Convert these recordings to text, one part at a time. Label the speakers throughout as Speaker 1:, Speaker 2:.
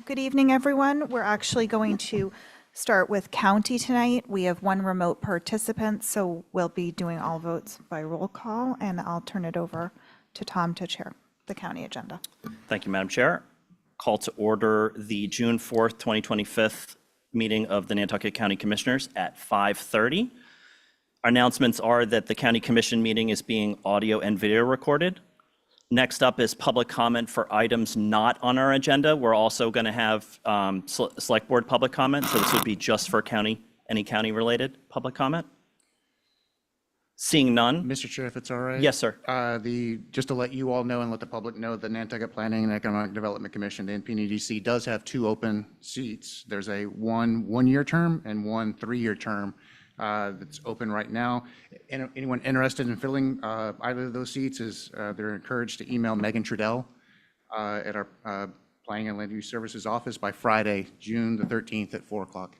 Speaker 1: Good evening, everyone. We're actually going to start with county tonight. We have one remote participant, so we'll be doing all votes by roll call, and I'll turn it over to Tom to chair the county agenda.
Speaker 2: Thank you, Madam Chair. Call to order the June 4th, 2025 meeting of the Nantucket County Commissioners at 5:30. Our announcements are that the County Commission meeting is being audio and video recorded. Next up is public comment for items not on our agenda. We're also going to have select board public comment, so this would be just for any county-related public comment. Seeing none.
Speaker 3: Mr. Chair, if it's all right.
Speaker 2: Yes, sir.
Speaker 3: Just to let you all know and let the public know, the Nantucket Planning and Economic Development Commission, the NPDEC, does have two open seats. There's a one-year term and one 3-year term that's open right now. Anyone interested in filling either of those seats they're encouraged to email Megan Trudell at our Planning and Land Use Services office by Friday, June the 13th at 4 o'clock.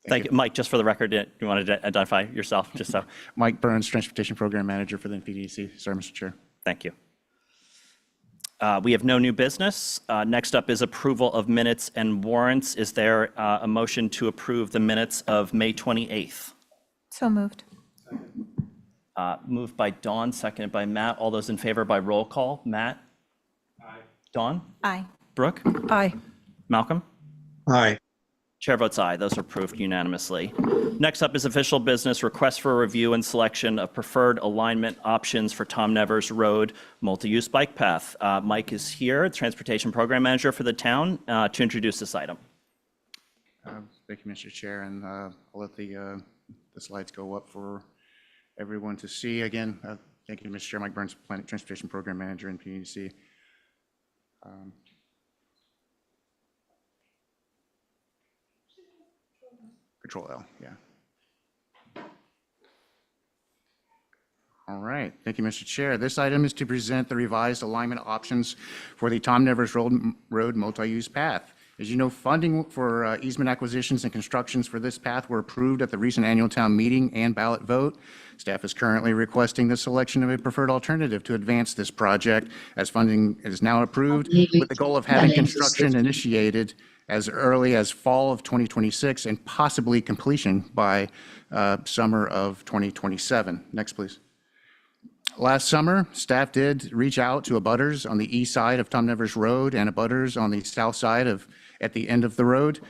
Speaker 2: Thank you. Mike, just for the record, you wanted to identify yourself, just so.
Speaker 3: Mike Burns, Transportation Program Manager for the NPDEC. Sorry, Mr. Chair.
Speaker 2: Thank you. We have no new business. Next up is approval of minutes and warrants. Is there a motion to approve the minutes of May 28th?
Speaker 1: So moved.
Speaker 2: Moved by Dawn, seconded by Matt. All those in favor by roll call. Matt? Aye. Dawn?
Speaker 1: Aye.
Speaker 2: Brooke?
Speaker 1: Aye.
Speaker 2: Malcolm?
Speaker 4: Aye.
Speaker 2: Chair votes aye. Those are approved unanimously. Next up is official business, request for review and selection of preferred alignment options for Tom Nevers Road multi-use bike path. Mike is here, Transportation Program Manager for the town, to introduce this item.
Speaker 3: Thank you, Mr. Chair, and I'll let the slides go up for everyone to see. Again, thank you, Mr. Chair. Mike Burns, Transportation Program Manager in PDC. Control L, yeah. All right, thank you, Mr. Chair. This item is to present the revised alignment options for the Tom Nevers Road multi-use path. As you know, funding for easement acquisitions and constructions for this path were approved at the recent annual town meeting and ballot vote. Staff is currently requesting the selection of a preferred alternative to advance this project, as funding is now approved, with the goal of having construction initiated as early as fall of 2026 and possibly completion by summer of 2027. Next, please. Last summer, staff did reach out to abutters on the east side of Tom Nevers Road and abutters on the south side at the end of the road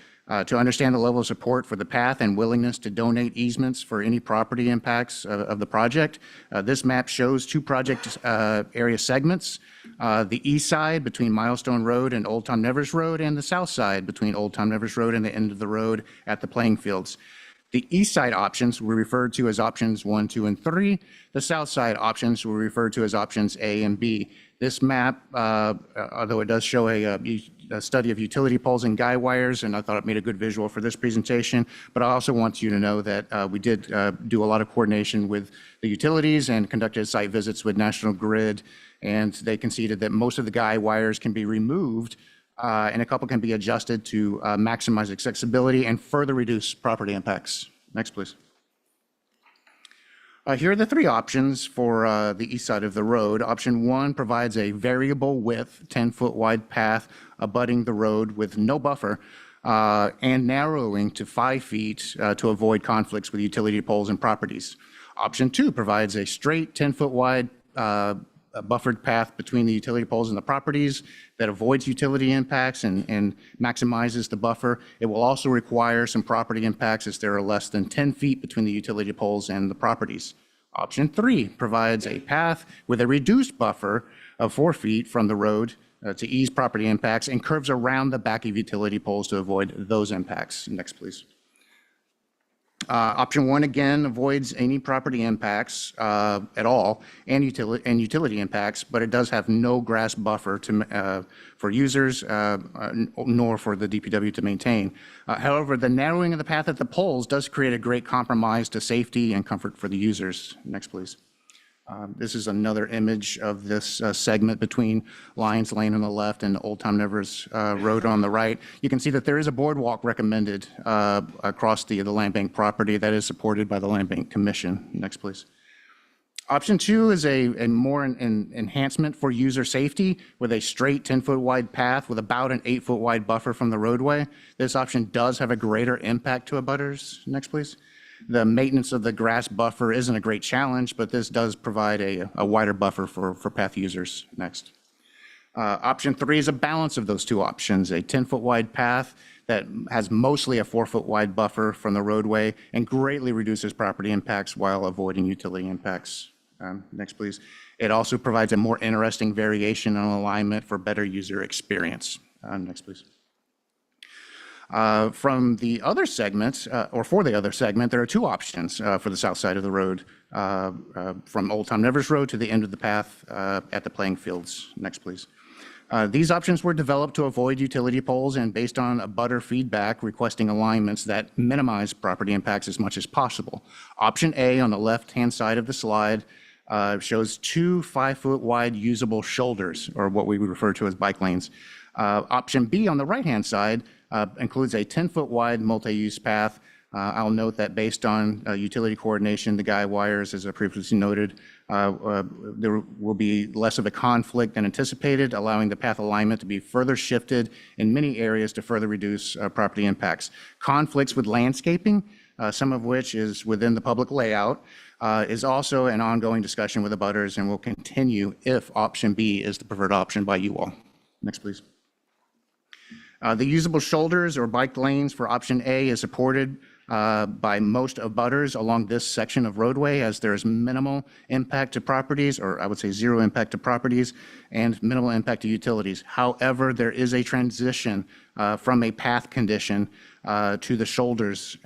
Speaker 3: to understand the level of support for the path and willingness to donate easements for any property impacts of the project. This map shows two project area segments, the east side between Milestone Road and Old Tom Nevers Road, and the south side between Old Tom Nevers Road and the end of the road at the playing fields. The east side options were referred to as options 1, 2, and 3. The south side options were referred to as options A and B. This map, although it does show a study of utility poles and guy wires, and I thought it made a good visual for this presentation, but I also want you to know that we did do a lot of coordination with the utilities and conducted site visits with National Grid, and they conceded that most of the guy wires can be removed and a couple can be adjusted to maximize accessibility and further reduce property impacts. Next, please. Here are the three options for the east side of the road. Option 1 provides a variable width, 10-foot wide path abutting the road with no buffer and narrowing to 5 feet to avoid conflicts with utility poles and properties. Option 2 provides a straight 10-foot wide a buffered path between the utility poles and the properties that avoids utility impacts and maximizes the buffer. It will also require some property impacts as there are less than 10 feet between the utility poles and the properties. Option 3 provides a path with a reduced buffer of 4 feet from the road to ease property impacts and curves around the back of utility poles to avoid those impacts. Next, please. Option 1 again avoids any property impacts at all and utility impacts, but it does have no grass buffer for users nor for the DPW to maintain. However, the narrowing of the path at the poles does create a great compromise to safety and comfort for the users. Next, please. This is another image of this segment between Lions Lane on the left and Old Tom Nevers Road on the right. You can see that there is a boardwalk recommended across the land bank property that is supported by the Land Bank Commission. Next, please. Option 2 is a more enhancement for user safety with a straight 10-foot wide path with about an 8-foot wide buffer from the roadway. This option does have a greater impact to abutters. Next, please. The maintenance of the grass buffer isn't a great challenge, but this does provide a wider buffer for path users. Next. Option 3 is a balance of those two options, a 10-foot wide path that has mostly a 4-foot wide buffer from the roadway and greatly reduces property impacts while avoiding utility impacts. Next, please. It also provides a more interesting variation on alignment for better user experience. Next, please. From the other segments, or for the other segment, there are two options for the south side of the road, from Old Tom Nevers Road to the end of the path at the playing fields. Next, please. These options were developed to avoid utility poles and based on abutter feedback requesting alignments that minimize property impacts as much as possible. Option A on the left-hand side of the slide shows two 5-foot wide usable shoulders, or what we would refer to as bike lanes. Option B on the right-hand side includes a 10-foot wide multi-use path. I'll note that based on utility coordination, the guy wires, as I previously noted, there will be less of a conflict than anticipated, allowing the path alignment to be further shifted in many areas to further reduce property impacts. Conflicts with landscaping, some of which is within the public layout, is also an ongoing discussion with abutters and will continue if option B is the preferred option by you all. Next, please. The usable shoulders or bike lanes for option A is supported by most abutters along this section of roadway, as there is minimal impact to properties, or I would say zero impact to properties, and minimal impact to utilities. However, there is a transition from a path condition to the shoulders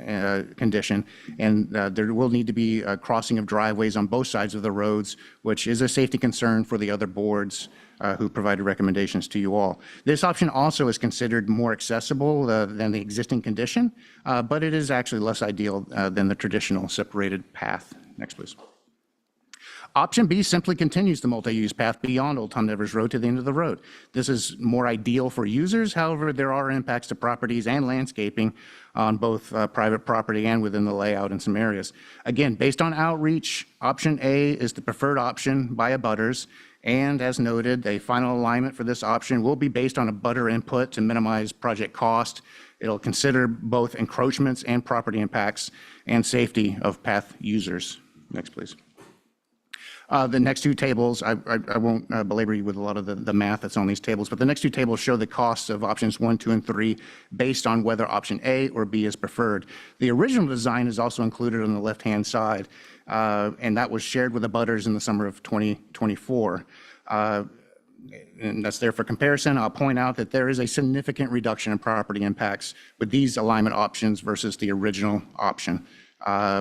Speaker 3: condition, and there will need to be a crossing of driveways on both sides of the roads, which is a safety concern for the other boards who provided recommendations to you all. This option also is considered more accessible than the existing condition, but it is actually less ideal than the traditional separated path. Next, please. Option B simply continues the multi-use path beyond Old Tom Nevers Road to the end of the road. This is more ideal for users. However, there are impacts to properties and landscaping on both private property and within the layout in some areas. Again, based on outreach, option A is the preferred option by abutters. And as noted, a final alignment for this option will be based on abutter input to minimize project cost. It'll consider both encroachments and property impacts and safety of path users. Next, please. The next two tables, I won't belabor you with a lot of the math that's on these tables, but the next two tables show the costs of options 1, 2, and 3 based on whether option A or B is preferred. The original design is also included on the left-hand side, and that was shared with abutters in the summer of 2024. And that's there for comparison. I'll point out that there is a significant reduction in property impacts with these alignment options versus the original option.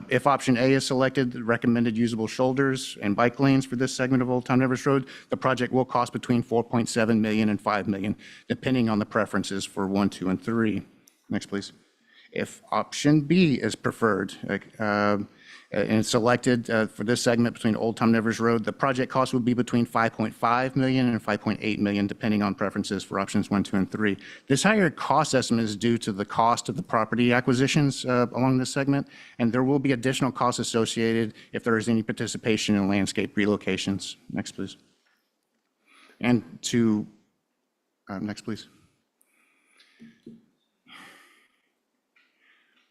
Speaker 3: If option A is selected, the recommended usable shoulders and bike lanes for this segment of Old Tom Nevers Road, the project will cost between $4.7 million and $5 million, depending on the preferences for 1, 2, and 3. Next, please. If option B is preferred and selected for this segment between Old Tom Nevers Road, the project cost would be between $5.5 million and $5.8 million, depending on preferences for options 1, 2, and 3. This higher cost estimate is due to the cost of the property acquisitions along this segment, and there will be additional costs associated if there is any participation in landscape relocations. Next, please. And to, next, please.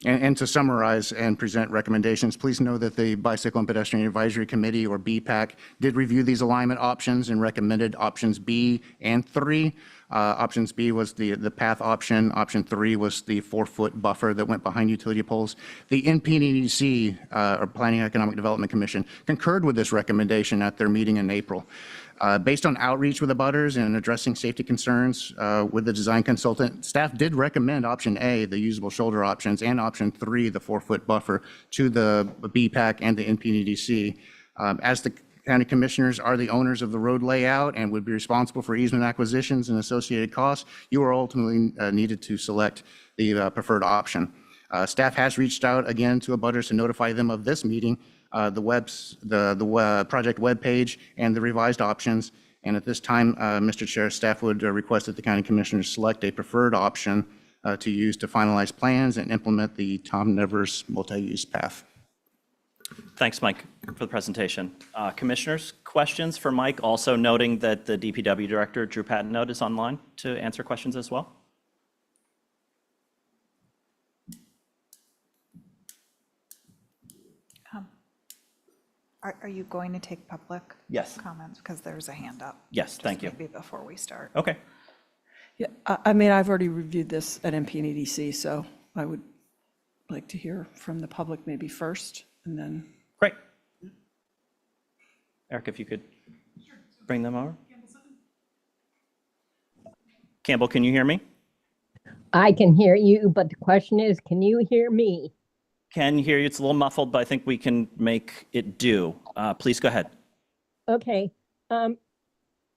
Speaker 3: And to summarize and present recommendations, please know that the Bicycle and Pedestrian Advisory Committee, or BPAC, did review these alignment options and recommended options B and 3. Options B was the path option. Option 3 was the 4-foot buffer that went behind utility poles. The NPDC, or Planning Economic Development Commission, concurred with this recommendation at their meeting in April. Based on outreach with abutters and addressing safety concerns with the design consultant, staff did recommend option A, the usable shoulder options, and option 3, the 4-foot buffer, to the BPAC and the NPDC. As the county commissioners are the owners of the road layout and would be responsible for easement acquisitions and associated costs, you are ultimately needed to select the preferred option. Staff has reached out again to abutters to notify them of this meeting, the project webpage, and the revised options. And at this time, Mr. Chair, staff would request that the county commissioners select a preferred option to use to finalize plans and implement the Tom Nevers multi-use path.
Speaker 2: Thanks, Mike, for the presentation. Commissioners, questions for Mike? Also noting that the DPW Director, Drew Patinote, is online to answer questions as well.
Speaker 1: Are you going to take public
Speaker 2: Yes.
Speaker 1: comments? Because there's a hand up.
Speaker 2: Yes, thank you.
Speaker 1: Maybe before we start.
Speaker 2: Okay.
Speaker 4: Yeah, I mean, I've already reviewed this at MP and EDC, so I would like to hear from the public maybe first, and then,
Speaker 2: Great. Eric, if you could bring them over. Campbell, can you hear me?
Speaker 5: I can hear you, but the question is, can you hear me?
Speaker 2: Can hear you. It's a little muffled, but I think we can make it do. Please go ahead.
Speaker 5: Okay.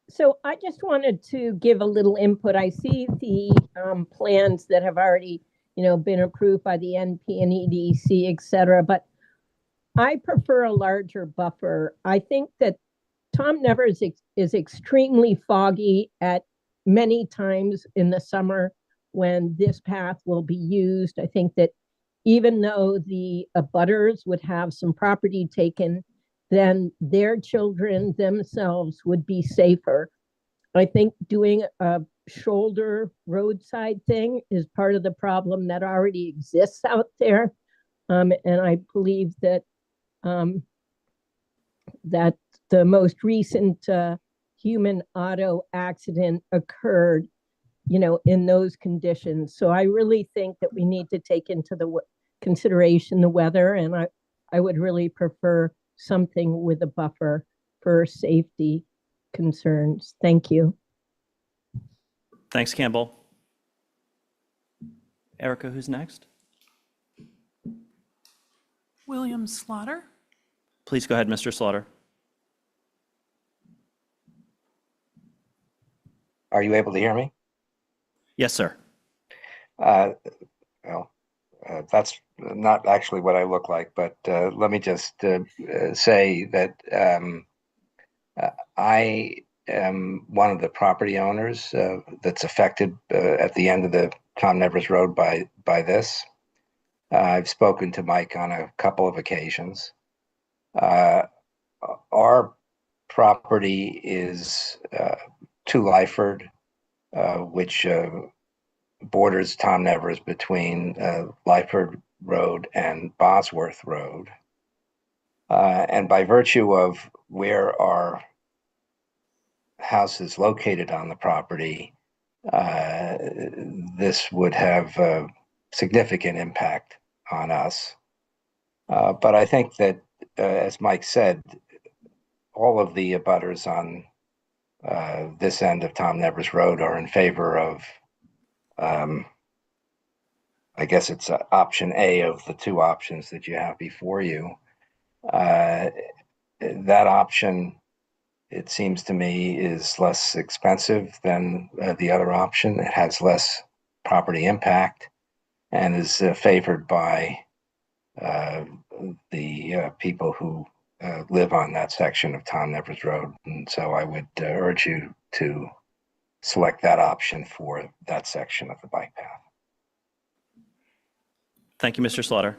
Speaker 5: So I just wanted to give a little input. I see the plans that have already, been approved by the NP and EDC, et cetera, but I prefer a larger buffer. I think that Tom Nevers is extremely foggy at many times in the summer when this path will be used. I think that even though the abutters would have some property taken, then their children themselves would be safer. I think doing a shoulder roadside thing is part of the problem that already exists out there. And I believe that that the most recent human auto accident occurred, in those conditions. So I really think that we need to take into the consideration the weather, and I would really prefer something with a buffer for safety concerns. Thank you.
Speaker 2: Thanks, Campbell. Erica, who's next?
Speaker 6: William Slaughter.
Speaker 2: Please go ahead, Mr. Slaughter.
Speaker 7: Are you able to hear me?
Speaker 2: Yes, sir.
Speaker 7: Well, that's not actually what I look like, but let me just say that I am one of the property owners that's affected at the end of the Tom Nevers Road by this. I've spoken to Mike on a couple of occasions. Our property is to Lyford, which borders Tom Nevers between Lyford Road and Bosworth Road. And by virtue of where our house is located on the property, this would have a significant impact on us. But I think that, as Mike said, all of the abutters on this end of Tom Nevers Road are in favor of, I guess it's option A of the two options that you have before you. That option, it seems to me, is less expensive than the other option. It has less property impact and is favored by the people who live on that section of Tom Nevers Road. And so I would urge you to select that option for that section of the bike path.
Speaker 2: Thank you, Mr. Slaughter.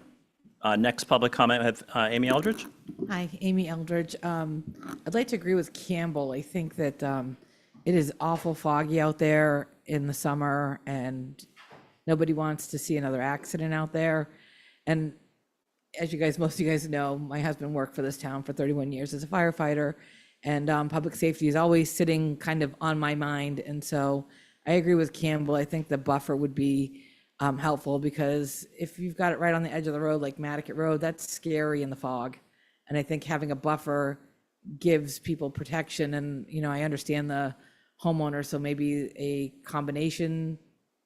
Speaker 2: Next public comment, we have Amy Eldridge.
Speaker 8: Hi, Amy Eldridge. I'd like to agree with Campbell. I think that it is awful foggy out there in the summer, and nobody wants to see another accident out there. And as most of you guys know, my husband worked for this town for 31 years as a firefighter, and public safety is always sitting kind of on my mind. And so I agree with Campbell. I think the buffer would be helpful, because if you've got it right on the edge of the road, like Nantucket Road, that's scary in the fog. And I think having a buffer gives people protection. And, I understand the homeowner, so maybe a combination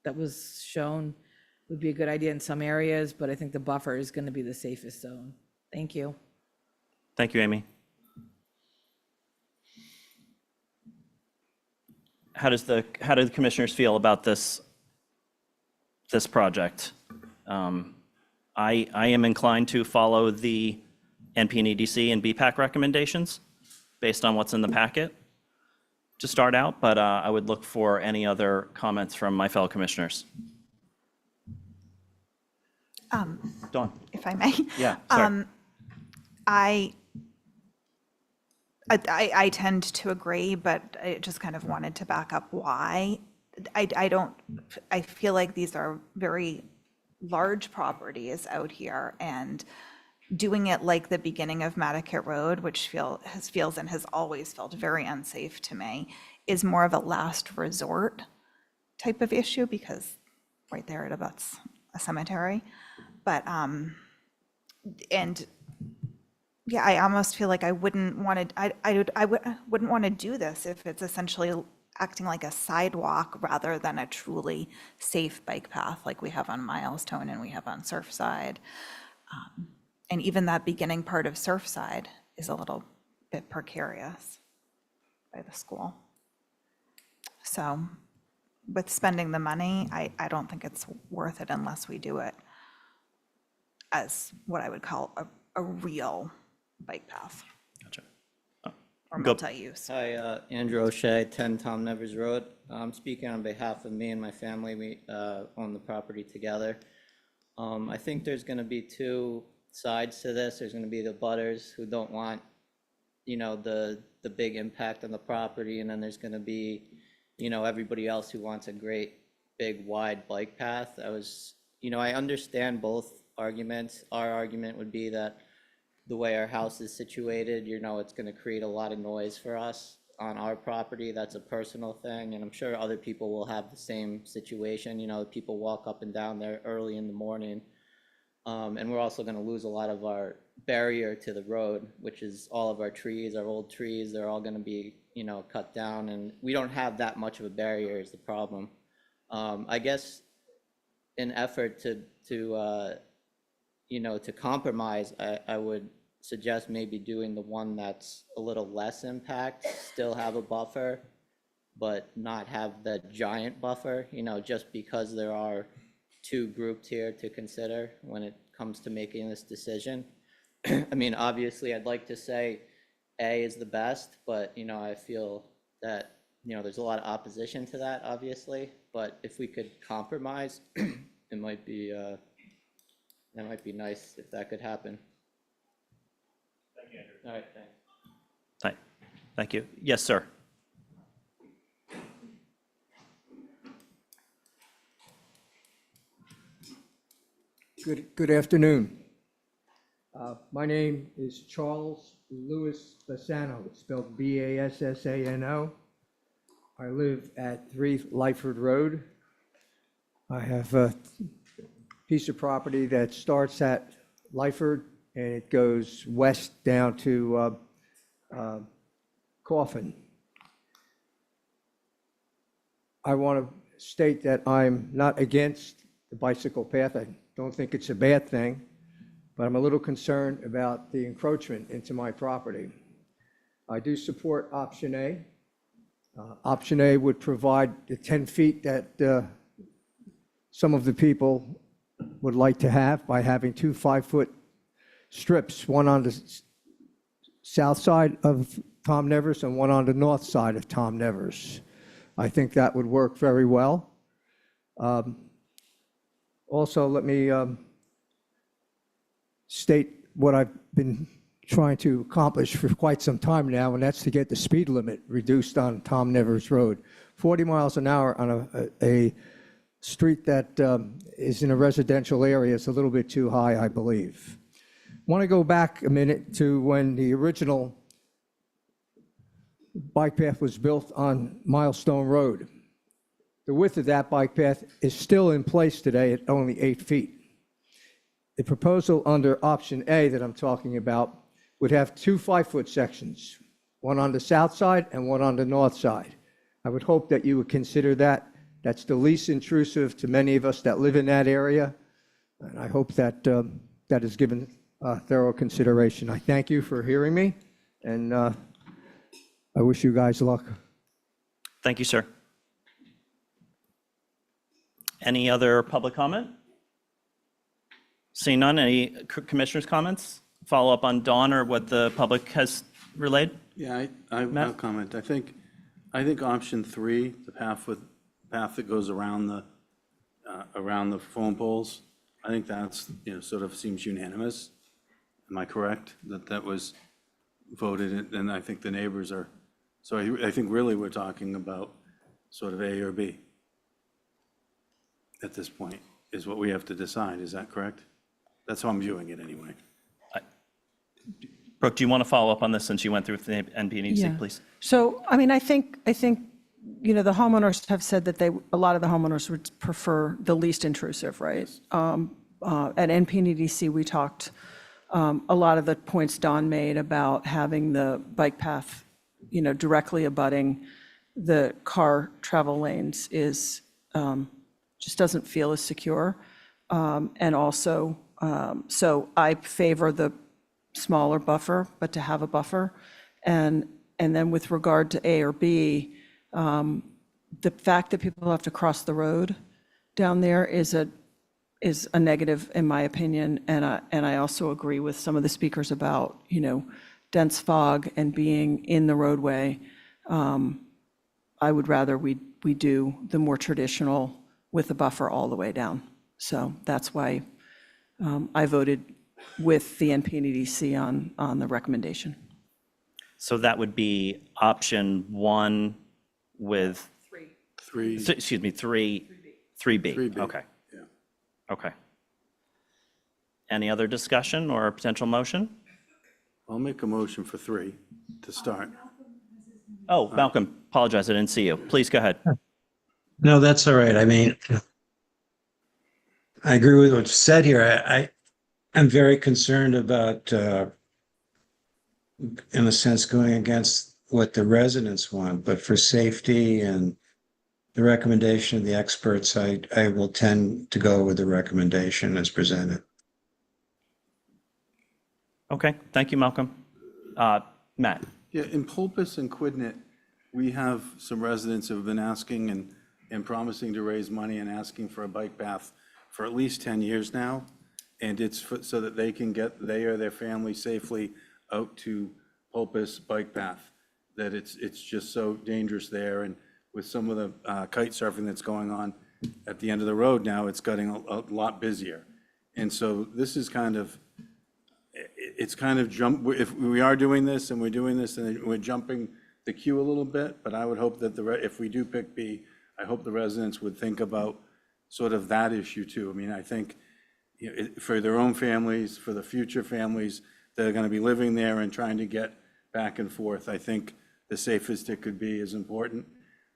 Speaker 8: that was shown would be a good idea in some areas, but I think the buffer is going to be the safest zone. Thank you.
Speaker 2: Thank you, Amy. How do the commissioners feel about this project? I am inclined to follow the NP and EDC and BPAC recommendations based on what's in the packet to start out, but I would look for any other comments from my fellow commissioners. Dawn.
Speaker 1: If I may.
Speaker 2: Yeah, sorry.
Speaker 1: I tend to agree, but I just kind of wanted to back up why. I feel like these are very large properties out here, and doing it like the beginning of Nantucket Road, which feels and has always felt very unsafe to me, is more of a last resort type of issue because right there it abuts a cemetery. But, and yeah, I almost feel like I wouldn't want to, wouldn't want to do this if it's essentially acting like a sidewalk rather than a truly safe bike path like we have on Milestone and we have on Surfside. And even that beginning part of Surfside is a little bit precarious by the school. So with spending the money, I don't think it's worth it unless we do it as what I would call a real bike path
Speaker 2: Gotcha.
Speaker 1: or
Speaker 2: Go.
Speaker 1: multi-use.
Speaker 9: Hi, Andrew O'Shea, 10 Tom Nevers Road. I'm speaking on behalf of me and my family. We own the property together. I think there's going to be two sides to this. There's going to be the butters who don't want, the big impact on the property, and then there's going to be, everybody else who wants a great, big, wide bike path. I understand both arguments. Our argument would be that the way our house is situated, it's going to create a lot of noise for us on our property. That's a personal thing, and I'm sure other people will have the same situation. People walk up and down there early in the morning, and we're also going to lose a lot of our barrier to the road, which is all of our trees, our old trees. They're all going to be, cut down, and we don't have that much of a barrier is the problem. I guess in effort to compromise, I would suggest maybe doing the one that's a little less impact, still have a buffer, but not have the giant buffer, just because there are two groups here to consider when it comes to making this decision. I mean, obviously, I'd like to say A is the best, but, I feel that, there's a lot of opposition to that, obviously, but if we could compromise, it might be, that might be nice if that could happen. Thank you, Andrew. All right, thanks.
Speaker 2: Thank you. Yes, sir.
Speaker 10: Good afternoon. My name is Charles Louis Bassano, spelled Bassano. I live at 3 Lyford Road. I have a piece of property that starts at Lyford and it goes west down to Coffin. I want to state that I'm not against the bicycle path. I don't think it's a bad thing, but I'm a little concerned about the encroachment into my property. I do support option A. Option A would provide the 10 feet that some of the people would like to have by having 2 5-foot strips, one on the south side of Tom Nevers and one on the north side of Tom Nevers. I think that would work very well. Also, let me state what I've been trying to accomplish for quite some time now, and that's to get the speed limit reduced on Tom Nevers Road. 40 miles an hour on a street that is in a residential area is a little bit too high, I believe. I want to go back a minute to when the original bike path was built on Milestone Road. The width of that bike path is still in place today at only 8 feet. The proposal under option A that I'm talking about would have 2 5-foot sections, one on the south side and one on the north side. I would hope that you would consider that. That's the least intrusive to many of us that live in that area, and I hope that that is given thorough consideration. I thank you for hearing me, and I wish you guys luck.
Speaker 2: Thank you, sir. Any other public comment? Seeing none, any commissioners' comments? Follow up on Dawn or what the public has relayed?
Speaker 11: Yeah, I
Speaker 2: Matt?
Speaker 11: have a comment. I think option 3, the path that goes around the phone poles, I think that's, sort of seems unanimous. Am I correct that that was voted, and I think the neighbors are, so I think really we're talking about sort of A or B at this point, is what we have to decide. Is that correct? That's how I'm viewing it anyway.
Speaker 2: Brooke, do you want to follow up on this since you went through the NPDC,
Speaker 4: Yeah.
Speaker 2: please?
Speaker 4: So, I mean, I think, the homeowners have said that a lot of the homeowners would prefer the least intrusive, right? At NPDC, we talked, a lot of the points Don made about having the bike path, directly abutting the car travel lanes is, just doesn't feel as secure. And also, so I favor the smaller buffer, but to have a buffer. And then with regard to A or B, the fact that people have to cross the road down there is a negative, in my opinion. And I also agree with some of the speakers about, dense fog and being in the roadway. I would rather we do the more traditional with the buffer all the way down. So that's why I voted with the NPDC on the recommendation.
Speaker 2: So that would be option 1 with,
Speaker 11: Three,
Speaker 2: excuse me, 3B.
Speaker 11: 3B.
Speaker 2: Okay,
Speaker 11: yeah.
Speaker 2: okay. Any other discussion or potential motion?
Speaker 11: I'll make a motion for 3 to start.
Speaker 2: Oh, Malcolm, apologize, I didn't see you. Please go ahead.
Speaker 12: No, that's all right. I mean, I agree with what's said here. I'm very concerned about, in a sense, going against what the residents want, but for safety and the recommendation of the experts, I will tend to go with the recommendation as presented.
Speaker 2: Okay, thank you, Malcolm. Matt?
Speaker 11: Yeah, in Pulpus and Quidnet, we have some residents who have been asking and promising to raise money and asking for a bike path for at least 10 years now. And it's so that they can get, they or their family safely out to Pulpus bike path, that it's just so dangerous there. And with some of the kite surfing that's going on at the end of the road now, it's getting a lot busier. And so this is kind of, it's kind of if we are doing this and we're doing this and we're jumping the queue a little bit, but I would hope that if we do pick B, I hope the residents would think about sort of that issue too. I mean, I think for their own families, for the future families that are going to be living there and trying to get back and forth, I think the safest it could be is important.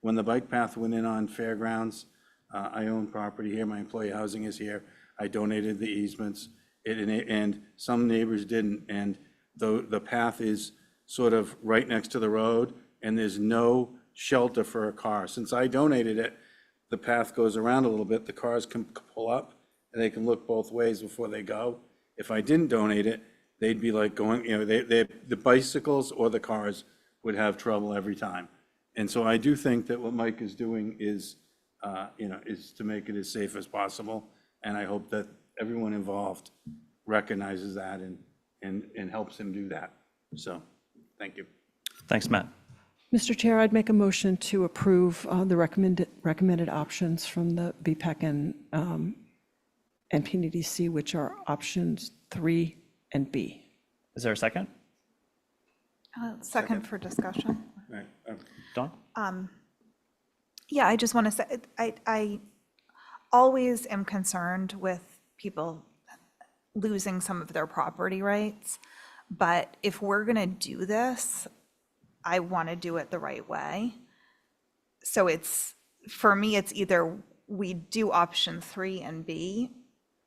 Speaker 11: When the bike path went in on Fairgrounds, I own property here, my employee housing is here, I donated the easements, and some neighbors didn't, and the path is sort of right next to the road, and there's no shelter for a car. Since I donated it, the path goes around a little bit, the cars can pull up, and they can look both ways before they go. If I didn't donate it, they'd be like going, the bicycles or the cars would have trouble every time. And so I do think that what Mike is doing is to make it as safe as possible. And I hope that everyone involved recognizes that and helps him do that. So, thank you.
Speaker 2: Thanks, Matt.
Speaker 4: Mr. Chair, I'd make a motion to approve the recommended options from the BPEC and NPDC, which are options 3 and B.
Speaker 2: Is there a second?
Speaker 1: Second for discussion.
Speaker 11: All right.
Speaker 2: Dawn?
Speaker 1: Yeah, I just want to say, I always am concerned with people losing some of their property rights. But if we're going to do this, I want to do it the right way. So for me, it's either we do option 3 and B,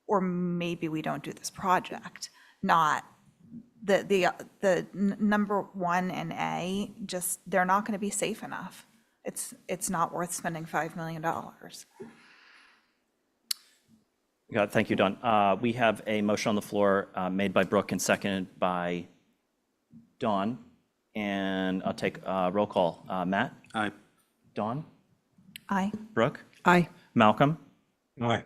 Speaker 1: or maybe we don't do this project. Not the number 1 and A, just, they're not going to be safe enough. It's not worth spending $5 million.
Speaker 2: Thank you, Dawn. We have a motion on the floor made by Brooke and seconded by Dawn. And I'll take a roll call. Matt?
Speaker 11: Aye.
Speaker 2: Dawn?
Speaker 1: Aye.
Speaker 2: Brooke?
Speaker 4: Aye.
Speaker 2: Malcolm?
Speaker 12: Aye.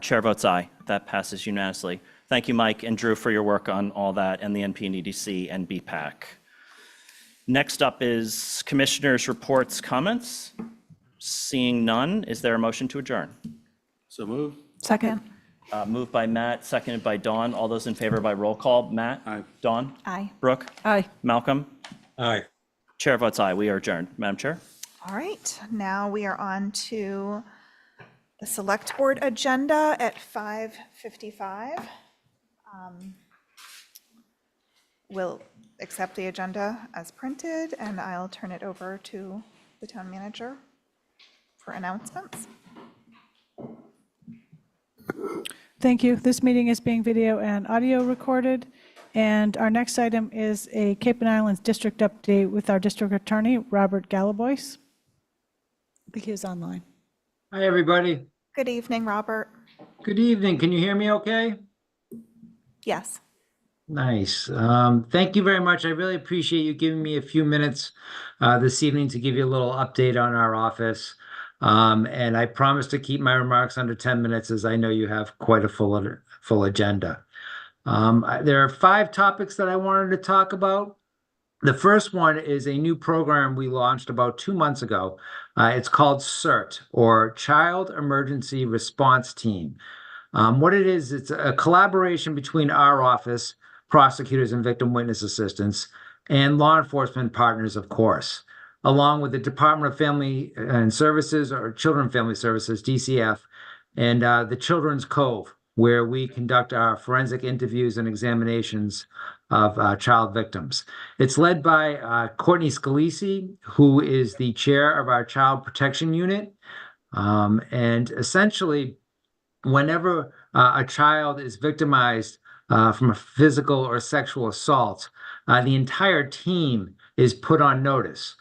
Speaker 2: Chair votes aye. That passes unanimously. Thank you, Mike and Drew, for your work on all that and the NPDC and BPAC. Next up is commissioners' reports, comments. Seeing none, is there a motion to adjourn?
Speaker 11: So move.
Speaker 4: Second.
Speaker 2: Moved by Matt, seconded by Dawn. All those in favor by roll call. Matt?
Speaker 11: Aye.
Speaker 2: Dawn?
Speaker 1: Aye.
Speaker 2: Brooke?
Speaker 4: Aye.
Speaker 2: Malcolm?
Speaker 12: Aye.
Speaker 2: Chair votes aye. We are adjourned. Madam Chair?
Speaker 1: All right, now we are on to the select board agenda at 5:55. We'll accept the agenda as printed, and I'll turn it over to the town manager for announcements.
Speaker 6: Thank you. This meeting is being video and audio recorded. And our next item is a Cape and Islands district update with our district attorney, Robert Galabois. I think he was online.
Speaker 13: Hi, everybody.
Speaker 1: Good evening, Robert.
Speaker 13: Good evening. Can you hear me okay?
Speaker 1: Yes.
Speaker 13: Nice. Thank you very much. I really appreciate you giving me a few minutes this evening to give you a little update on our office. And I promise to keep my remarks under 10 minutes as I know you have quite a full agenda. There are 5 topics that I wanted to talk about. The first one is a new program we launched about 2 months ago. It's called CERT, or Child Emergency Response Team. What it is, it's a collaboration between our office, prosecutors and victim witness assistants, and law enforcement partners, of course, along with the Department of Family and Services, or Children and Family Services, DCF, and the Children's Cove, where we conduct our forensic interviews and examinations of child victims. It's led by Courtney Scalisi, who is the chair of our Child Protection Unit. And essentially, whenever a child is victimized from a physical or sexual assault, the entire team is put on notice.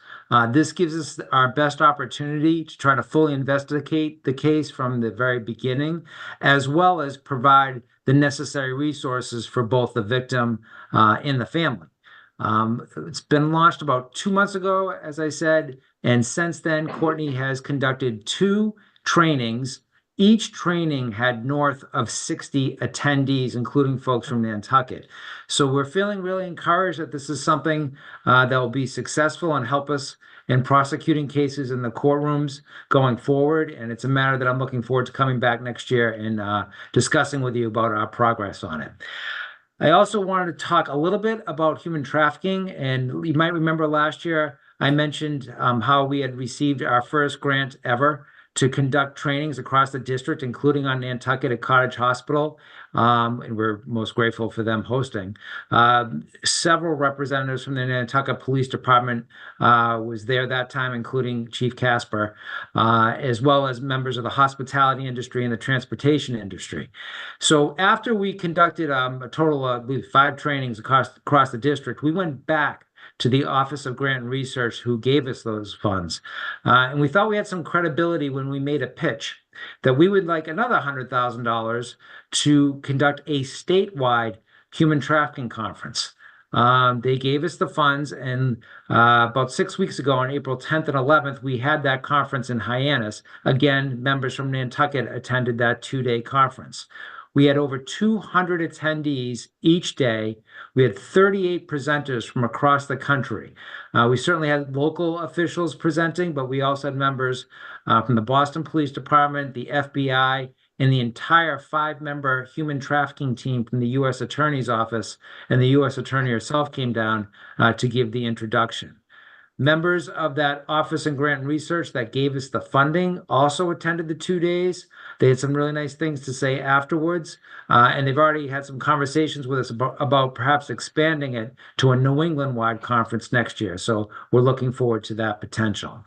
Speaker 13: This gives us our best opportunity to try to fully investigate the case from the very beginning, as well as provide the necessary resources for both the victim and the family. It's been launched about 2 months ago, as I said, and since then, Courtney has conducted 2 trainings. Each training had north of 60 attendees, including folks from Nantucket. So we're feeling really encouraged that this is something that will be successful and help us in prosecuting cases in the courtrooms going forward. And it's a matter that I'm looking forward to coming back next year and discussing with you about our progress on it. I also wanted to talk a little bit about human trafficking. And you might remember last year I mentioned how we had received our first grant ever to conduct trainings across the district, including on Nantucket at Cottage Hospital. And we're most grateful for them hosting. Several representatives from the Nantucket Police Department was there that time, including Chief Casper, as well as members of the hospitality industry and the transportation industry. So after we conducted a total of, I believe, 5 trainings across the district, we went back to the Office of Grant and Research, who gave us those funds. And we thought we had some credibility when we made a pitch that we would like another $100,000 to conduct a statewide human trafficking conference. They gave us the funds, and about 6 weeks ago, on April 10th and 11th, we had that conference in Hyannis. Again, members from Nantucket attended that 2-day conference. We had over 200 attendees each day. We had 38 presenters from across the country. We certainly had local officials presenting, but we also had members from the Boston Police Department, the FBI, and the entire 5-member human trafficking team from the U.S. Attorney's Office, and the U.S. Attorney herself came down to give the introduction. Members of that Office and Grant and Research that gave us the funding also attended the 2 days. They had some really nice things to say afterwards, and they've already had some conversations with us about perhaps expanding it to a New England-wide conference next year. So we're looking forward to that potential.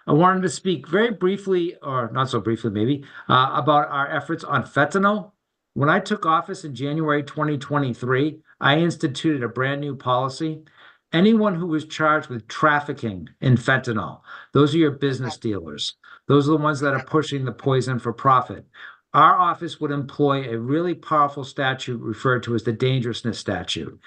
Speaker 13: I wanted to speak very briefly, or not so briefly maybe, about our efforts on fentanyl. When I took office in January 2023, I instituted a brand new policy. Anyone who was charged with trafficking in fentanyl, those are your business dealers. Those are the ones that are pushing the poison for profit. Our office would employ a really powerful statute referred to as the dangerousness statute.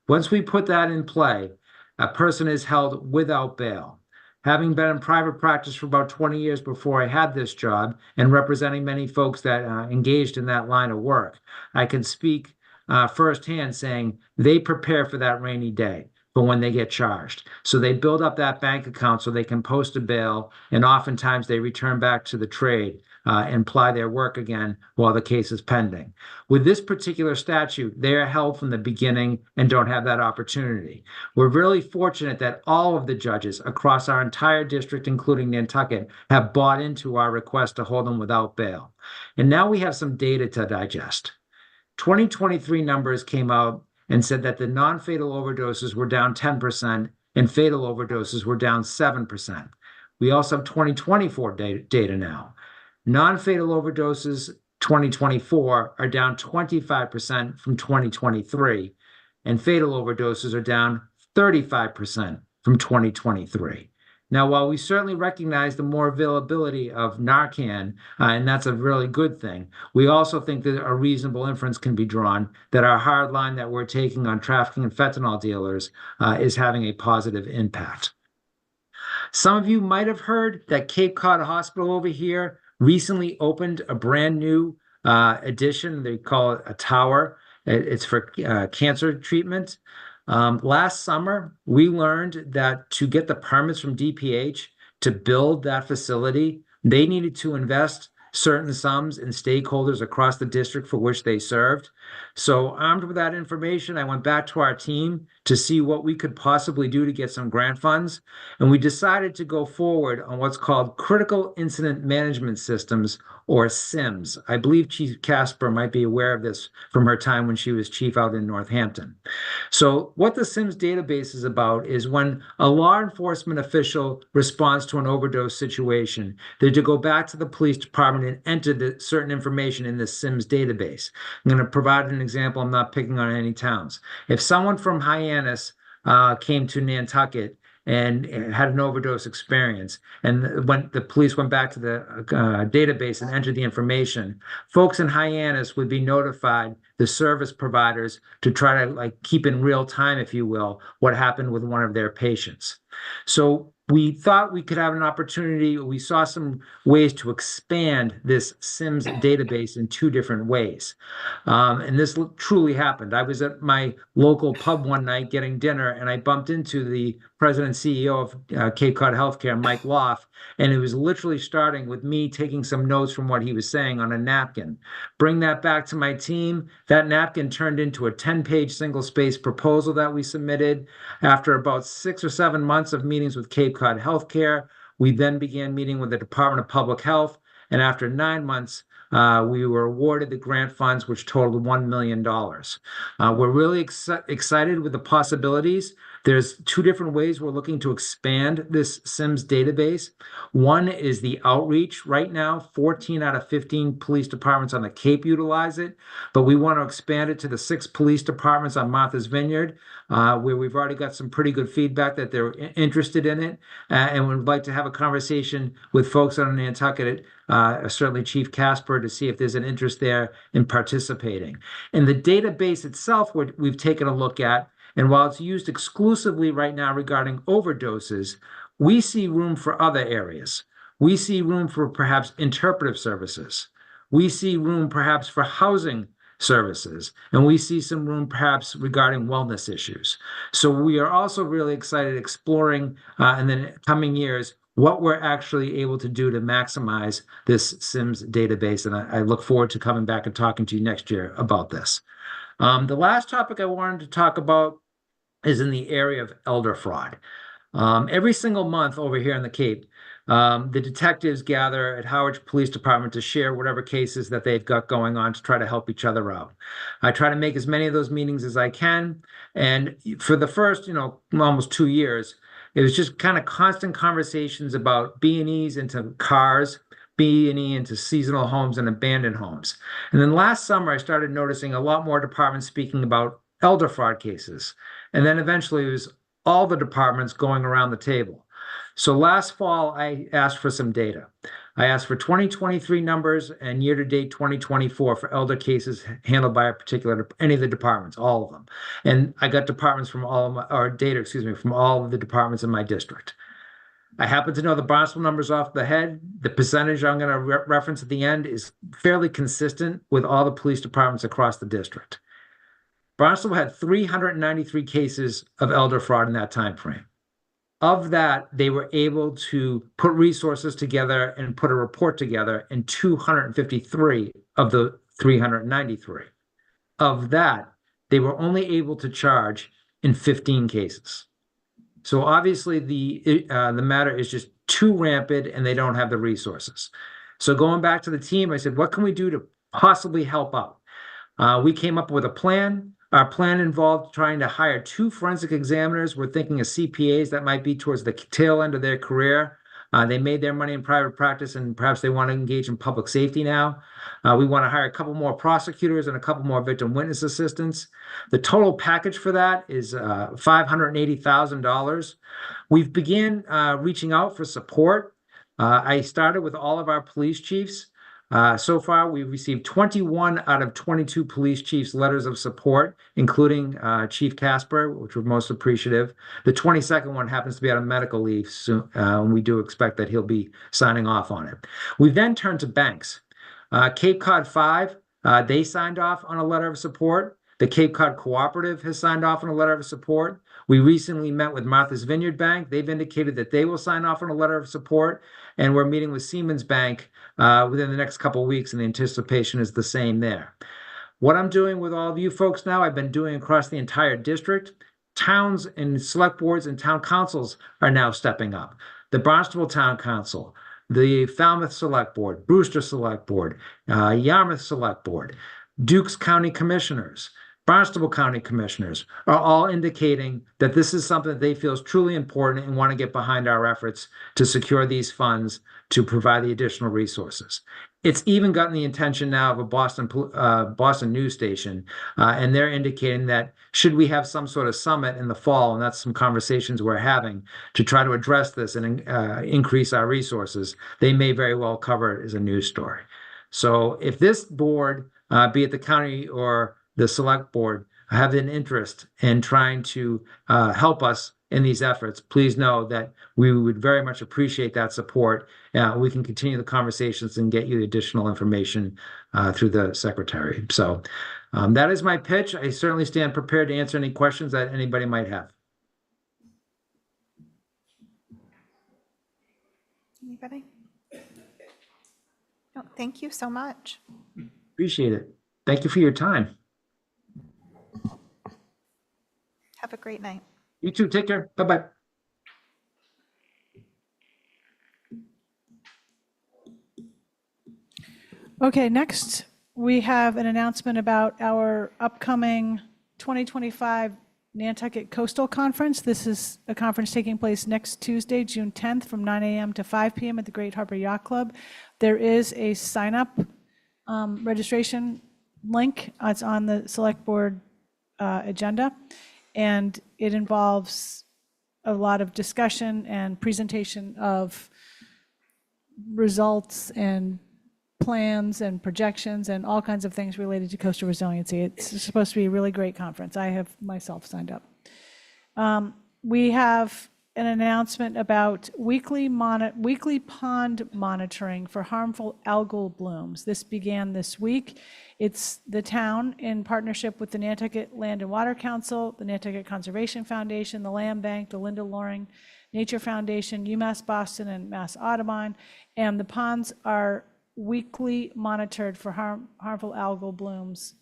Speaker 13: Once we put that in play, a person is held without bail. Having been in private practice for about 20 years before I had this job and representing many folks that engaged in that line of work, I can speak firsthand saying they prepare for that rainy day. for when they get charged. So they build up that bank account so they can post a bail, and oftentimes they return back to the trade and ply their work again while the case is pending. With this particular statute, they are held from the beginning and don't have that opportunity. We're really fortunate that all of the judges across our entire district, including Nantucket, have bought into our request to hold them without bail. And now we have some data to digest. 2023 numbers came out and said that the non-fatal overdoses were down 10% and fatal overdoses were down 7%. We also have 2024 data now. Non-fatal overdoses 2024 are down 25% from 2023, and fatal overdoses are down 35% from 2023. Now, while we certainly recognize the more availability of Narcan, and that's a really good thing, we also think that a reasonable inference can be drawn that our hard line that we're taking on trafficking and fentanyl dealers is having a positive impact. Some of you might have heard that Cape Cod Hospital over here recently opened a brand new addition. They call it a tower. It's for cancer treatment. Last summer, we learned that to get the permits from DPH to build that facility, they needed to invest certain sums in stakeholders across the district for which they served. So armed with that information, I went back to our team to see what we could possibly do to get some grant funds. And we decided to go forward on what's called Critical Incident Management Systems, or SIMS. I believe Chief Casper might be aware of this from her time when she was chief out in Northampton. So what the SIMS database is about is when a law enforcement official responds to an overdose situation, they're to go back to the police department and enter the certain information in the SIMS database. I'm going to provide an example. I'm not picking on any towns. If someone from Hyannis came to Nantucket and had an overdose experience, and when the police went back to the database and entered the information, folks in Hyannis would be notified, the service providers, to try to keep in real time, if you will, what happened with one of their patients. So we thought we could have an opportunity. We saw some ways to expand this SIMS database in two different ways. And this truly happened. I was at my local pub one night getting dinner, and I bumped into the president and CEO of Cape Cod Healthcare, Mike Loff, and it was literally starting with me taking some notes from what he was saying on a napkin. Bring that back to my team. That napkin turned into a 10-page single-space proposal that we submitted. After about 6 or 7 months of meetings with Cape Cod Healthcare, we then began meeting with the Department of Public Health, and after 9 months, we were awarded the grant funds, which totaled $1 million. We're really excited with the possibilities. There's two different ways we're looking to expand this SIMS database. One is the outreach. Right now, 14 out of 15 police departments on the Cape utilize it, but we want to expand it to the 6 police departments on Martha's Vineyard, where we've already got some pretty good feedback that they're interested in it, and would like to have a conversation with folks on Nantucket, certainly Chief Casper, to see if there's an interest there in participating. And the database itself, we've taken a look at, and while it's used exclusively right now regarding overdoses, we see room for other areas. We see room for perhaps interpretive services. We see room perhaps for housing services, and we see some room perhaps regarding wellness issues. So we are also really excited exploring in the coming years what we're actually able to do to maximize this SIMS database, and I look forward to coming back and talking to you next year about this. The last topic I wanted to talk about is in the area of elder fraud. Every single month over here in the Cape, the detectives gather at Howard Police Department to share whatever cases that they've got going on to try to help each other out. I try to make as many of those meetings as I can. And for the first, almost 2 years, it was just kind of constant conversations about B&Es into cars, B&E into seasonal homes and abandoned homes. And then last summer, I started noticing a lot more departments speaking about elder fraud cases. And then eventually it was all the departments going around the table. So last fall, I asked for some data. I asked for 2023 numbers and year-to-date 2024 for elder cases handled by any of the departments, all of them. And I got departments from from all of the departments in my district. I happen to know the Barnstable numbers off the head. The percentage I'm going to reference at the end is fairly consistent with all the police departments across the district. Barnstable had 393 cases of elder fraud in that time frame. Of that, they were able to put resources together and put a report together in 253 of the 393. Of that, they were only able to charge in 15 cases. So obviously the matter is just too rampant and they don't have the resources. So going back to the team, I said, what can we do to possibly help out? We came up with a plan. Our plan involved trying to hire 2 forensic examiners. We're thinking of CPAs that might be towards the tail end of their career. They made their money in private practice and perhaps they want to engage in public safety now. We want to hire a couple more prosecutors and a couple more victim witness assistants. The total package for that is $580,000. We've began reaching out for support. I started with all of our police chiefs. So far, we've received 21 out of 22 police chiefs' letters of support, including Chief Casper, which we're most appreciative. The 22nd one happens to be out of medical leave soon, and we do expect that he'll be signing off on it. We then turned to banks. Cape Cod 5, they signed off on a letter of support. The Cape Cod Cooperative has signed off on a letter of support. We recently met with Martha's Vineyard Bank. They've indicated that they will sign off on a letter of support. And we're meeting with Siemens Bank within the next couple of weeks, and the anticipation is the same there. What I'm doing with all of you folks now, I've been doing across the entire district. Towns and select boards and town councils are now stepping up. The Barnstable Town Council, the Falmouth Select Board, Brewster Select Board, Yarmouth Select Board, Dukes County Commissioners, Barnstable County Commissioners are all indicating that this is something that they feel is truly important and want to get behind our efforts to secure these funds to provide the additional resources. It's even gotten the attention now of a Boston news station, and they're indicating that should we have some sort of summit in the fall, and that's some conversations we're having to try to address this and increase our resources, they may very well cover it as a news story. So if this board, be it the county or the select board, have an interest in trying to help us in these efforts, please know that we would very much appreciate that support. We can continue the conversations and get you additional information through the secretary. So that is my pitch. I certainly stand prepared to answer any questions that anybody might have.
Speaker 1: Anybody? No, thank you so much.
Speaker 13: Appreciate it. Thank you for your time.
Speaker 1: Have a great night.
Speaker 13: You too. Take care. Bye-bye.
Speaker 6: Okay, next we have an announcement about our upcoming 2025 Nantucket Coastal Conference. This is a conference taking place next Tuesday, June 10th from 9 a.m. to 5 p.m. at the Great Harbor Yacht Club. There is a sign-up registration link. It's on the select board agenda, and it involves a lot of discussion and presentation of results and plans and projections and all kinds of things related to coastal resiliency. It's supposed to be a really great conference. I have myself signed up. We have an announcement about weekly pond monitoring for harmful algal blooms. This began this week. It's the town in partnership with the Nantucket Land and Water Council, the Nantucket Conservation Foundation, the Land Bank, the Linda Loring Nature Foundation, UMass Boston, and Mass Audubon. And the ponds are weekly monitored for harmful algal blooms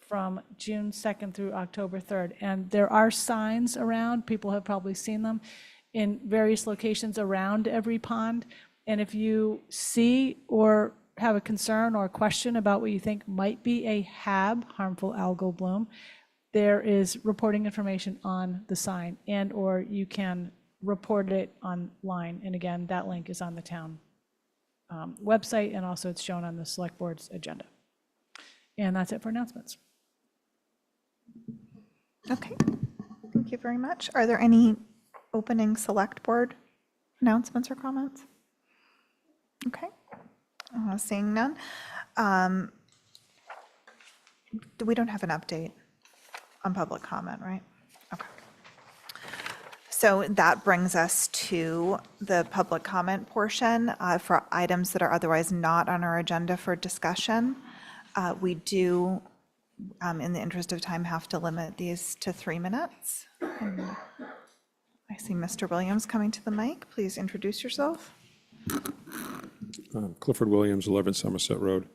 Speaker 6: from June 2nd through October 3rd. And there are signs around, people have probably seen them, in various locations around every pond. And if you see or have a concern or a question about what you think might be a HAB, harmful algal bloom, there is reporting information on the sign, and or you can report it online. And again, that link is on the town website, and also it's shown on the select board's agenda. And that's it for announcements.
Speaker 1: Okay, thank you very much. Are there any opening select board announcements or comments? Okay, seeing none. We don't have an update on public comment, right? Okay. So that brings us to the public comment portion for items that are otherwise not on our agenda for discussion. We do in the interest of time, have to limit these to 3 minutes. And I see Mr. Williams coming to the mic. Please introduce yourself.
Speaker 14: Clifford Williams, 11 Somerset Road.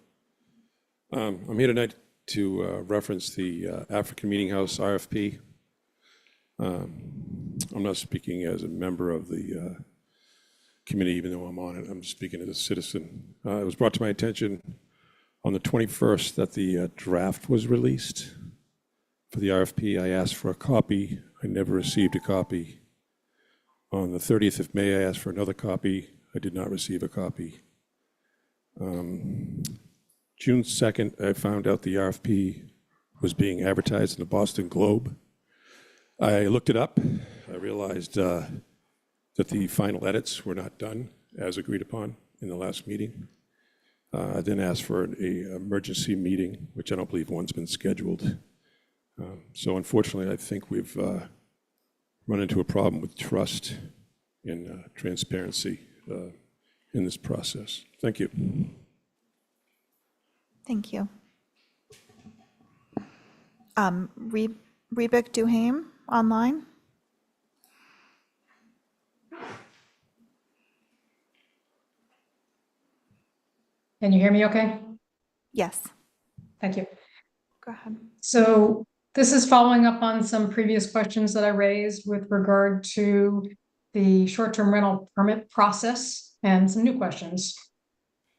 Speaker 14: I'm here tonight to reference the African Meeting House RFP. I'm not speaking as a member of the committee, even though I'm on it. I'm speaking as a citizen. It was brought to my attention on the 21st that the draft was released for the RFP. I asked for a copy. I never received a copy. On the 30th of May, I asked for another copy. I did not receive a copy. June 2nd, I found out the RFP was being advertised in the Boston Globe. I looked it up. I realized that the final edits were not done as agreed upon in the last meeting. I then asked for an emergency meeting, which I don't believe one's been scheduled. So unfortunately, I think we've run into a problem with trust and transparency in this process. Thank you.
Speaker 1: Thank you. Rebek Duhame, online.
Speaker 15: Can you hear me okay?
Speaker 1: Yes,
Speaker 15: Thank you.
Speaker 1: go ahead.
Speaker 15: So this is following up on some previous questions that I raised with regard to the short-term rental permit process and some new questions.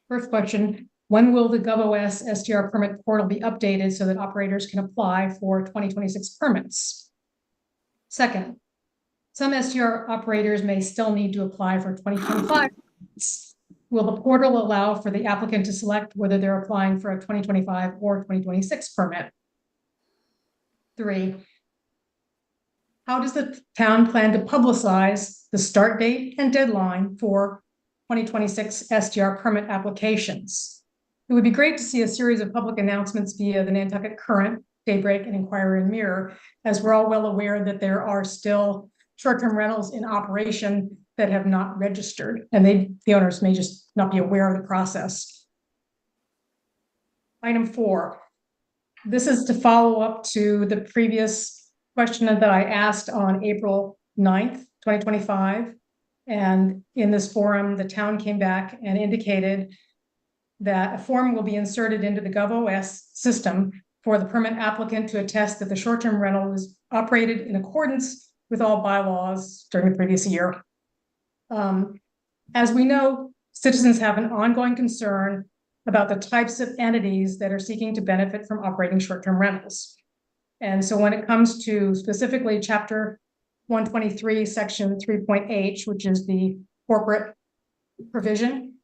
Speaker 15: First question, when will the GovOS STR permit portal be updated so that operators can apply for 2026 permits? Second, some STR operators may still need to apply for 2025 permits. Will the portal allow for the applicant to select whether they're applying for a 2025 or 2026 permit? 3, how does the town plan to publicize the start date and deadline for 2026 STR permit applications? It would be great to see a series of public announcements via the Nantucket Current, Daybreak, and Inquirer and Mirror, as we're all well aware that there are still short-term rentals in operation that have not registered, and the owners may just not be aware of the process. Item 4, this is to follow up to the previous question that I asked on April 9th, 2025. And in this forum, the town came back and indicated that a form will be inserted into the GovOS system for the permit applicant to attest that the short-term rental was operated in accordance with all bylaws during the previous year. As we know, citizens have an ongoing concern about the types of entities that are seeking to benefit from operating short-term rentals. And so when it comes to specifically Chapter 123, Section 3.H, which is the corporate provision,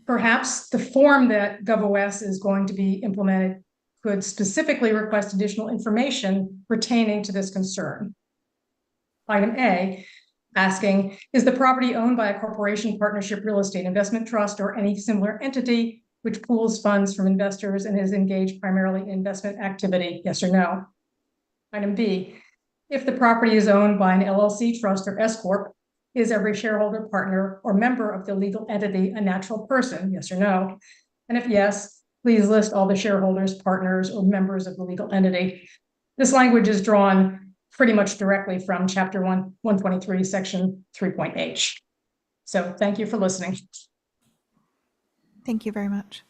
Speaker 15: perhaps the form that GovOS is going to be implemented could specifically request additional information pertaining to this concern. Item A, asking, is the property owned by a corporation, partnership, real estate investment trust, or any similar entity which pools funds from investors and is engaged primarily in investment activity? Yes or no? Item B, if the property is owned by an LLC, trust, or S Corp, is every shareholder, partner, or member of the legal entity a natural person? Yes or no? And if yes, please list all the shareholders, partners, or members of the legal entity. This language is drawn pretty much directly from Chapter 123, Section 3.H. So thank you for listening.
Speaker 1: Thank you very much.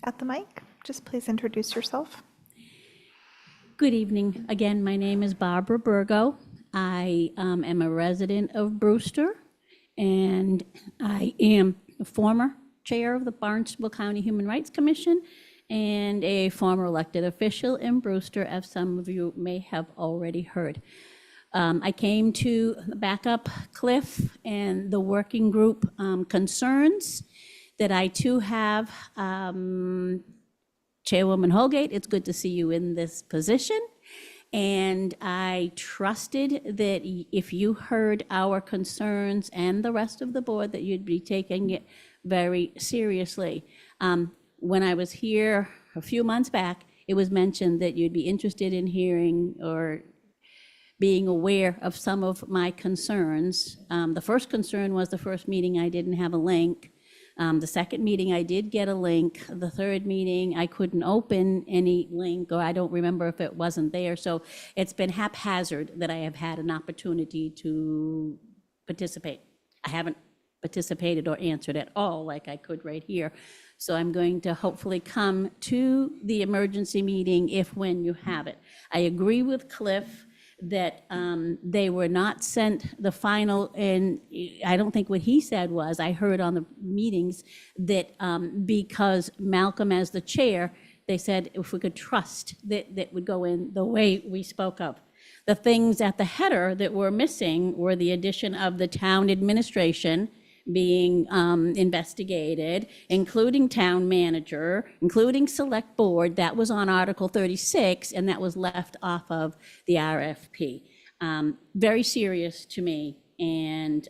Speaker 1: At the mic, just please introduce yourself.
Speaker 16: Good evening. Again, my name is Barbara Burgo. I am a resident of Brewster, and I am a former chair of the Barnstable County Human Rights Commission and a former elected official in Brewster, as some of you may have already heard. I came to back up Cliff and the working group concerns that I too have. Chairwoman Holgate, it's good to see you in this position. And I trusted that if you heard our concerns and the rest of the board, that you'd be taking it very seriously. When I was here a few months back, it was mentioned that you'd be interested in hearing or being aware of some of my concerns. The first concern was the first meeting I didn't have a link. The second meeting, I did get a link. The third meeting, I couldn't open any link, or I don't remember if it wasn't there. So it's been haphazard that I have had an opportunity to participate. I haven't participated or answered at all like I could right here. So I'm going to hopefully come to the emergency meeting when you have it. I agree with Cliff that they were not sent the final, and I don't think what he said was, I heard on the meetings that because Malcolm as the chair, they said if we could trust that would go in the way we spoke of. The things at the header that were missing were the addition of the town administration being investigated, including town manager, including select board. That was on Article 36, and that was left off of the RFP. Very serious to me, and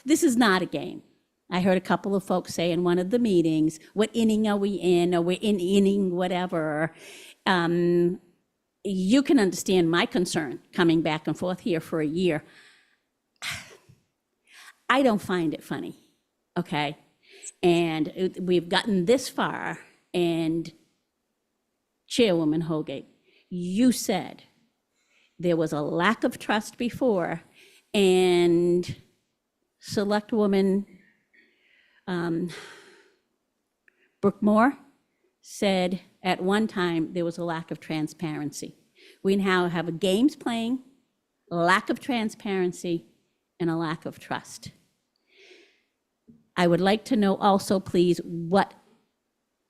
Speaker 16: this is not a game. I heard a couple of folks say in one of the meetings, what inning are we in, or we're in inning whatever. You can understand my concern coming back and forth here for a year. I don't find it funny, okay? And we've gotten this far, and Chairwoman Holgate, you said there was a lack of trust before, and Selectwoman Brookmore said at one time there was a lack of transparency. We now have games playing, lack of transparency, and a lack of trust. I would like to know also, please, what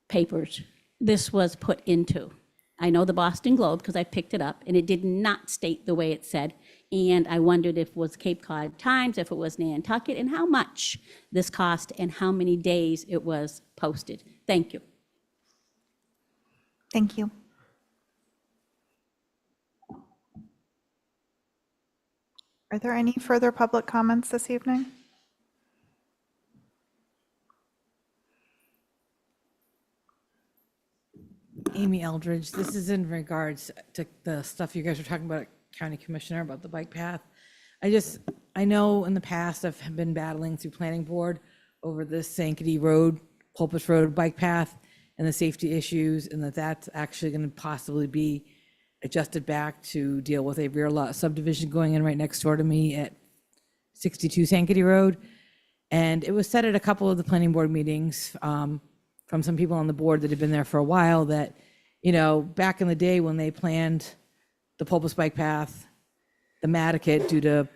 Speaker 16: papers this was put into. I know the Boston Globe because I picked it up, and it did not state the way it said. And I wondered if it was Cape Cod Times, if it was Nantucket, and how much this cost and how many days it was posted. Thank you.
Speaker 1: Thank you. Are there any further public comments this evening?
Speaker 8: Amy Eldridge, this is in regards to the stuff you guys were talking about, County Commissioner, about the bike path. I know in the past I've been battling through planning board over this Sankaty Road, Pulpus Road bike path and the safety issues, and that's actually going to possibly be adjusted back to deal with a rear lot subdivision going in right next door to me at 62 Sankaty Road. And it was said at a couple of the planning board meetings from some people on the board that have been there for a while that, you know, back in the day when they planned the Pulpus bike path, the Nantucket due to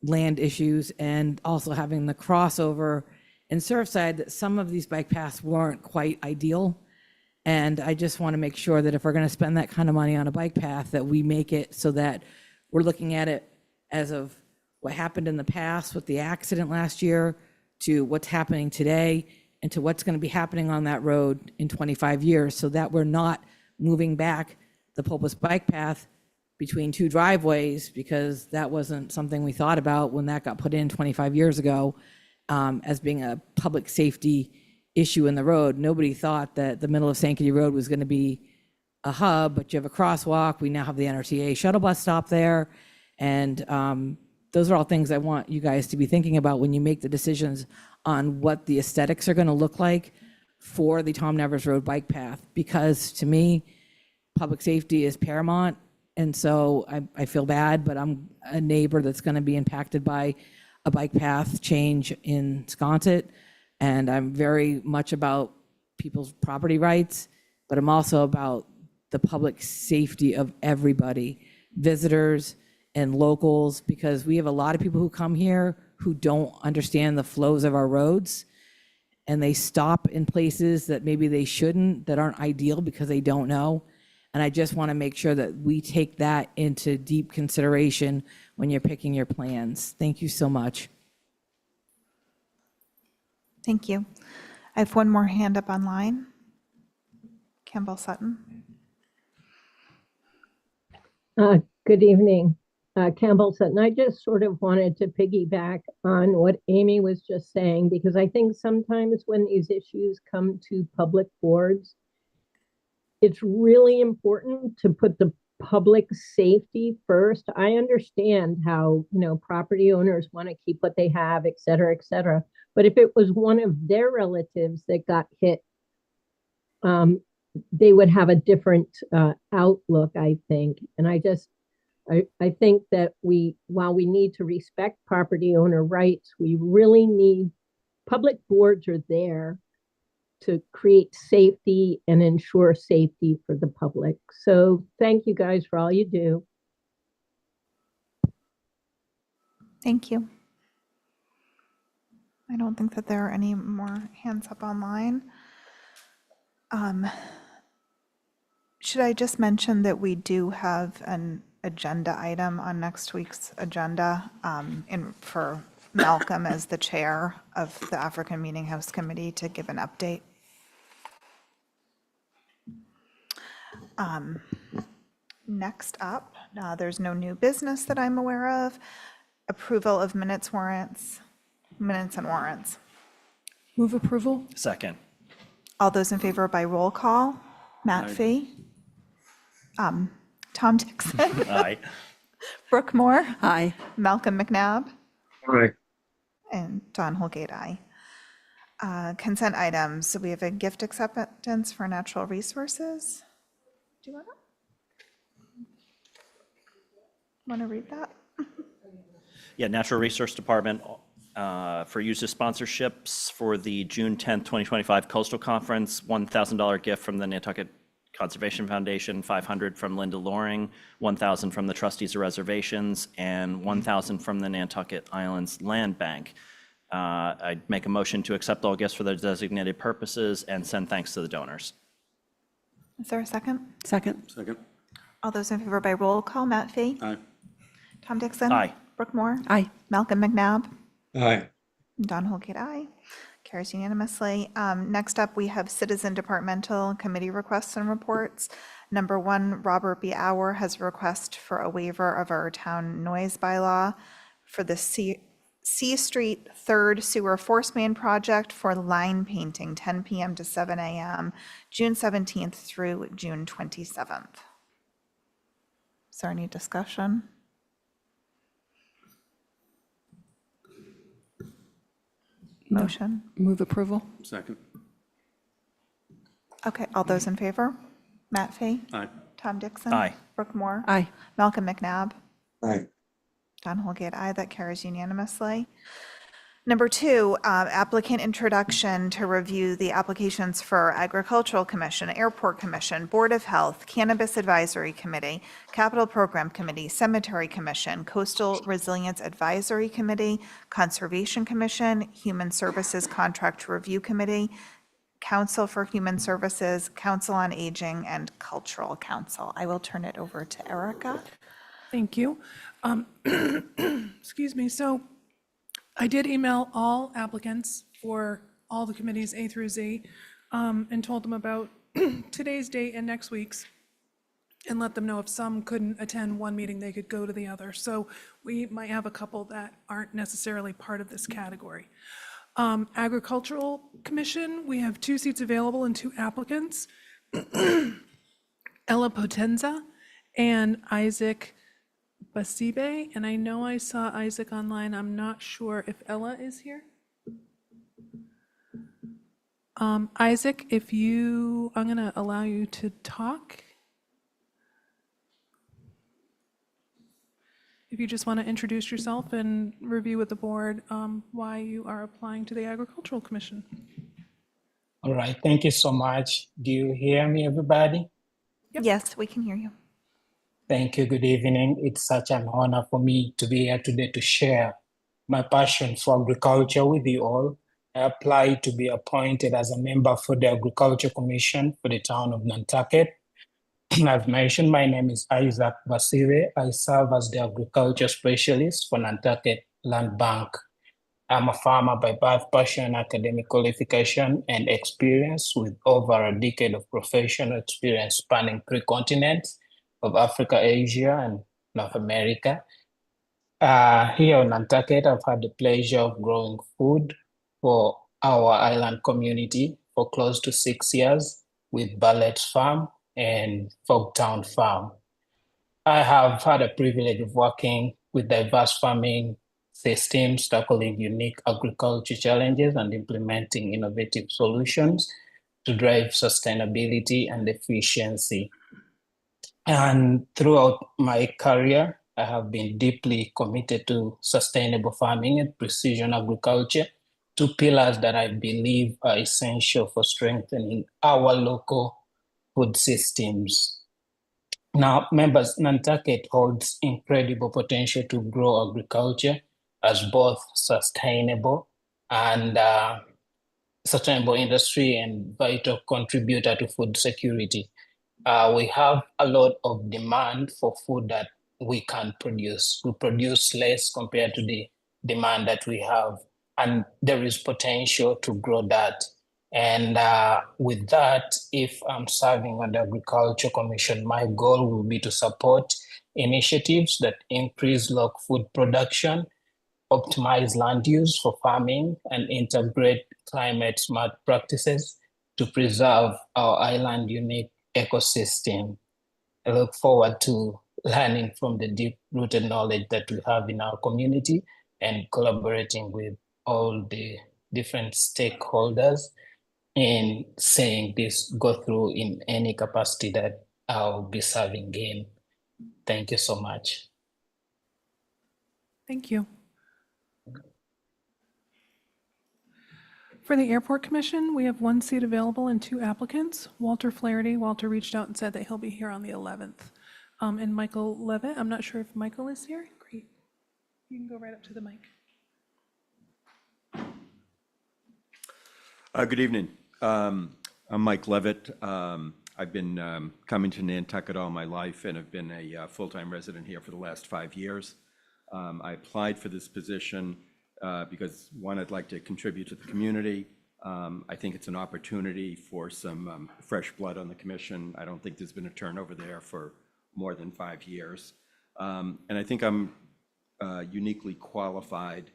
Speaker 8: land issues, and also having the crossover in Surfside, that some of these bike paths weren't quite ideal. And I just want to make sure that if we're going to spend that kind of money on a bike path, that we make it so that we're looking at it as of what happened in the past with the accident last year to what's happening today and to what's going to be happening on that road in 25 years, so that we're not moving back the Pulpus bike path between two driveways, because that wasn't something we thought about when that got put in 25 years ago as being a public safety issue in the road. Nobody thought that the middle of Sankaty Road was going to be a hub, but you have a crosswalk. We now have the NRTA shuttle bus stop there. And those are all things I want you guys to be thinking about when you make the decisions on what the aesthetics are going to look like for the Tom Nevers Road bike path. Because to me, public safety is paramount. And so I feel bad, but I'm a neighbor that's going to be impacted by a bike path change in Sconset. And I'm very much about people's property rights, but I'm also about the public safety of everybody, visitors and locals, because we have a lot of people who come here who don't understand the flows of our roads, and they stop in places that maybe they shouldn't, that aren't ideal because they don't know. And I just want to make sure that we take that into deep consideration when you're picking your plans. Thank you so much.
Speaker 1: Thank you. I have one more hand up online. Campbell Sutton.
Speaker 5: Good evening, Campbell Sutton. I just sort of wanted to piggyback on what Amy was just saying, because I think sometimes when these issues come to public boards, it's really important to put the public safety first. I understand how, property owners want to keep what they have, et cetera, But if it was one of their relatives that got hit, they would have a different outlook, I think. And I think that while we need to respect property owner rights, we really need, public boards are there to create safety and ensure safety for the public. So thank you guys for all you do.
Speaker 1: Thank you. I don't think that there are any more hands up online. Should I just mention that we do have an agenda item on next week's agenda for Malcolm as the chair of the African Meeting House Committee to give an update? Next up, there's no new business that I'm aware of. Approval of minutes and warrants.
Speaker 4: Move approval?
Speaker 2: Second.
Speaker 1: All those in favor by roll call? Matt Fee? Tom Dixon?
Speaker 2: Aye.
Speaker 1: Brooke Moore?
Speaker 4: Aye.
Speaker 1: Malcolm McNabb?
Speaker 12: Right.
Speaker 1: And Don Holgate, aye. Consent items. So we have a gift acceptance for natural resources. Do you want to read that?
Speaker 2: Yeah, Natural Resource Department for use of sponsorships for the June 10th, 2025 Coastal Conference, $1,000 gift from the Nantucket Conservation Foundation, $500 from Linda Loring, $1,000 from the Trustees of Reservations, and $1,000 from the Nantucket Islands Land Bank. I'd make a motion to accept all gifts for their designated purposes and send thanks to the donors.
Speaker 1: Is there a second?
Speaker 4: Second.
Speaker 11: Second.
Speaker 1: All those in favor by roll call? Matt Fee?
Speaker 11: Aye.
Speaker 1: Tom Dixon?
Speaker 2: Aye.
Speaker 1: Brooke Moore?
Speaker 4: Aye.
Speaker 1: Malcolm McNabb?
Speaker 12: Aye.
Speaker 1: Don Holgate, aye. Carries unanimously. Next up, we have citizen departmental committee requests and reports. Number one, Robert B. Auer has a request for a waiver of our town noise bylaw for the C Street 3rd Sewer Force Main Project for line painting, 10 p.m. to 7 a.m., June 17th through June 27th. Is there any discussion? Motion?
Speaker 4: Move approval?
Speaker 11: Second.
Speaker 1: Okay, all those in favor? Matt Fee?
Speaker 11: Aye.
Speaker 1: Tom Dixon?
Speaker 2: Aye.
Speaker 1: Brooke Moore?
Speaker 4: Aye.
Speaker 1: Malcolm McNabb?
Speaker 12: Aye.
Speaker 1: Don Holgate, aye. That carries unanimously. Number two, applicant introduction to review the applications for Agricultural Commission, Airport Commission, Board of Health, Cannabis Advisory Committee, Capital Program Committee, Cemetery Commission, Coastal Resilience Advisory Committee, Conservation Commission, Human Services Contract Review Committee, Council for Human Services, Council on Aging, and Cultural Council. I will turn it over to Erica.
Speaker 17: Thank you. Excuse me. So I did email all applicants for all the committees A through Z and told them about today's date and next week's, and let them know if some couldn't attend one meeting, they could go to the other. So we might have a couple that aren't necessarily part of this category. Agricultural Commission, we have 2 seats available and 2 applicants. Ella Potenza and Isaac Basibe, and I know I saw Isaac online. I'm not sure if Ella is here. Isaac, I'm going to allow you to talk. If you just want to introduce yourself and review with the board why you are applying to the Agricultural Commission.
Speaker 18: All right, thank you so much. Do you hear me, everybody?
Speaker 1: Yep. Yes, we can hear you.
Speaker 18: Thank you, good evening. It's such an honor for me to be here today to share my passion for agriculture with you all. I applied to be appointed as a member for the Agriculture Commission for the town of Nantucket. I've mentioned my name is Isaac Basire. I serve as the agriculture specialist for Nantucket Land Bank. I'm a farmer by birth, passion, academic qualification, and experience with over a decade of professional experience spanning 3 continents of Africa, Asia, and North America. Here in Nantucket, I've had the pleasure of growing food for our island community for close to 6 years with Ballett's Farm and Fogtown Farm. I have had a privilege of working with diverse farming systems, tackling unique agriculture challenges, and implementing innovative solutions to drive sustainability and efficiency. And throughout my career, I have been deeply committed to sustainable farming and precision agriculture, two pillars that I believe are essential for strengthening our local food systems. Now, members, Nantucket holds incredible potential to grow agriculture as both sustainable industry and vital contributor to food security. We have a lot of demand for food that we can produce. We produce less compared to the demand that we have, and there is potential to grow that. And with that, if I'm serving on the Agriculture Commission, my goal will be to support initiatives that increase local food production, optimize land use for farming, and integrate climate smart practices to preserve our island unique ecosystem. I look forward to learning from the deep-rooted knowledge that we have in our community and collaborating with all the different stakeholders in seeing this go through in any capacity that I'll be serving in. Thank you so much.
Speaker 17: Thank you. For the Airport Commission, we have 1 seat available and 2 applicants. Walter Flaherty. Walter reached out and said that he'll be here on the 11th. And Michael Levitt. I'm not sure if Michael is here. Great. You can go right up to the mic.
Speaker 19: Good evening. I'm Mike Levitt. I've been coming to Nantucket all my life and have been a full-time resident here for the last 5 years. I applied for this position because, one, I'd like to contribute to the community. I think it's an opportunity for some fresh blood on the commission. I don't think there's been a turnover there for more than 5 years. And I think I'm uniquely qualified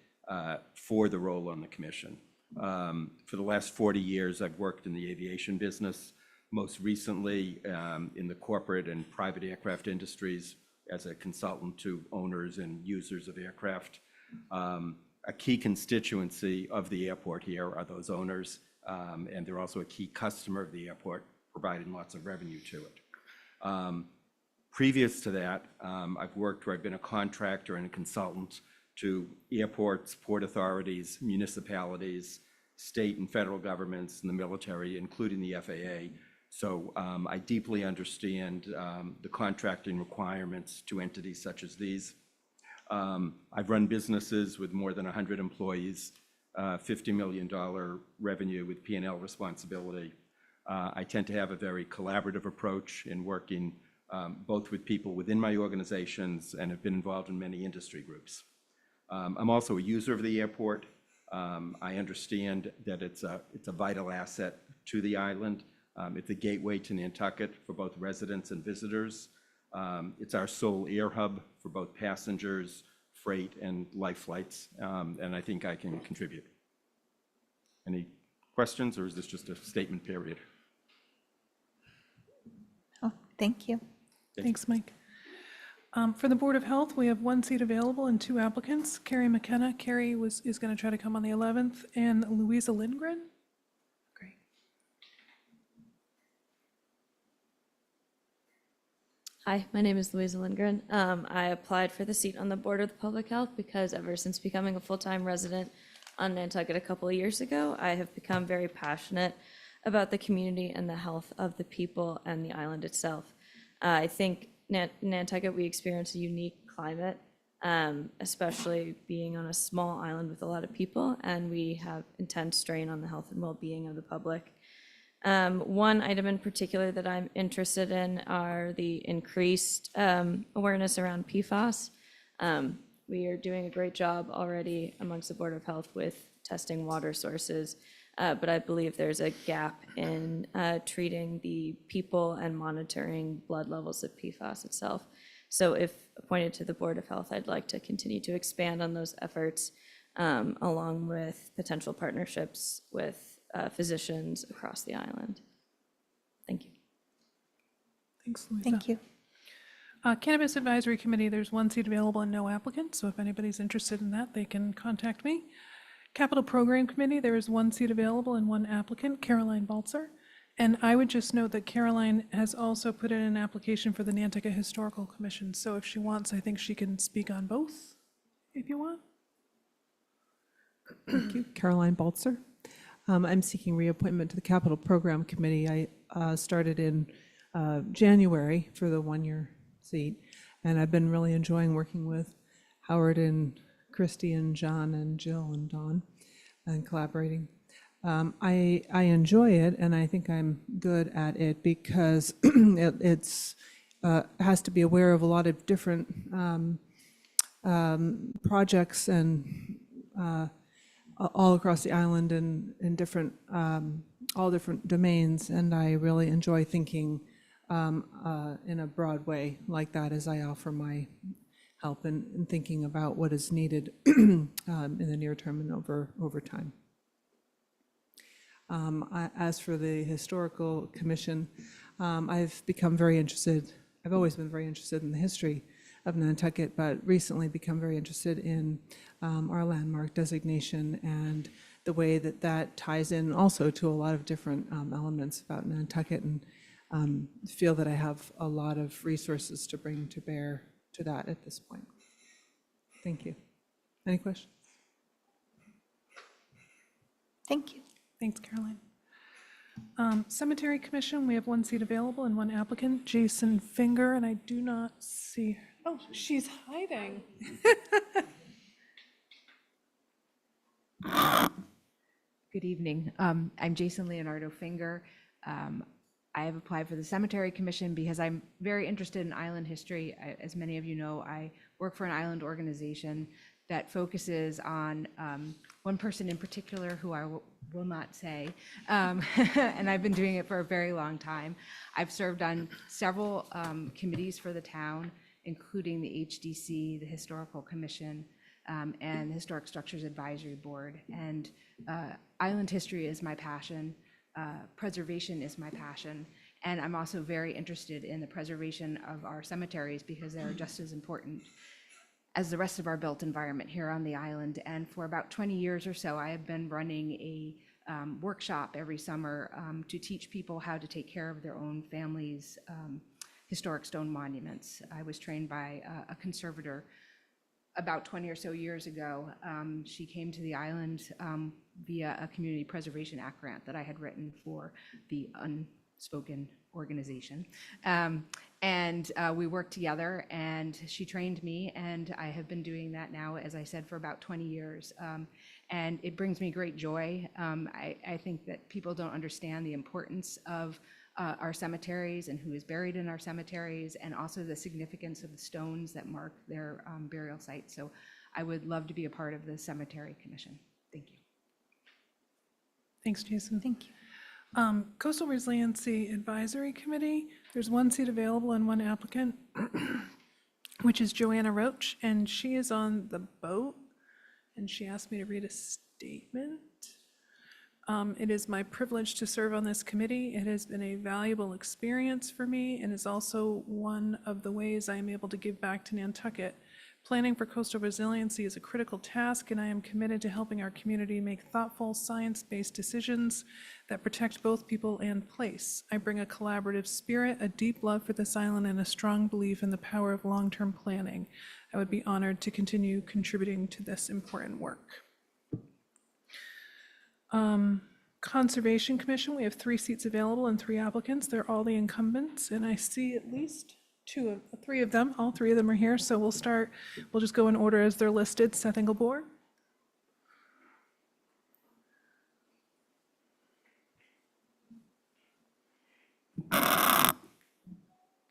Speaker 19: for the role on the commission. For the last 40 years, I've worked in the aviation business, most recently in the corporate and private aircraft industries as a consultant to owners and users of aircraft. A key constituency of the airport here are those owners, and they're also a key customer of the airport, providing lots of revenue to it. Previous to that, I've worked where I've been a contractor and a consultant to airports, port authorities, municipalities, state and federal governments, and the military, including the FAA. So I deeply understand the contracting requirements to entities such as these. I've run businesses with more than 100 employees, $50 million revenue with P&L responsibility. I tend to have a very collaborative approach in working both with people within my organizations and have been involved in many industry groups. I'm also a user of the airport. I understand that it's a vital asset to the island. It's a gateway to Nantucket for both residents and visitors. It's our sole air hub for both passengers, freight, and life flights, and I think I can contribute. Any questions, or is this just a statement period?
Speaker 1: Oh, thank you.
Speaker 17: Thanks, Mike. For the Board of Health, we have 1 seat available and 2 applicants. Carrie McKenna. Carrie is going to try to come on the 11th, and Louisa Lindgren. Great.
Speaker 20: Hi, my name is Louisa Lindgren. I applied for the seat on the Board of Public Health because ever since becoming a full-time resident on Nantucket a couple of years ago, I have become very passionate about the community and the health of the people and the island itself. I think Nantucket, we experience a unique climate, especially being on a small island with a lot of people, and we have intense strain on the health and well-being of the public. One item in particular that I'm interested in are the increased awareness around PFAS. We are doing a great job already amongst the Board of Health with testing water sources, but I believe there's a gap in treating the people and monitoring blood levels of PFAS itself. So if appointed to the Board of Health, I'd like to continue to expand on those efforts along with potential partnerships with physicians across the island. Thank you.
Speaker 17: Thanks, Louisa.
Speaker 1: Thank you.
Speaker 17: Cannabis Advisory Committee, there's one seat available and no applicants, so if anybody's interested in that, they can contact me. Capital Program Committee, there is one seat available and one applicant, Caroline Baltzer. And I would just note that Caroline has also put in an application for the Nantucket Historical Commission, so if she wants, I think she can speak on both, if you want.
Speaker 21: Thank you. Caroline Baltzer. I'm seeking reappointment to the Capital Program Committee. I started in January for the one-year seat, and I've been really enjoying working with Howard and Christy and John and Jill and Dawn and collaborating. I enjoy it, and I think I'm good at it because it's has to be aware of a lot of different projects and all across the island and in different all different domains, and I really enjoy thinking in a broad way like that as I offer my help in thinking about what is needed in the near term and over time. As for the Historical Commission, I've become very interested. I've always been very interested in the history of Nantucket, but recently become very interested in our landmark designation and the way that that ties in also to a lot of different elements about Nantucket, and feel that I have a lot of resources to bring to bear to that at this point. Thank you. Any questions?
Speaker 1: Thank you.
Speaker 17: Thanks, Caroline. Cemetery Commission, we have one seat available and one applicant, Jason Finger, and I do not see her. Oh, she's hiding.
Speaker 22: Good evening. I'm Jason Leonardo Finger. I have applied for the Cemetery Commission because I'm very interested in island history. As many of you know, I work for an island organization that focuses on one person in particular who I will not say, and I've been doing it for a very long time. I've served on several committees for the town, including the HDC, the Historical Commission, and the Historic Structures Advisory Board. And island history is my passion. Preservation is my passion. And I'm also very interested in the preservation of our cemeteries because they're just as important as the rest of our built environment here on the island. And for about 20 years or so, I have been running a workshop every summer to teach people how to take care of their own family's historic stone monuments. I was trained by a conservator about 20 or so years ago. She came to the island via a Community Preservation Act grant that I had written for the Unspoken organization. And we worked together, and she trained me, and I have been doing that now, as I said, for about 20 years. And it brings me great joy. I think that people don't understand the importance of our cemeteries and who is buried in our cemeteries, and also the significance of the stones that mark their burial sites. So I would love to be a part of the Cemetery Commission. Thank you.
Speaker 17: Thanks, Jason.
Speaker 1: Thank you.
Speaker 17: Coastal Resiliency Advisory Committee, there's one seat available and one applicant, which is Joanna Roach, and she is on the boat, and she asked me to read a statement. It is my privilege to serve on this committee. It has been a valuable experience for me and is also one of the ways I am able to give back to Nantucket. Planning for coastal resiliency is a critical task, and I am committed to helping our community make thoughtful, science-based decisions that protect both people and place. I bring a collaborative spirit, a deep love for this island, and a strong belief in the power of long-term planning. I would be honored to continue contributing to this important work. Conservation Commission, we have 3 seats available and 3 applicants. They're all the incumbents, and I see at least 3 of them. All 3 of them are here, so we'll just go in order as they're listed. Seth Engelborg.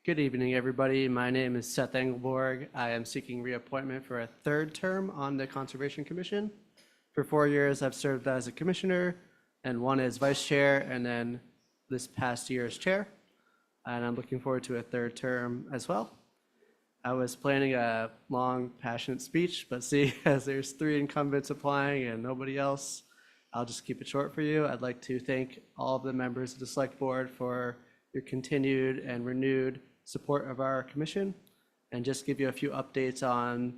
Speaker 23: Good evening, everybody. My name is Seth Engelborg. I am seeking reappointment for a 3rd term on the Conservation Commission. For 4 years, I've served as a commissioner and 1 as vice chair, and then this past year as chair. And I'm looking forward to a 3rd term as well. I was planning a long, passionate speech, but see, as there's 3 incumbents applying and nobody else, I'll just keep it short for you. I'd like to thank all of the members of the Select Board for your continued and renewed support of our commission. and just give you a few updates on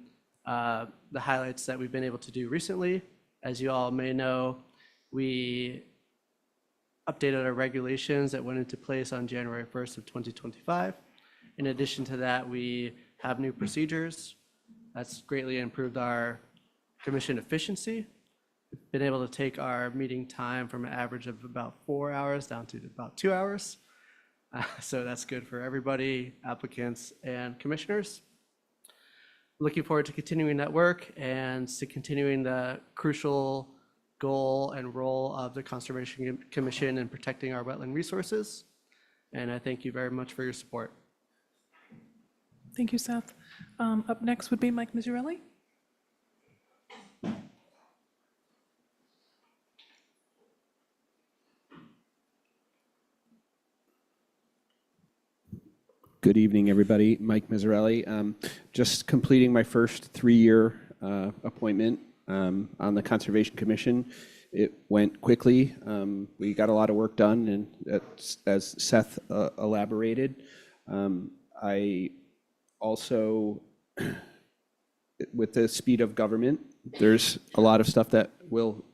Speaker 23: the highlights that we've been able to do recently. As you all may know, we updated our regulations that went into place on January 1st of 2025. In addition to that, we have new procedures. That's greatly improved our commission efficiency. We've been able to take our meeting time from an average of about 4 hours down to about 2 hours. So that's good for everybody, applicants and commissioners. Looking forward to continuing that work and to continuing the crucial goal and role of the Conservation Commission in protecting our wetland resources. And I thank you very much for your support.
Speaker 17: Thank you, Seth. Up next would be Mike Mazzarelli.
Speaker 3: Good evening, everybody. Mike Mazzarelli. Just completing my first 3-year appointment on the Conservation Commission. It went quickly. We got a lot of work done, and as Seth elaborated, I also, with the speed of government, there's a lot of stuff that will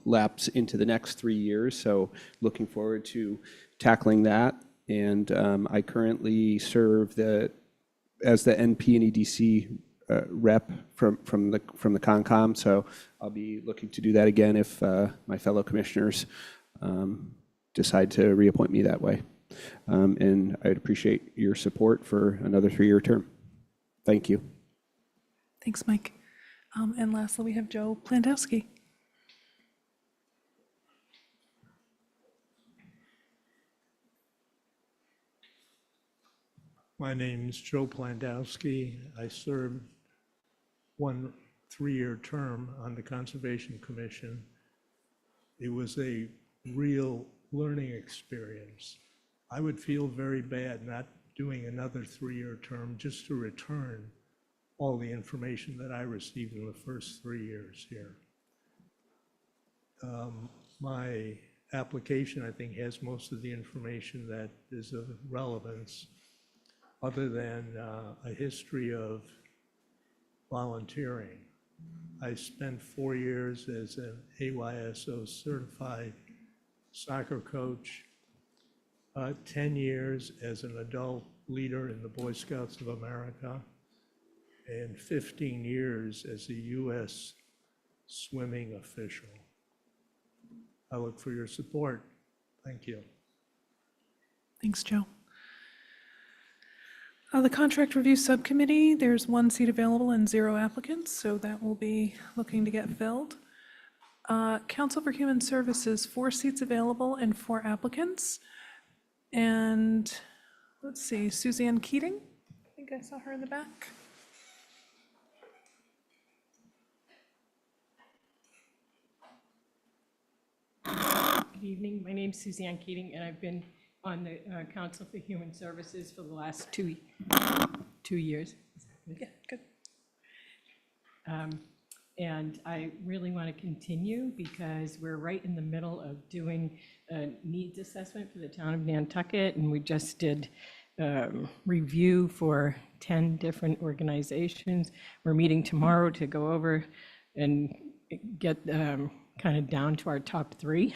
Speaker 3: lapse into the next 3 years. So looking forward to tackling that. And I currently serve as the NP and EDC rep from the Concom. So I'll be looking to do that again if my fellow commissioners decide to reappoint me that way. And I'd appreciate your support for another 3-year term. Thank you.
Speaker 17: Thanks, Mike. And lastly, we have Joe Plandowski.
Speaker 7: My name is Joe Plandowski. I served 1 3-year term on the Conservation Commission. It was a real learning experience. I would feel very bad not doing another 3-year term just to return all the information that I received in the first 3 years here. My application, I think, has most of the information that is of relevance, other than a history of volunteering. I spent 4 years as an AYSO certified soccer coach, 10 years as an adult leader in the Boy Scouts of America, and 15 years as a U.S. swimming official. I look for your support. Thank you.
Speaker 17: Thanks, Joe. The Contract Review Subcommittee, there's 1 seat available and 0 applicants, so that will be looking to get filled. Council for Human Services, 4 seats available and 4 applicants. And let's see, Suzanne Keating, I think I saw her in the back.
Speaker 9: Good evening. My name's Suzanne Keating, and I've been on the Council for Human Services for the last 2 years.
Speaker 17: Yeah, good.
Speaker 9: And I really want to continue because we're right in the middle of doing a needs assessment for the town of Nantucket, and we just did review for 10 different organizations. We're meeting tomorrow to go over and get kind of down to our top 3.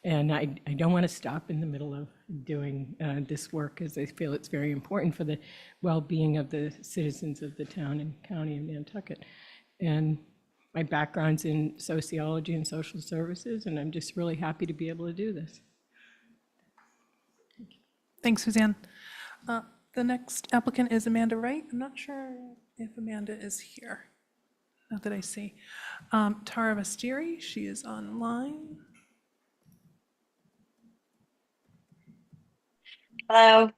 Speaker 9: And I don't want to stop in the middle of doing this work because I feel it's very important for the well-being of the citizens of the town and county of Nantucket. And my background's in sociology and social services, and I'm just really happy to be able to do this.
Speaker 17: Thanks, Suzanne. The next applicant is Amanda Wright. I'm not sure if Amanda is here. Not that I see. Tara Vestieri, she is online.
Speaker 24: Hello.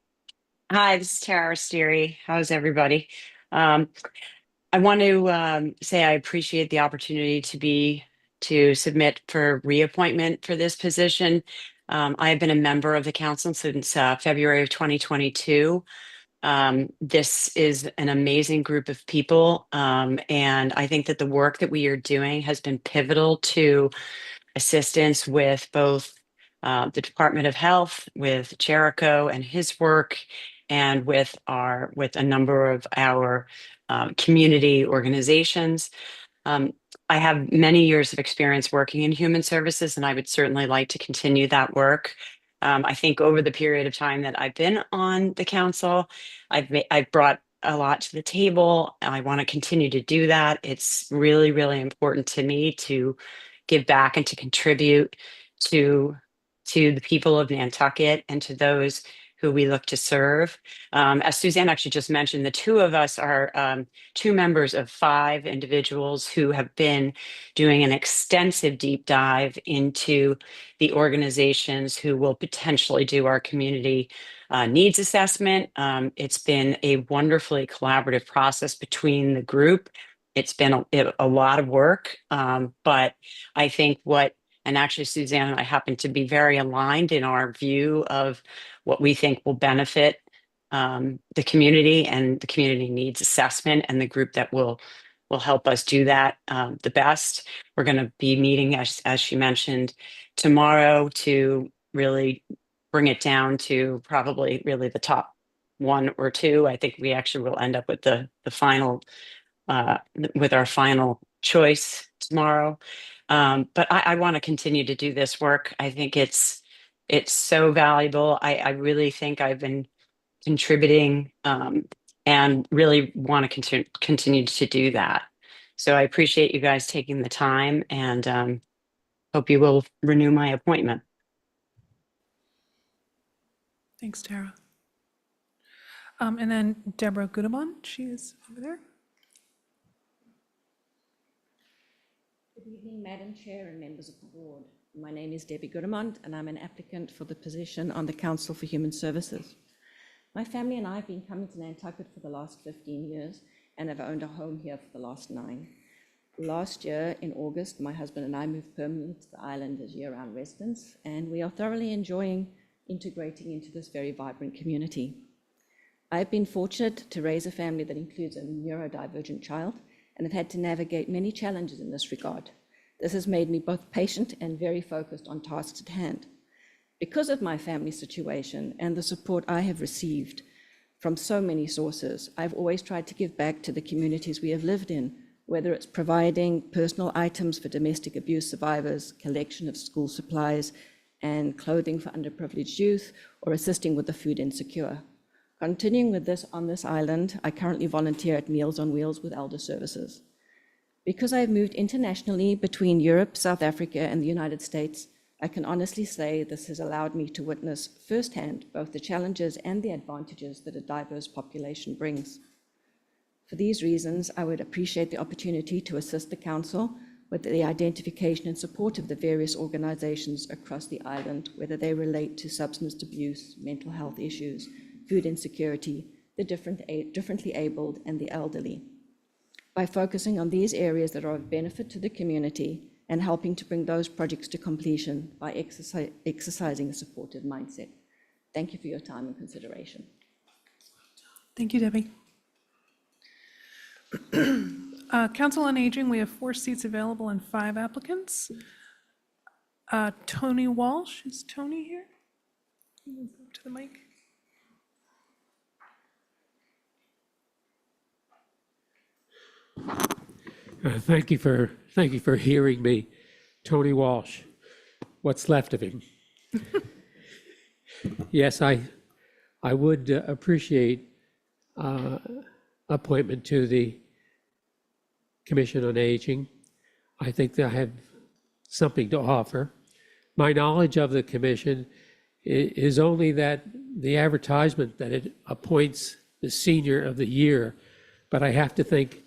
Speaker 24: Hi, this is Tara Steary. How's everybody? I want to say I appreciate the opportunity to submit for reappointment for this position. I have been a member of the council since February of 2022. This is an amazing group of people, and I think that the work that we are doing has been pivotal to assistance with both the Department of Health, with Jericho and his work, and with a number of our community organizations. I have many years of experience working in human services, and I would certainly like to continue that work. I think over the period of time that I've been on the council, I've brought a lot to the table. I want to continue to do that. It's really, really important to me to give back and to contribute to the people of Nantucket and to those who we look to serve. As Suzanne actually just mentioned, the two of us are two members of 5 individuals who have been doing an extensive deep dive into the organizations who will potentially do our community needs assessment. It's been a wonderfully collaborative process between the group. It's been a lot of work, but I think and actually Suzanne and I happen to be very aligned in our view of what we think will benefit the community and the community needs assessment, and the group that will help us do that the best. We're going to be meeting, as she mentioned, tomorrow to really bring it down to probably really the top 1 or 2. I think we actually will end up with the final with our final choice tomorrow. But I want to continue to do this work. I think it's so valuable. I really think I've been contributing and really want to continue to do that. So I appreciate you guys taking the time, and hope you will renew my appointment.
Speaker 17: Thanks, Tara. And then Deborah Goodemont, she is over there.
Speaker 6: Good evening, Madam Chair and members of the board. My name is Debbie Goodemont, and I'm an applicant for the position on the Council for Human Services. My family and I have been coming to Nantucket for the last 15 years and have owned a home here for the last 9. Last year, in August, my husband and I moved permanently to the island as year-round residents, and we are thoroughly enjoying integrating into this very vibrant community. I've been fortunate to raise a family that includes a neurodivergent child and have had to navigate many challenges in this regard. This has made me both patient and very focused on tasks at hand. Because of my family situation and the support I have received from so many sources, I've always tried to give back to the communities we have lived in, whether it's providing personal items for domestic abuse survivors, collection of school supplies, and clothing for underprivileged youth, or assisting with the food insecure. Continuing with this on this island, I currently volunteer at Meals on Wheels with Elder Services. Because I have moved internationally between Europe, South Africa, and the United States, I can honestly say this has allowed me to witness firsthand both the challenges and the advantages that a diverse population brings. For these reasons, I would appreciate the opportunity to assist the Council with the identification and support of the various organizations across the island, whether they relate to substance abuse, mental health issues, food insecurity, the differently abled, and the elderly. By focusing on these areas that are of benefit to the community and helping to bring those projects to completion by exercising a supportive mindset. Thank you for your time and consideration.
Speaker 17: Thank you, Debbie. Council on Aging, we have 4 seats available and 5 applicants. Tony Walsh, is Tony here? Move to the mic.
Speaker 10: Thank you for hearing me. Tony Walsh, what's left of him. Yes, I would appreciate appointment to the Commission on Aging. I think that I have something to offer. My knowledge of the commission is only that the advertisement that it appoints the senior of the year, but I have to think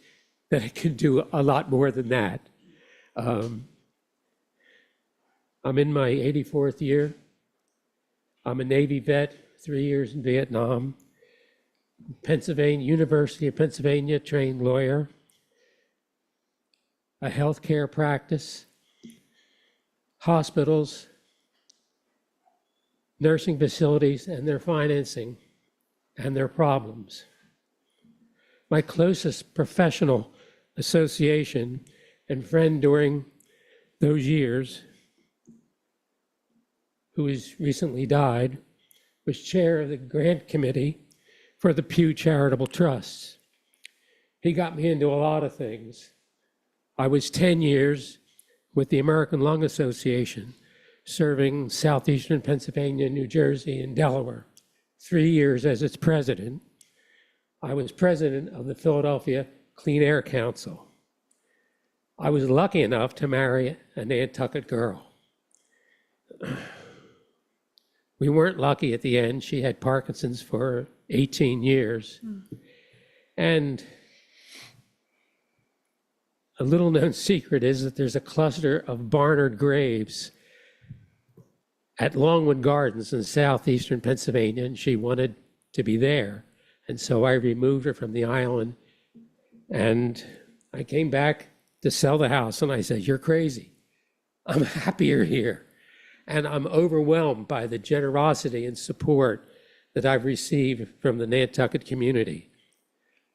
Speaker 10: that it can do a lot more than that. I'm in my 84th year. I'm a Navy vet, 3 years in Vietnam. University of Pennsylvania trained lawyer. A healthcare practice, hospitals, nursing facilities and their financing and their problems. My closest professional association and friend during those years, who has recently died, was chair of the grant committee for the Pew Charitable Trusts. He got me into a lot of things. I was 10 years with the American Lung Association, serving southeastern Pennsylvania, New Jersey, and Delaware. 3 years as its president. I was president of the Philadelphia Clean Air Council. I was lucky enough to marry a Nantucket girl. We weren't lucky at the end. She had Parkinson's for 18 years. And a little known secret is that there's a cluster of Barnard graves at Longwood Gardens in southeastern Pennsylvania, and she wanted to be there. And so I removed her from the island, and I came back to sell the house, and I said, "You're crazy. I'm happier here." And I'm overwhelmed by the generosity and support that I've received from the Nantucket community.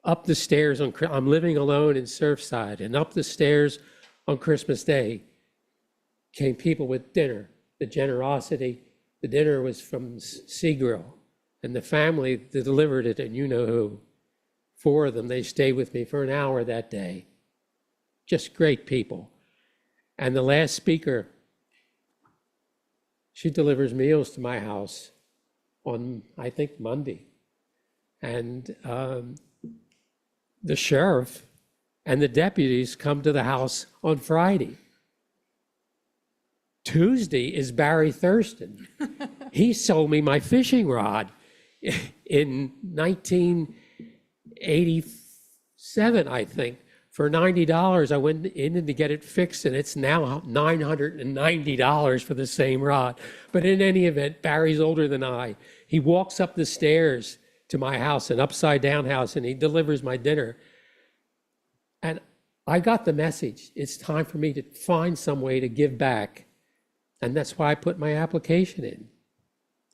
Speaker 10: Up the stairs, I'm living alone in Surfside, and up the stairs on Christmas Day came people with dinner. The generosity, the dinner was from Sea Grill, and the family that delivered it, and you know who, 4 of them, they stayed with me for an hour that day. Just great people. And the last speaker, she delivers meals to my house on, I think, Monday. And the sheriff and the deputies come to the house on Friday. Tuesday is Barry Thurston. He sold me my fishing rod in 1987, I think. For $90, I went in to get it fixed, and it's now $990 for the same rod. But in any event, Barry's older than I. He walks up the stairs to my house, an upside-down house, and he delivers my dinner. And I got the message. It's time for me to find some way to give back. And that's why I put my application in.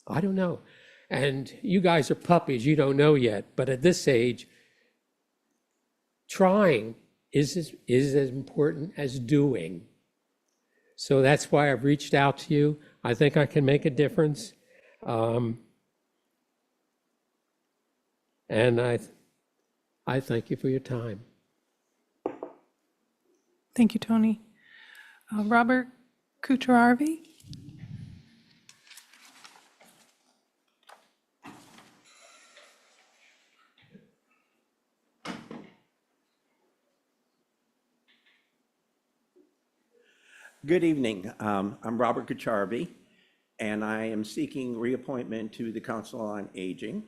Speaker 10: I don't know. And you guys are puppies, you don't know yet. But at this age, trying is as important as doing. So that's why I've reached out to you. I think I can make a difference. And I thank you for your time.
Speaker 17: Thank you, Tony. Robert Kucharavi.
Speaker 13: Good evening. I'm Robert Kucharvi, and I am seeking reappointment to the Council on Aging.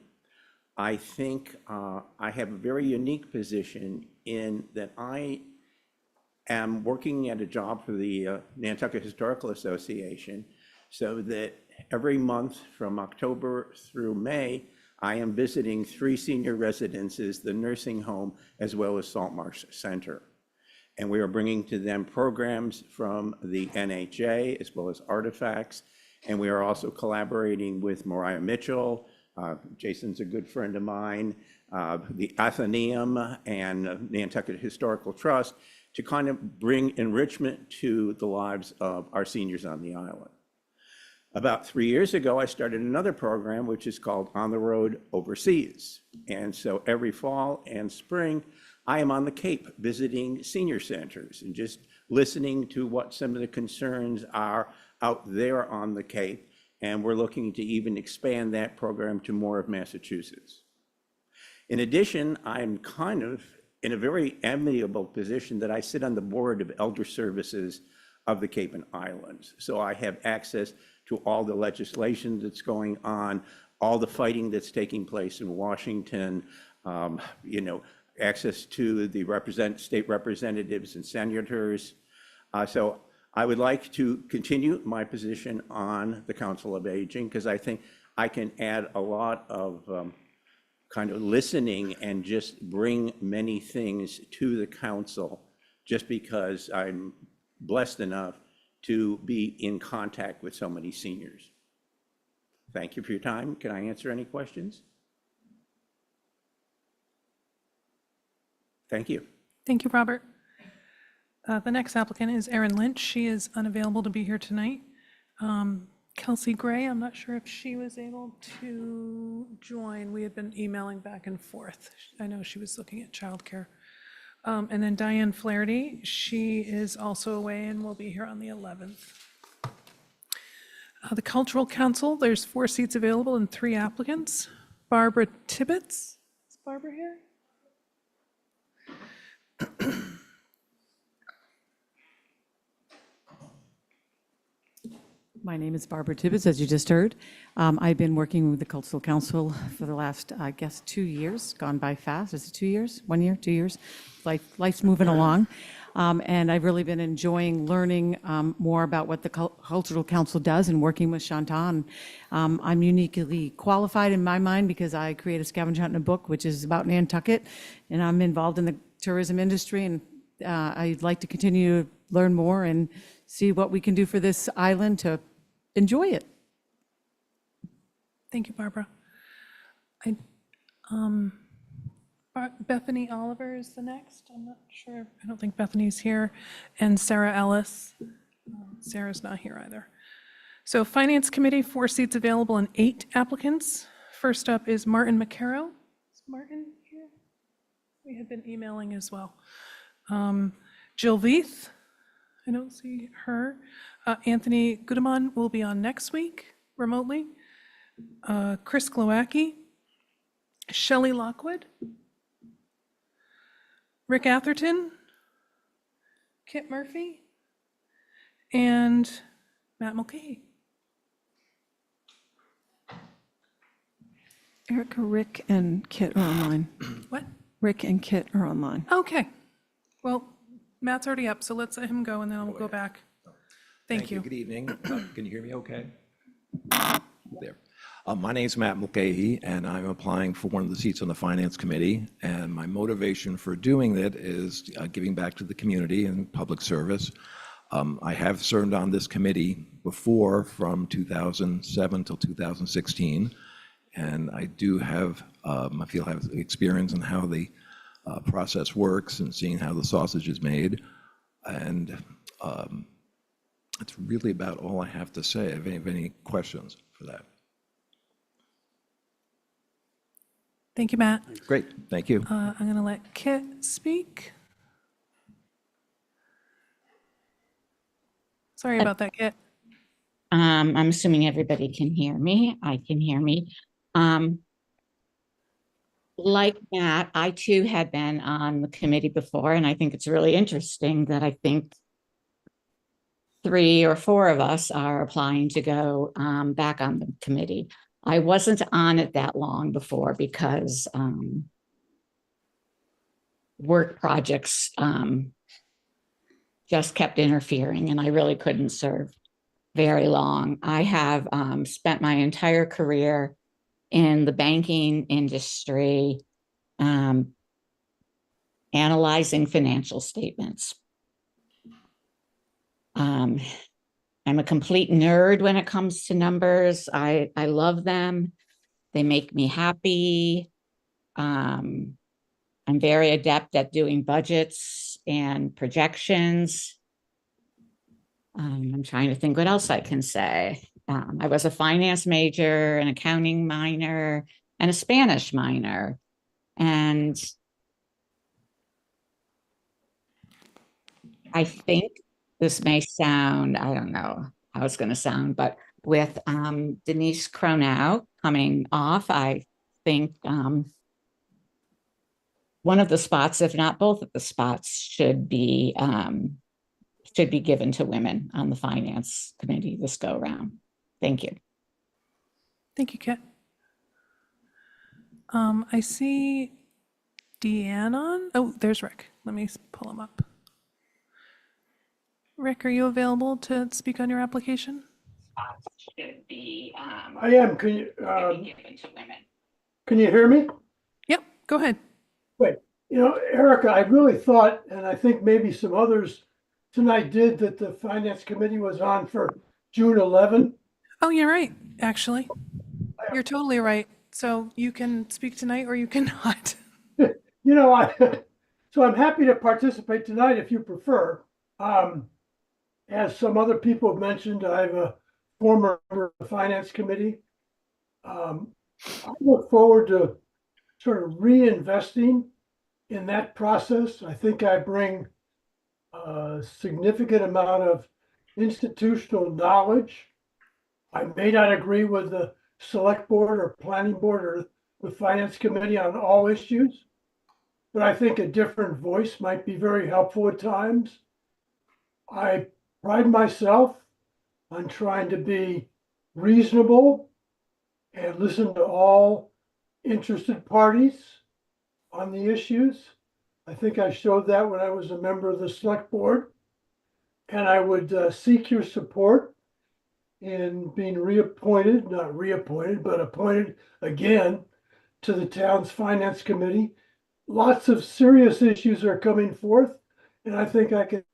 Speaker 13: I think I have a very unique position in that I am working at a job for the Nantucket Historical Association, so that every month from October through May, I am visiting 3 senior residences, the nursing home, as well as Saltmarsh Center. And we are bringing to them programs from the NHA as well as artifacts. And we are also collaborating with Mariah Mitchell. Jason's a good friend of mine, the Athenaeum and Nantucket Historical Trust to kind of bring enrichment to the lives of our seniors on the island. About 3 years ago, I started another program, which is called On the Road Overseas. And so every fall and spring, I am on the Cape visiting senior centers and just listening to what some of the concerns are out there on the Cape. And we're looking to even expand that program to more of Massachusetts. In addition, I'm kind of in a very enviable position that I sit on the board of Elder Services of the Cape and Islands. So I have access to all the legislation that's going on, all the fighting that's taking place in Washington, access to the state representatives and senators. So I would like to continue my position on the Council of Aging because I think I can add a lot of kind of listening and just bring many things to the council just because I'm blessed enough to be in contact with so many seniors. Thank you for your time. Can I answer any questions? Thank you.
Speaker 17: Thank you, Robert. The next applicant is Erin Lynch. She is unavailable to be here tonight. Kelsey Gray, I'm not sure if she was able to join. We had been emailing back and forth. I know she was looking at childcare. And then Diane Flaherty, she is also away and will be here on the 11th. The Cultural Council, there's 4 seats available and 3 applicants. Barbara Tibbetts, is Barbara here?
Speaker 8: My name is Barbara Tibbetts, as you just heard. I've been working with the Cultural Council for the last, I guess, 2 years, gone by fast. Is it 2 years? 1 year, 2 years? Life's moving along. And I've really been enjoying learning more about what the Cultural Council does and working with Chantal. I'm uniquely qualified in my mind because I create a scavenger hunt in a book, which is about Nantucket, and I'm involved in the tourism industry, and I'd like to continue to learn more and see what we can do for this island to enjoy it.
Speaker 17: Thank you, Barbara. Bethany Oliver is the next. I'm not sure. I don't think Bethany's here. And Sarah Ellis. Sarah's not here either. So Finance Committee, 4 seats available and 8 applicants. First up is Martin McCarroll. Is Martin here? We had been emailing as well. Jill Veith. I don't see her. Anthony Goodemon will be on next week remotely. Chris Glowacki. Shelley Lockwood. Rick Atherton, Kit Murphy, and Matt Mulcahy.
Speaker 4: Erica, Rick, and Kit are online.
Speaker 17: What?
Speaker 4: Rick and Kit are online.
Speaker 17: Okay. Well, Matt's already up, so let's let him go, and then I'll go back. Thank you.
Speaker 14: Good evening. Can you hear me okay? There. My name's Matt Mulcahy, and I'm applying for one of the seats on the Finance Committee. And my motivation for doing that is giving back to the community and public service. I have served on this committee before from 2007 till 2016. And I do have, I feel I have experience in how the process works and seeing how the sausage is made. And it's really about all I have to say. If any questions for that.
Speaker 17: Thank you, Matt.
Speaker 14: Great, thank you.
Speaker 17: I'm going to let Kit speak. Sorry about that, Kit.
Speaker 15: I'm assuming everybody can hear me. I can hear me. Like Matt, I too had been on the committee before, and I think it's really interesting that I think 3 or 4 of us are applying to go back on the committee. I wasn't on it that long before because work projects just kept interfering, and I really couldn't serve very long. I have spent my entire career in the banking industry, analyzing financial statements. I'm a complete nerd when it comes to numbers. I love them. They make me happy. I'm very adept at doing budgets and projections. I'm trying to think what else I can say. I was a finance major, an accounting minor, and a Spanish minor. And I think this may sound, I don't know how it's going to sound, but with Denise Cronow coming off, I think one of the spots, if not both of the spots, should be given to women on the Finance Committee this go round. Thank you.
Speaker 17: Thank you, Kit. I see Deanne on. Oh, there's Rick. Let me pull him up. Rick, are you available to speak on your application?
Speaker 15: Should be
Speaker 16: I am. Can you
Speaker 15: given to women.
Speaker 16: can you hear me?
Speaker 17: Yep, go ahead.
Speaker 16: Wait, Erica, I really thought, and I think maybe some others tonight did, that the Finance Committee was on for June 11.
Speaker 17: Oh, you're right, actually. You're totally right. So you can speak tonight or you cannot.
Speaker 16: So I'm happy to participate tonight if you prefer. As some other people have mentioned, I have a former member of the Finance Committee. I look forward to sort of reinvesting in that process. I think I bring a significant amount of institutional knowledge. I may not agree with the select board or planning board or the finance committee on all issues, but I think a different voice might be very helpful at times. I pride myself on trying to be reasonable and listen to all interested parties on the issues. I think I showed that when I was a member of the select board. And I would seek your support in being reappointed, not reappointed, but appointed again to the town's finance committee. Lots of serious issues are coming forth, and I think I can.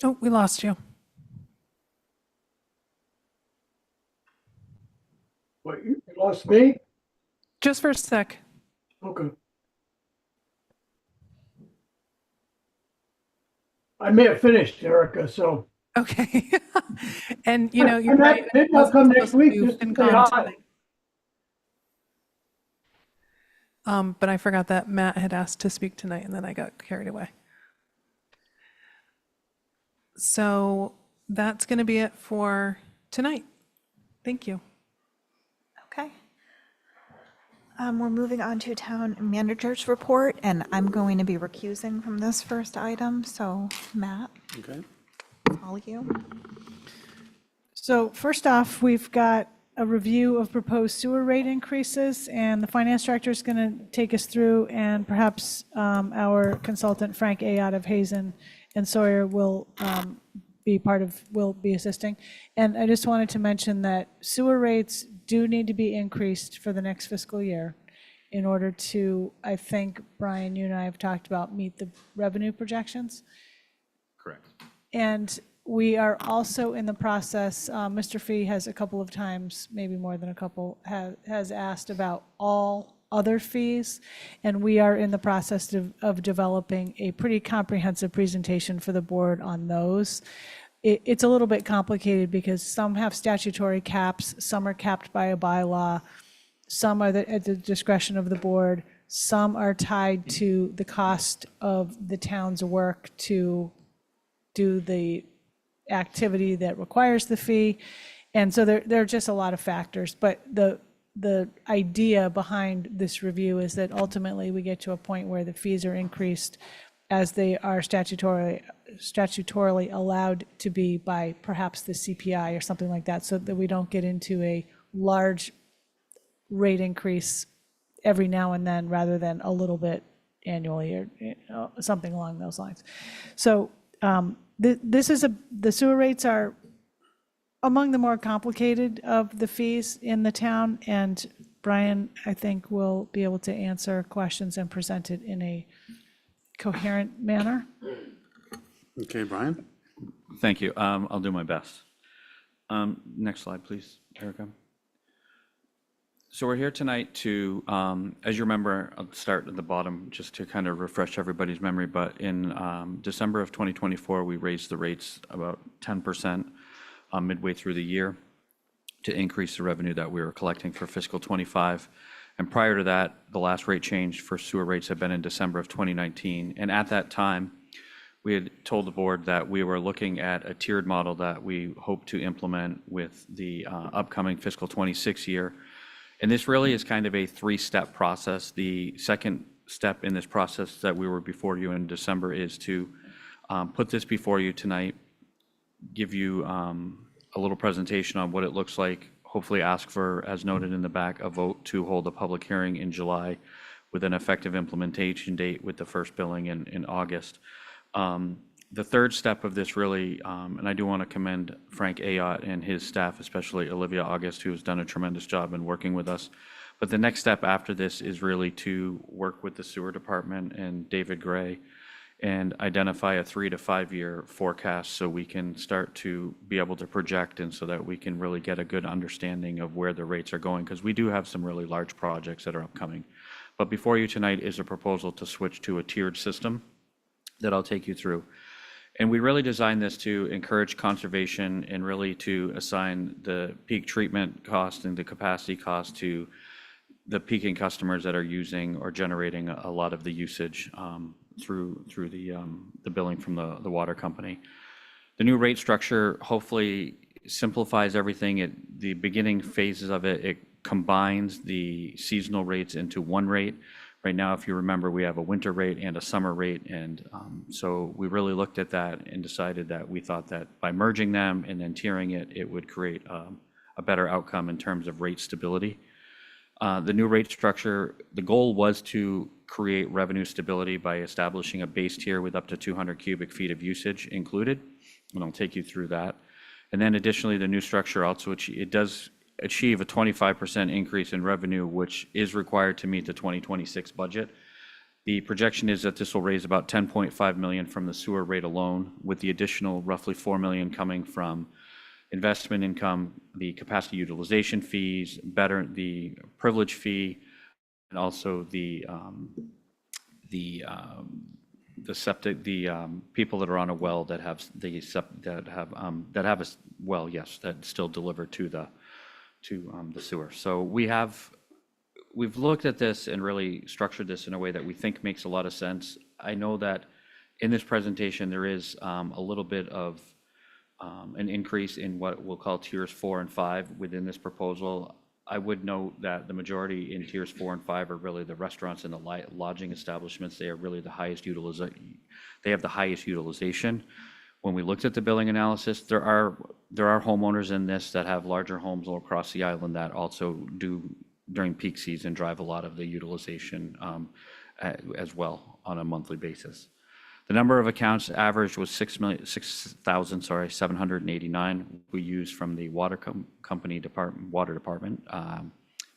Speaker 17: Oh, we lost you.
Speaker 16: What, you lost me?
Speaker 17: Just for a sec.
Speaker 16: Okay. I may have finished, Erica, so.
Speaker 17: Okay. And, you know, you're
Speaker 16: And
Speaker 17: right.
Speaker 16: maybe I'll come next week
Speaker 17: to
Speaker 16: just to say
Speaker 17: FinCom
Speaker 16: hi.
Speaker 17: tonight. But I forgot that Matt had asked to speak tonight, and then I got carried away. So that's going to be it for tonight. Thank you.
Speaker 1: Okay. We're moving on to town manager's report, and I'm going to be recusing from this first item. So Matt,
Speaker 2: Okay.
Speaker 1: all you.
Speaker 5: So first off, we've got a review of proposed sewer rate increases, and the finance director is going to take us through, and perhaps our consultant, Frank Ayotte of Hazen and Sawyer, will be assisting. And I just wanted to mention that sewer rates do need to be increased for the next fiscal year in order to, I think, Brian, you and I have talked about, meet the revenue projections.
Speaker 2: Correct.
Speaker 5: And we are also in the process, Mr. Fee has a couple of times, maybe more than a couple, has asked about all other fees. And we are in the process of developing a pretty comprehensive presentation for the board on those. It's a little bit complicated because some have statutory caps, some are capped by a bylaw, some are at the discretion of the board, some are tied to the cost of the town's work to do the activity that requires the fee. And so there are just a lot of factors, but the idea behind this review is that ultimately we get to a point where the fees are increased as they are statutorily allowed to be by perhaps the CPI or something like that, so that we don't get into a large rate increase every now and then rather than a little bit annually or something along those lines. So the sewer rates are among the more complicated of the fees in the town, and Brian, I think, will be able to answer questions and present it in a coherent manner.
Speaker 2: Okay, Brian?
Speaker 11: Thank you. I'll do my best. Next slide, please, Erica. So we're here tonight to, as you remember, I'll start at the bottom just to kind of refresh everybody's memory, but in December of 2024, we raised the rates about 10% midway through the year to increase the revenue that we were collecting for fiscal 25. And prior to that, the last rate change for sewer rates had been in December of 2019. And at that time, we had told the board that we were looking at a tiered model that we hope to implement with the upcoming fiscal 26 year. And this really is kind of a three-step process. The second step in this process that we were before you in December is to put this before you tonight, give you a little presentation on what it looks like, hopefully ask for, as noted in the back, a vote to hold a public hearing in July with an effective implementation date with the first billing in August. The third step of this really, and I do want to commend Frank Ayotte and his staff, especially Olivia August, who has done a tremendous job in working with us. But the next step after this is really to work with the sewer department and David Gray and identify a 3 to 5 year forecast so we can start to be able to project and so that we can really get a good understanding of where the rates are going, because we do have some really large projects that are upcoming. But before you tonight is a proposal to switch to a tiered system that I'll take you through. And we really designed this to encourage conservation and really to assign the peak treatment cost and the capacity cost to the peaking customers that are using or generating a lot of the usage through the billing from the water company. The new rate structure hopefully simplifies everything. The beginning phases of it combines the seasonal rates into one rate. Right now, if you remember, we have a winter rate and a summer rate, and so we really looked at that and decided that we thought that by merging them and then tiering it, it would create a better outcome in terms of rate stability. The new rate structure, the goal was to create revenue stability by establishing a base tier with up to 200 cubic feet of usage included, and I'll take you through that. And then additionally, the new structure also, it does achieve a 25% increase in revenue, which is required to meet the 2026 budget. The projection is that this will raise about 10.5 million from the sewer rate alone, with the additional roughly 4 million coming from investment income, the capacity utilization fees, the privilege fee, and also the septic, people that are on a well that have a well, yes, that still deliver to the sewer. So we've looked at this and really structured this in a way that we think makes a lot of sense. I know that in this presentation there is a little bit of an increase in what we'll call tiers 4 and 5 within this proposal. I would note that the majority in tiers 4 and 5 are really the restaurants and the lodging establishments. They are really the highest utilization. They have the highest utilization. When we looked at the billing analysis, there are homeowners in this that have larger homes all across the island that also do, during peak season, drive a lot of the utilization as well on a monthly basis. The number of accounts averaged was 6,789. We used from the water department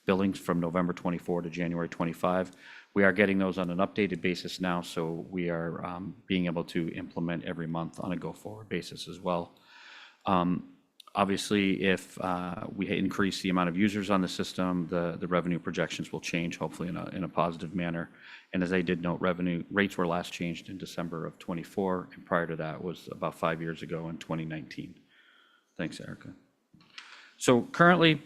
Speaker 11: billings from November 24 to January 25. We are getting those on an updated basis now, so we are being able to implement every month on a go-forward basis as well. Obviously, if we increase the amount of users on the system, the revenue projections will change, hopefully in a positive manner. And as I did note, revenue rates were last changed in December of 24, and prior to that was about 5 years ago in 2019. Thanks, Erica. So currently,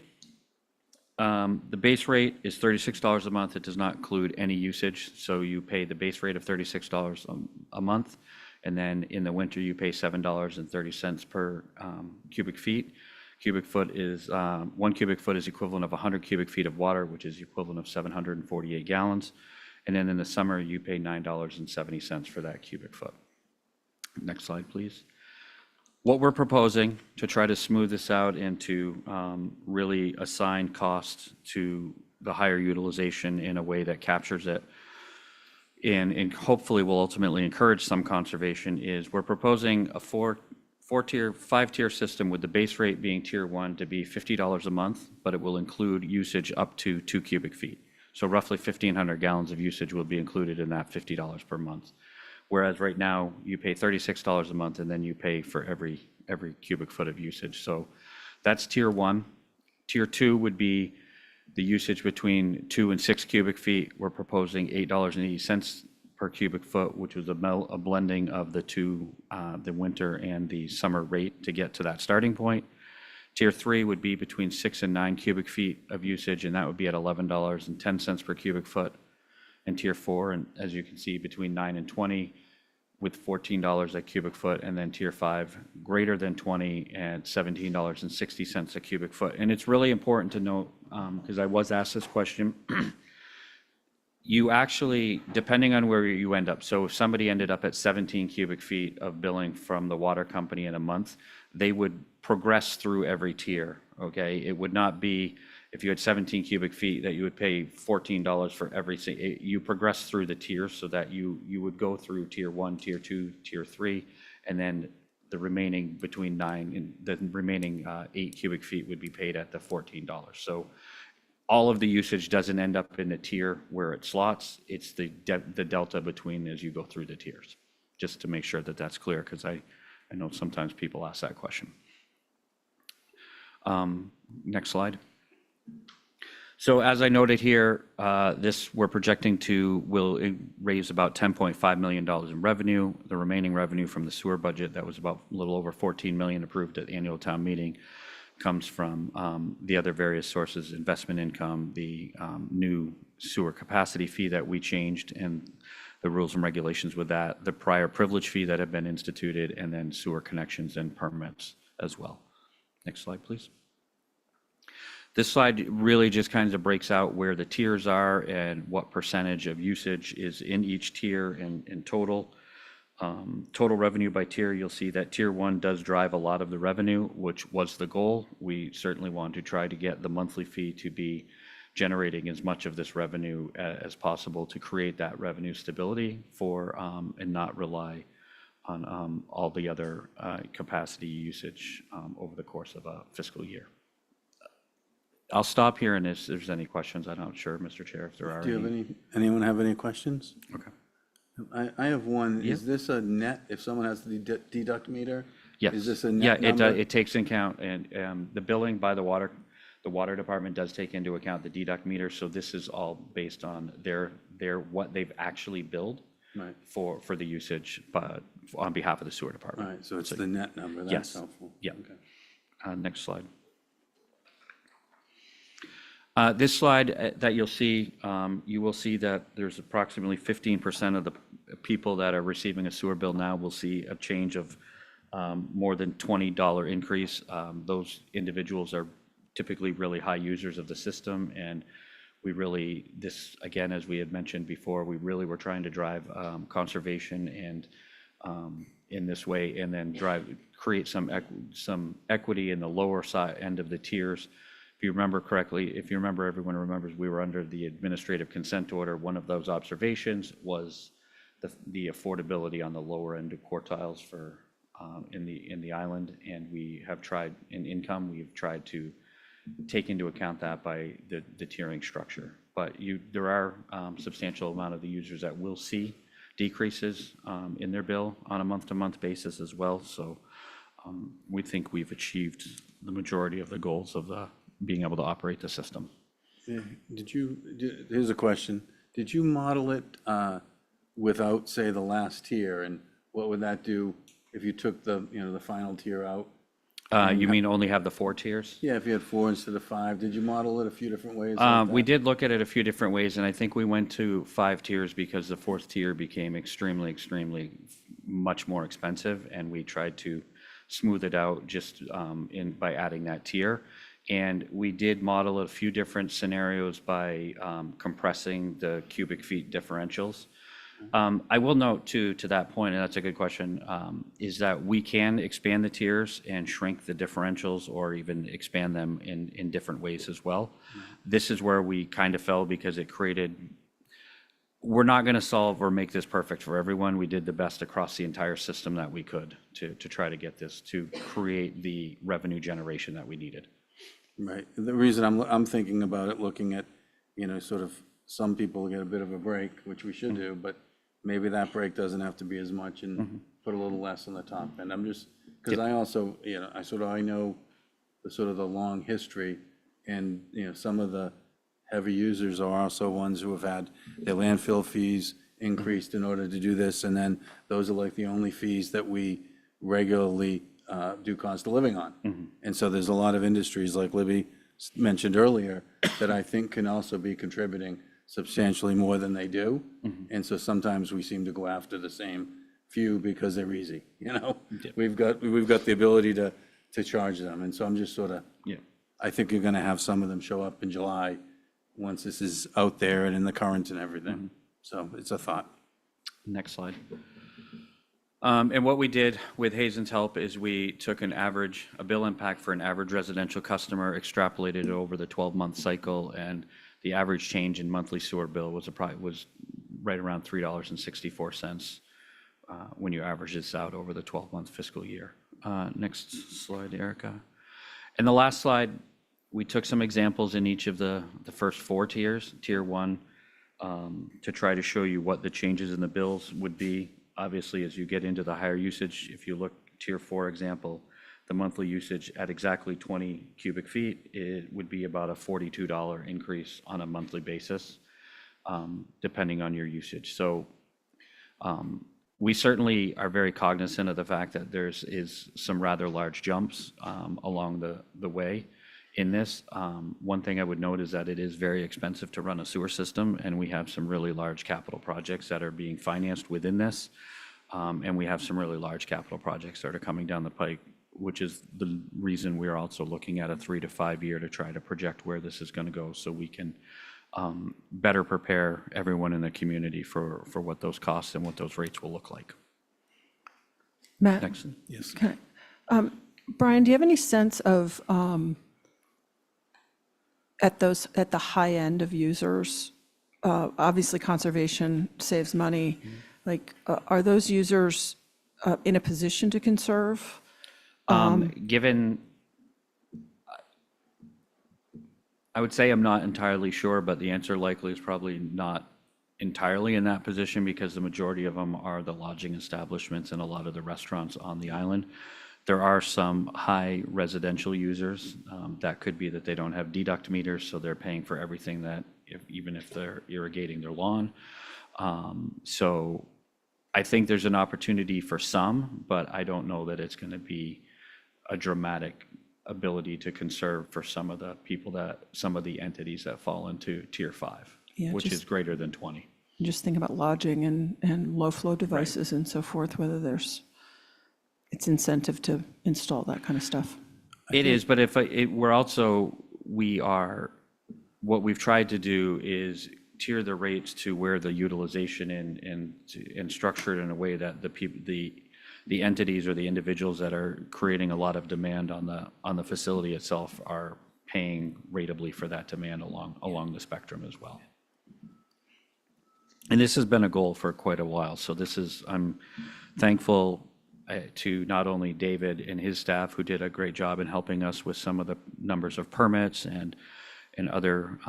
Speaker 11: the base rate is $36 a month. It does not include any usage. So you pay the base rate of $36 a month. And then in the winter, you pay $7.30 per cubic feet. Cubic foot is 1 cubic foot is equivalent of 100 cubic feet of water, which is equivalent of 748 gallons. And then in the summer, you pay $9.70 for that cubic foot. Next slide, please. What we're proposing to try to smooth this out and to really assign costs to the higher utilization in a way that captures it and hopefully will ultimately encourage some conservation is we're proposing a five-tier system with the base rate being tier 1 to be $50 a month, but it will include usage up to 2 cubic feet. So roughly 1,500 gallons of usage will be included in that $50 per month. Whereas right now you pay $36 a month and then you pay for every cubic foot of usage. So that's tier 1. Tier 2 would be the usage between 2 and 6 cubic feet. We're proposing $8.80 per cubic foot, which was a blending of the the winter and the summer rate to get to that starting point. Tier 3 would be between 6 and 9 cubic feet of usage, and that would be at $11.10 per cubic foot. And tier 4, and as you can see, between 9 and 20 with $14 a cubic foot, and then tier 5 greater than 20 at $17.60 a cubic foot. And it's really important to note, because I was asked this question, you actually, depending on where you end up, so if somebody ended up at 17 cubic feet of billing from the water company in a month, they would progress through every tier, okay? It would not be, if you had 17 cubic feet, that you would pay $14 for every, you progress through the tiers so that you would go through tier 1, tier 2, tier 3, and then the remaining between 9 and the remaining 8 cubic feet would be paid at the $14. So all of the usage doesn't end up in the tier where it slots. It's the delta between as you go through the tiers, just to make sure that that's clear, because I know sometimes people ask that question. Next slide. So as I noted here, this we're projecting will raise about $10.5 million in revenue. The remaining revenue from the sewer budget, that was about a little over $14 million approved at the annual town meeting, comes from the other various sources: investment income, the new sewer capacity fee that we changed, and the rules and regulations with that, the prior privilege fee that have been instituted, and then sewer connections and permits as well. Next slide, please. This slide really just kind of breaks out where the tiers are and what percentage of usage is in each tier in total. Total revenue by tier, you'll see that tier 1 does drive a lot of the revenue, which was the goal. We certainly want to try to get the monthly fee to be generating as much of this revenue as possible to create that revenue stability for and not rely on all the other capacity usage over the course of a fiscal year. I'll stop here, and if there's any questions, I'm not sure, Mr. Chair, if there are.
Speaker 2: Do you have anyone have any questions?
Speaker 11: Okay.
Speaker 2: I have one.
Speaker 11: Yeah.
Speaker 2: Is this a net, if someone has the deduct meter?
Speaker 11: Yes.
Speaker 2: Is this a net
Speaker 11: Yeah,
Speaker 2: number?
Speaker 11: it takes into account, and the billing by the water department does take into account the deduct meter, so this is all based on what they've actually billed
Speaker 2: Right.
Speaker 11: for the usage, but on behalf of the sewer
Speaker 2: All
Speaker 11: department.
Speaker 2: right, so it's the net number. That's
Speaker 11: Yes.
Speaker 2: helpful.
Speaker 11: Yeah.
Speaker 2: Okay.
Speaker 11: Next slide. This slide that you'll see, you will see that there's approximately 15% of the people that are receiving a sewer bill now will see a change of more than $20 increase. Those individuals are typically really high users of the system, and this, again, as we had mentioned before, we really were trying to drive conservation and in this way, and then create some equity in the lower side end of the tiers. If you remember correctly, everyone remembers, we were under the administrative consent order. One of those observations was the affordability on the lower end of quartiles for in the island, and we have tried in income. We've tried to take into account that by the tiering structure. But there are substantial amount of the users that will see decreases in their bill on a month-to-month basis as well. So we think we've achieved the majority of the goals of being able to operate the system.
Speaker 2: Yeah. Here's a question. Did you model it without, say, the last tier? And what would that do if you took the final tier out?
Speaker 11: You mean only have the 4 tiers?
Speaker 2: Yeah, if you had 4 instead of 5. Did you model it a few different ways?
Speaker 11: We did look at it a few different ways, and I think we went to 5 tiers because the 4th tier became extremely much more expensive, and we tried to smooth it out just by adding that tier. And we did model a few different scenarios by compressing the cubic feet differentials. I will note to that point, and that's a good question, is that we can expand the tiers and shrink the differentials or even expand them in different ways as well. This is where we kind of fell because we're not going to solve or make this perfect for everyone. We did the best across the entire system that we could to try to get this to create the revenue generation that we needed.
Speaker 2: Right. The reason I'm thinking about it, looking at, sort of some people get a bit of a break, which we should do, but maybe that break doesn't have to be as much and put a little less on the top end. I'm just, because I also, I know the long history, and, some of the heavy users are also ones who have had their landfill fees increased in order to do this, and then those are like the only fees that we regularly do cost of living on. And so there's a lot of industries, like Libby mentioned earlier, that I think can also be contributing substantially more than they do. And so sometimes we seem to go after the same few because they're easy, We've got the ability to charge them. And so I'm just I think you're going to have some of them show up in July once this is out there and in the current and everything. So it's a thought.
Speaker 11: Next slide. And what we did with Hazen's help is we took a bill impact for an average residential customer, extrapolated it over the 12-month cycle, and the average change in monthly sewer bill was right around $3.64 when you average this out over the 12-month fiscal year. Next slide, Erica. And the last slide, we took some examples in each of the first 4 tiers, tier 1, to try to show you what the changes in the bills would be. Obviously, as you get into the higher usage, if you look tier 4 example, the monthly usage at exactly 20 cubic feet, it would be about a $42 increase on a monthly basis, depending on your usage. So we certainly are very cognizant of the fact that is some rather large jumps along the way in this. One thing I would note is that it is very expensive to run a sewer system, and we have some really large capital projects that are being financed within this. And we have some really large capital projects that are coming down the pike, which is the reason we're also looking at a 3 to 5 year to try to project where this is going to go, so we can better prepare everyone in the community for what those costs and what those rates will look like.
Speaker 4: Matt?
Speaker 11: Next. Yes.
Speaker 4: Okay. Brian, do you have any sense of, at the high end of users, obviously conservation saves money, like, are those users in a position to conserve?
Speaker 11: Given, I would say I'm not entirely sure, but the answer likely is probably not entirely in that position, because the majority of them are the lodging establishments and a lot of the restaurants on the island. There are some high residential users. That could be that they don't have deduct meters, so they're paying for everything that, even if they're irrigating their lawn. So I think there's an opportunity for some, but I don't know that it's going to be a dramatic ability to conserve for some of the entities that fall into tier 5,
Speaker 4: Yeah,
Speaker 11: which
Speaker 4: just-
Speaker 11: is greater than 20.
Speaker 4: Just think about lodging and low flow devices and so forth, whether it's incentive to install that kind of stuff.
Speaker 11: It is, but what we've tried to do is tier the rates to where the utilization and structure it in a way that the entities or the individuals that are creating a lot of demand on the facility itself are paying ratably for that demand along the spectrum as well. And this has been a goal for quite a while. So I'm thankful to not only David and his staff, who did a great job in helping us with some of the numbers of permits and other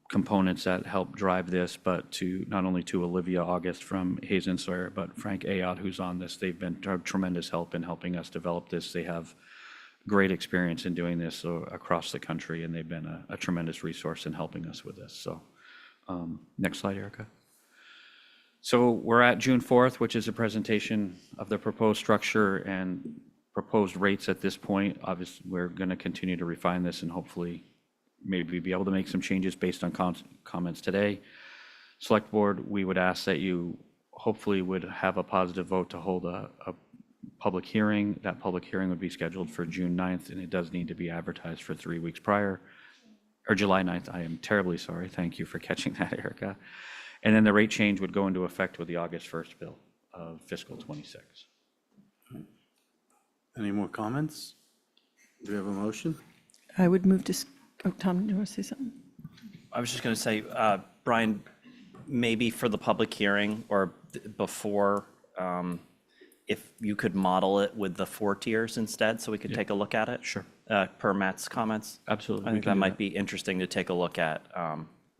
Speaker 11: components that help drive this, but not only to Olivia August from Hazen Sawyer, but Frank Ayotte, who's on this. They've been tremendous help in helping us develop this. They have great experience in doing this across the country, and they've been a tremendous resource in helping us with this. So next slide, Erica. So we're at June 4th, which is a presentation of the proposed structure and proposed rates at this point. Obviously, we're going to continue to refine this and hopefully maybe be able to make some changes based on comments today. Select Board, we would ask that you hopefully would have a positive vote to hold a public hearing. That public hearing would be scheduled for June 9th, and it does need to be advertised for 3 weeks prior, or July 9th. I am terribly sorry. Thank you for catching that, Erica. And then the rate change would go into effect with the August 1st bill of fiscal 26.
Speaker 2: Any more comments? Do we have a motion?
Speaker 4: I would move to, Tom, do you want to say something?
Speaker 12: I was just going to say, Brian, maybe for the public hearing or before, if you could model it with the 4 tiers instead, so we could take a look at it.
Speaker 11: Sure.
Speaker 12: Per Matt's comments.
Speaker 11: Absolutely.
Speaker 12: I think that might be interesting to take a look at.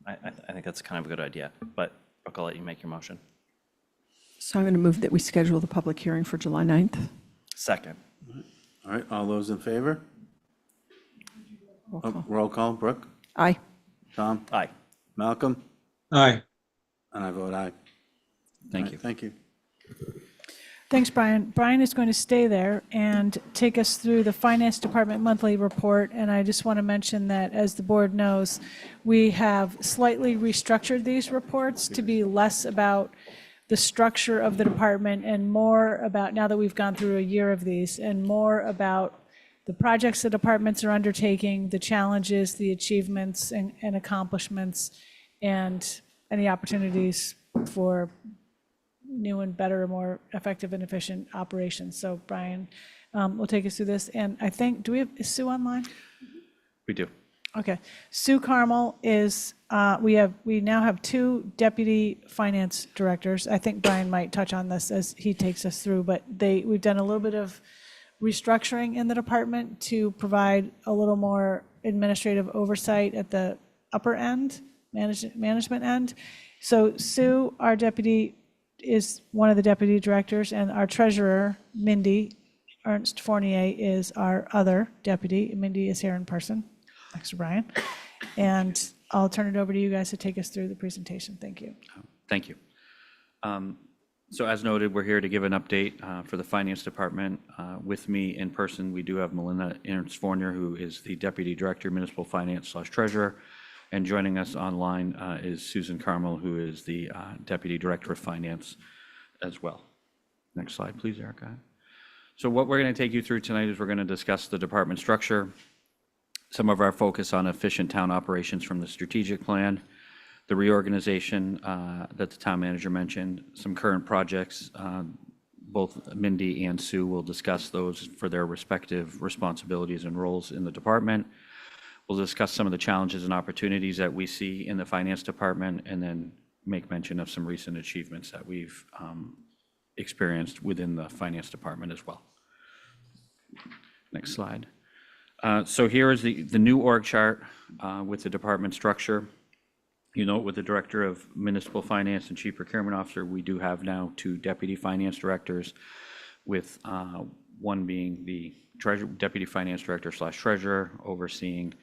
Speaker 12: I think that's kind of a good idea, but Brooke, I'll let you make your motion.
Speaker 4: So I'm going to move that we schedule the public hearing for July 9th.
Speaker 12: Second.
Speaker 2: All right, all those in favor? Roll call. Brooke?
Speaker 4: Aye.
Speaker 2: Tom?
Speaker 12: Aye.
Speaker 2: Malcolm?
Speaker 7: Aye.
Speaker 2: And I vote aye.
Speaker 11: Thank you.
Speaker 2: Thank you.
Speaker 5: Thanks, Brian. Brian is going to stay there and take us through the Finance Department monthly report. And I just want to mention that, as the board knows, we have slightly restructured these reports to be less about the structure of the department and more about, now that we've gone through a year of these, and more about the projects the departments are undertaking, the challenges, the achievements and accomplishments, and any opportunities for new and better, more effective and efficient operations. So Brian will take us through this. And I think, is Sue online?
Speaker 11: We do.
Speaker 5: Okay. Sue Carmel is, we now have 2 deputy finance directors. I think Brian might touch on this as he takes us through, but we've done a little bit of restructuring in the department to provide a little more administrative oversight at the upper end, management end. So Sue, our deputy, is one of the deputy directors, and our treasurer, Mindy, Ernst Fournier is our other deputy. Mindy is here in person, next to Brian. And I'll turn it over to you guys to take us through the presentation. Thank you.
Speaker 11: Thank you. So as noted, we're here to give an update for the Finance Department. With me in person, we do have Melinda Ernst-Fournier, who is the Deputy Director, Municipal Finance/Treasurer. And joining us online is Susan Carmel, who is the Deputy Director of Finance as well. Next slide, please, Erica. So what we're going to take you through tonight is we're going to discuss the department structure, some of our focus on efficient town operations from the strategic plan, the reorganization that the town manager mentioned, some current projects. Both Mindy and Sue will discuss those for their respective responsibilities and roles in the department. We'll discuss some of the challenges and opportunities that we see in the finance department, and then make mention of some recent achievements that we've experienced within the finance department as well. Next slide. So here is the new org chart with the department structure. You know, with the Director of Municipal Finance and Chief Procurement Officer, we do have now 2 Deputy Finance Directors, with one being the Deputy Finance Director/Treasurer, overseeing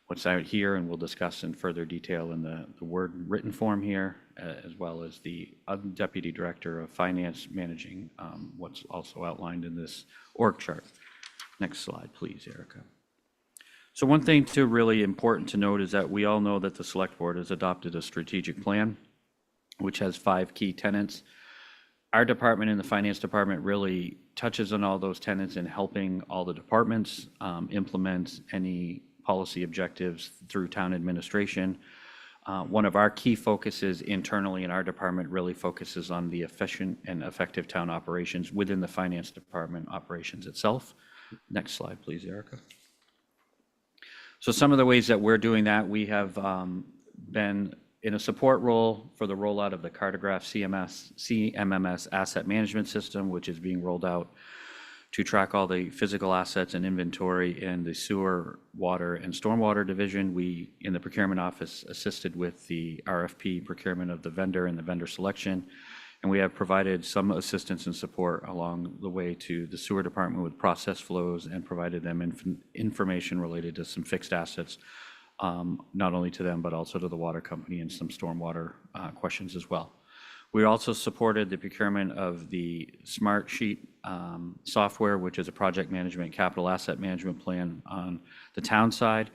Speaker 11: what's out here, and we'll discuss in further detail in the written form here, as well as the Deputy Director of Finance managing what's also outlined in this org chart. Next slide, please, Erica. So one thing to really important to note is that we all know that the Select Board has adopted a strategic plan, which has 5 key tenets. Our department in the Finance Department really touches on all those tenets in helping all the departments implement any policy objectives through town administration. One of our key focuses internally in our department really focuses on the efficient and effective town operations within the Finance Department operations itself. Next slide, please, Erica. So some of the ways that we're doing that, we have been in a support role for the rollout of the Cartograph CMMS asset management system, which is being rolled out to track all the physical assets and inventory in the sewer, water, and stormwater division. We, in the procurement office, assisted with the RFP procurement of the vendor and the vendor selection. And we have provided some assistance and support along the way to the sewer department with process flows, and provided them information related to some fixed assets, not only to them, but also to the water company, and some stormwater questions as well. We also supported the procurement of the Smart Sheet software, which is a project management, capital asset management plan on the town side.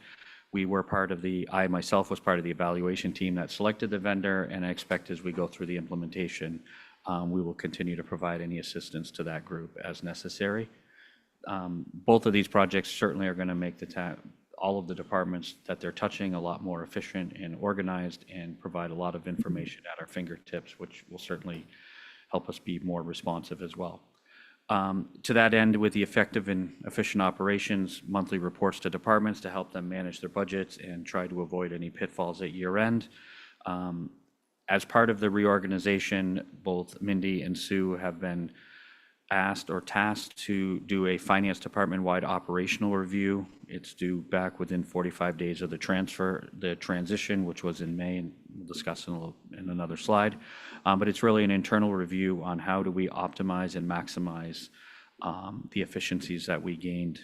Speaker 11: I myself was part of the evaluation team that selected the vendor, and I expect as we go through the implementation, we will continue to provide any assistance to that group as necessary. Both of these projects certainly are going to make all of the departments that they're touching a lot more efficient and organized, and provide a lot of information at our fingertips, which will certainly help us be more responsive as well. To that end, with the effective and efficient operations, monthly reports to departments to help them manage their budgets and try to avoid any pitfalls at year end. As part of the reorganization, both Mindy and Sue have been asked or tasked to do a finance department-wide operational review. It's due back within 45 days of the transition, which was in May, and we'll discuss in another slide. But it's really an internal review on how do we optimize and maximize the efficiencies that we gained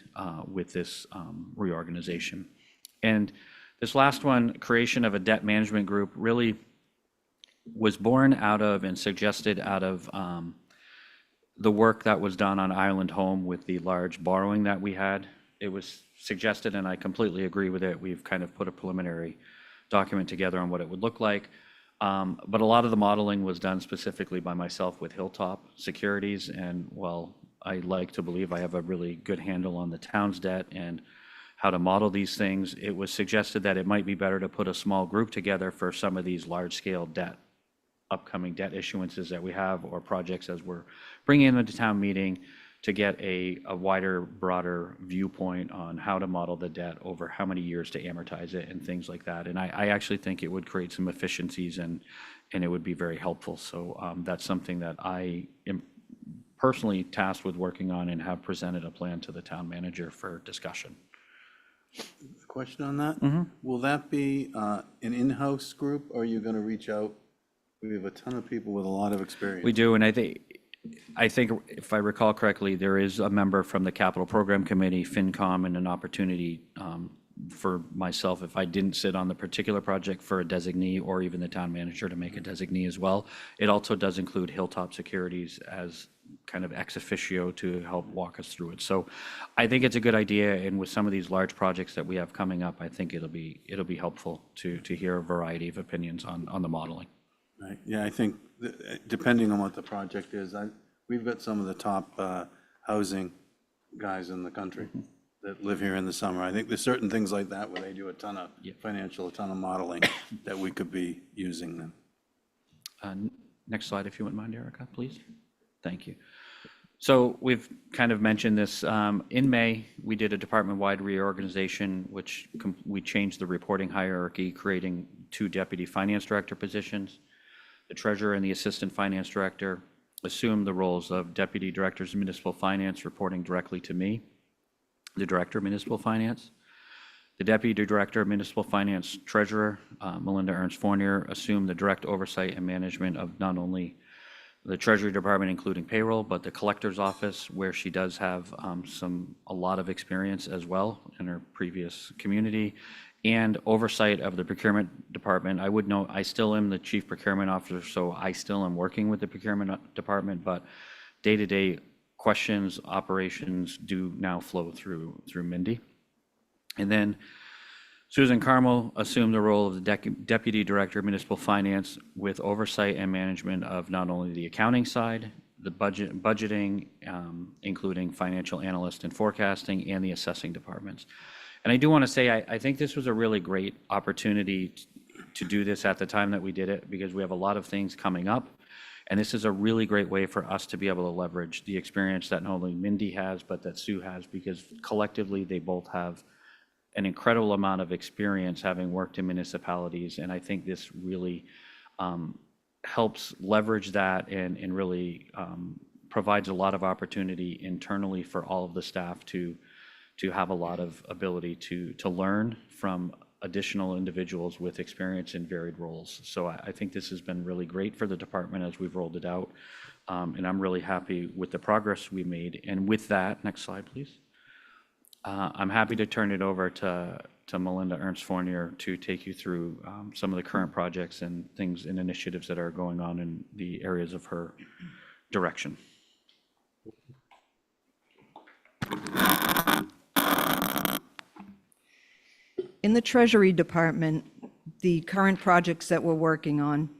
Speaker 11: with this reorganization. And this last one, creation of a debt management group, really was born out of and suggested out of the work that was done on Island Home with the large borrowing that we had. It was suggested, and I completely agree with it. We've kind of put a preliminary document together on what it would look like. But a lot of the modeling was done specifically by myself with Hilltop Securities. And while I like to believe I have a really good handle on the town's debt and how to model these things, it was suggested that it might be better to put a small group together for some of these large-scale upcoming debt issuances that we have, or projects as we're bringing them into town meeting, to get a wider, broader viewpoint on how to model the debt over how many years to amortize it and things like that. And I actually think it would create some efficiencies, and it would be very helpful. So that's something that I am personally tasked with working on, and have presented a plan to the town manager for discussion.
Speaker 2: A question on that?
Speaker 11: Mm-hmm.
Speaker 2: Will that be an in-house group, or are you going to reach out? We have a ton of people with a lot of experience.
Speaker 11: We do, and I think I think if I recall correctly, there is a member from the Capital Program Committee, FinCom, and an opportunity for myself, if I didn't sit on the particular project, for a designee or even the town manager to make a designee as well. It also does include Hilltop Securities as kind of ex officio to help walk us through it. So I think it's a good idea, and with some of these large projects that we have coming up, I think it'll be helpful to hear a variety of opinions on the modeling.
Speaker 2: Right, yeah, I think depending on what the project is, we've got some of the top housing guys in the country that live here in the summer. I think there's certain things like that where they do a ton of financial, a ton of modeling that we could be using them.
Speaker 11: Next slide, if you wouldn't mind, Erica, please. Thank you. So we've kind of mentioned this. In May, we did a department-wide reorganization, which we changed the reporting hierarchy, creating 2 deputy finance director positions. The treasurer and the assistant finance director assumed the roles of deputy directors of municipal finance, reporting directly to me, the director of municipal finance. The deputy director of municipal finance treasurer, Melinda Ernst Fournier, assumed the direct oversight and management of not only the Treasury Department, including payroll, but the collector's office, where she does have a lot of experience as well in her previous community, and oversight of the procurement department. I would note I still am the chief procurement officer, so I still am working with the procurement department, but day-to-day questions, operations do now flow through Mindy. And then Susan Carmel assumed the role of the Deputy Director of Municipal Finance with oversight and management of not only the accounting side, the budgeting, including financial analyst and forecasting, and the assessing departments. And I do want to say, I think this was a really great opportunity to do this at the time that we did it, because we have a lot of things coming up. And this is a really great way for us to be able to leverage the experience that not only Mindy has, but that Sue has, because collectively they both have an incredible amount of experience having worked in municipalities. And I think this really helps leverage that and really provides a lot of opportunity internally for all of the staff to have a lot of ability to learn from additional individuals with experience in varied roles. So I think this has been really great for the department as we've rolled it out. And I'm really happy with the progress we made. And with that, next slide, please. I'm happy to turn it over to Melinda Ernst Fournier to take you through some of the current projects and things and initiatives that are going on in the areas of her direction.
Speaker 4: In the Treasury Department, the current projects that we're working on,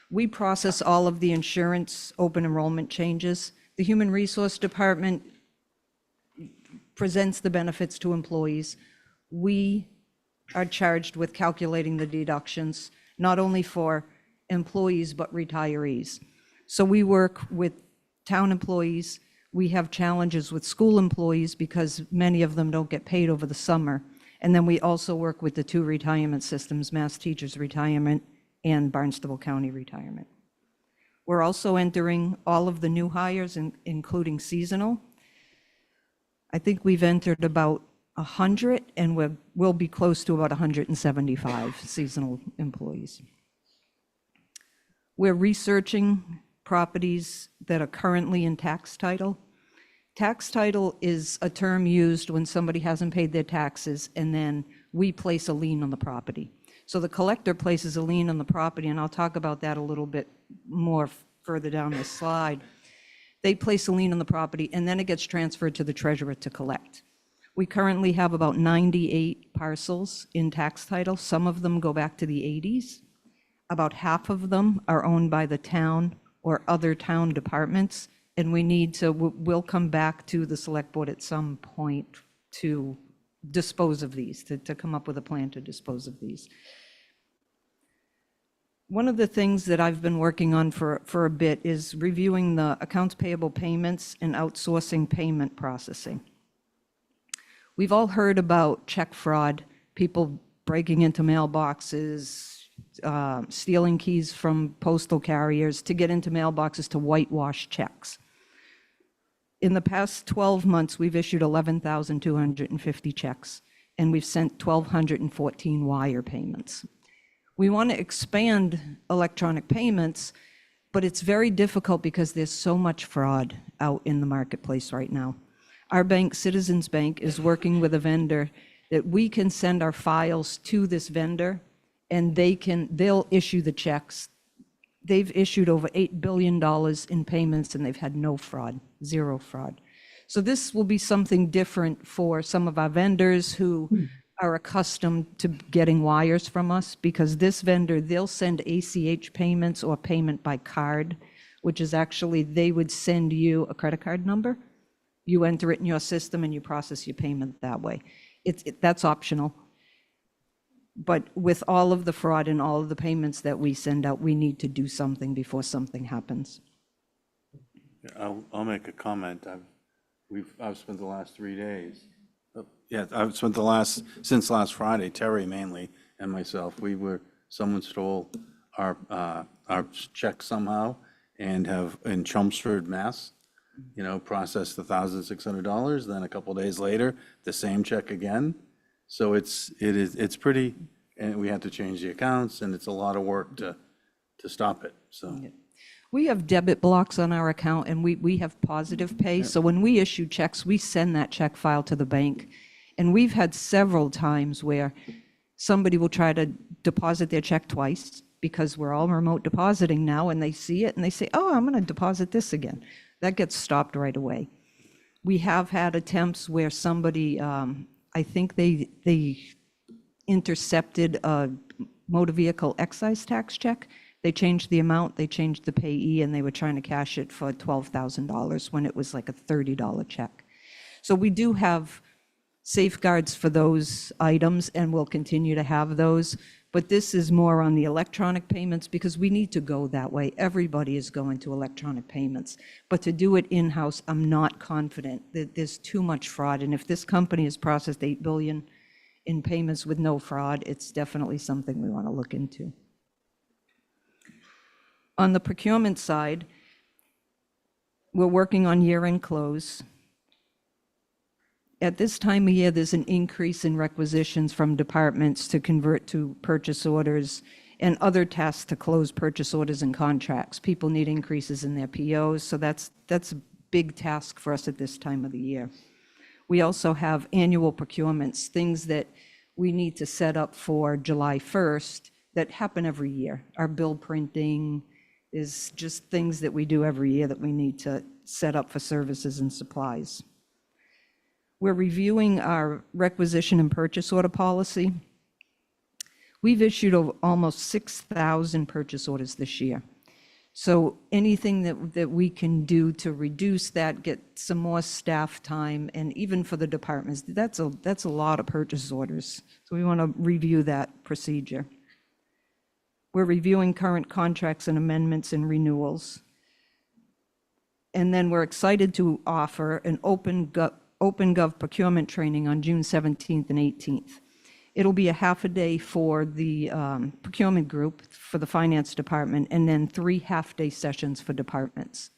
Speaker 4: we process all of the insurance open enrollment changes. The Human Resource Department presents the benefits to employees. We are charged with calculating the deductions, not only for employees, but retirees. So we work with town employees. We have challenges with school employees because many of them don't get paid over the summer. And then we also work with the 2 retirement systems, Mass Teachers Retirement and Barnstable County Retirement. We're also entering all of the new hires, including seasonal. I think we've entered about 100, and we'll be close to about 175 seasonal employees. We're researching properties that are currently in tax title. Tax title is a term used when somebody hasn't paid their taxes, and then we place a lien on the property. So the collector places a lien on the property, and I'll talk about that a little bit more further down the slide. They place a lien on the property, and then it gets transferred to the treasurer to collect. We currently have about 98 parcels in tax title. Some of them go back to the 80s. About half of them are owned by the town or other town departments, and we'll come back to the select board at some point to dispose of these, to come up with a plan to dispose of these. One of the things that I've been working on for a bit is reviewing the accounts payable payments and outsourcing payment processing. We've all heard about check fraud, people breaking into mailboxes, stealing keys from postal carriers to get into mailboxes to whitewash checks. In the past 12 months, we've issued 11,250 checks, and we've sent 1,214 wire payments. We want to expand electronic payments
Speaker 18: But it's very difficult because there's so much fraud out in the marketplace right now. Our bank, Citizens Bank, is working with a vendor that we can send our files to this vendor and they'll issue the checks. They've issued over $8 billion in payments and they've had no fraud, zero fraud. So this will be something different for some of our vendors who are accustomed to getting wires from us, because this vendor, they'll send ACH payments or payment by card, which is actually, they would send you a credit card number. You enter it in your system and you process your payment that way. That's optional. But with all of the fraud and all of the payments that we send out, we need to do something before something happens.
Speaker 2: I'll make a comment. I've spent the last 3 days. Yeah, I've spent since last Friday, Terry mainly and myself, someone stole our check somehow and have in Chelmsford, Mass, processed $1,600. Then a couple days later, the same check again. So it's pretty, and we had to change the accounts, and it's a lot of work to stop it, so.
Speaker 18: We have debit blocks on our account and we have positive pay. So when we issue checks, we send that check file to the bank. And we've had several times where somebody will try to deposit their check twice because we're all remote depositing now, and they see it and they say, oh, I'm going to deposit this again. That gets stopped right away. We have had attempts where somebody, I think they intercepted a motor vehicle excise tax check. They changed the amount, they changed the payee, and they were trying to cash it for $12,000 when it was like a $30 check. So we do have safeguards for those items, and we'll continue to have those. But this is more on the electronic payments because we need to go that way. Everybody is going to electronic payments. But to do it in-house, I'm not confident that there's too much fraud. And if this company has processed $8 billion in payments with no fraud, it's definitely something we want to look into. On the procurement side, we're working on year-end close. At this time of year, there's an increase in requisitions from departments to convert to purchase orders and other tasks to close purchase orders and contracts. People need increases in their POs, so that's a big task for us at this time of the year. We also have annual procurements, things that we need to set up for July 1st that happen every year. Our bill printing is just things that we do every year that we need to set up for services and supplies. We're reviewing our requisition and purchase order policy. We've issued almost 6,000 purchase orders this year. So anything that we can do to reduce that, get some more staff time, and even for the departments, that's a lot of purchase orders. So we want to review that procedure. We're reviewing current contracts and amendments and renewals. And then we're excited to offer an Open Gov procurement training on June 17th and 18th. It'll be a half a day for the procurement group for the finance department, and then 3 half-day sessions for departments.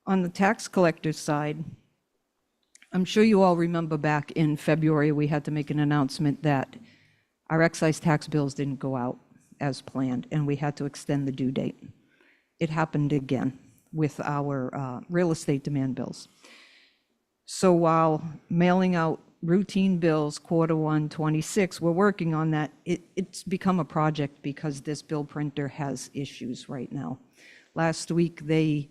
Speaker 18: On the tax collector's side, I'm sure you all remember back in February, we had to make an announcement that our excise tax bills didn't go out as planned, and we had to extend the due date. It happened again with our real estate demand bills. So while mailing out routine bills Q1 '26, we're working on that. It's become a project because this bill printer has issues right now. Last week, they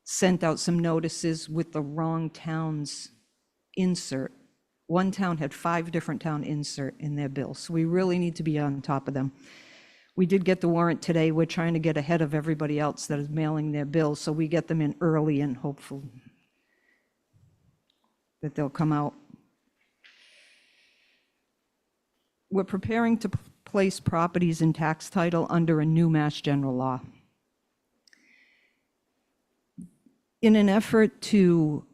Speaker 18: sent out some notices with the wrong town's insert. One town had 5 different town insert in their bill, so we really need to be on top of them. We did get the warrant today. We're trying to get ahead of everybody else that is mailing their bills, so we get them in early and hopeful that they'll come out. We're preparing to place properties in tax title under a new Mass General law. In an effort to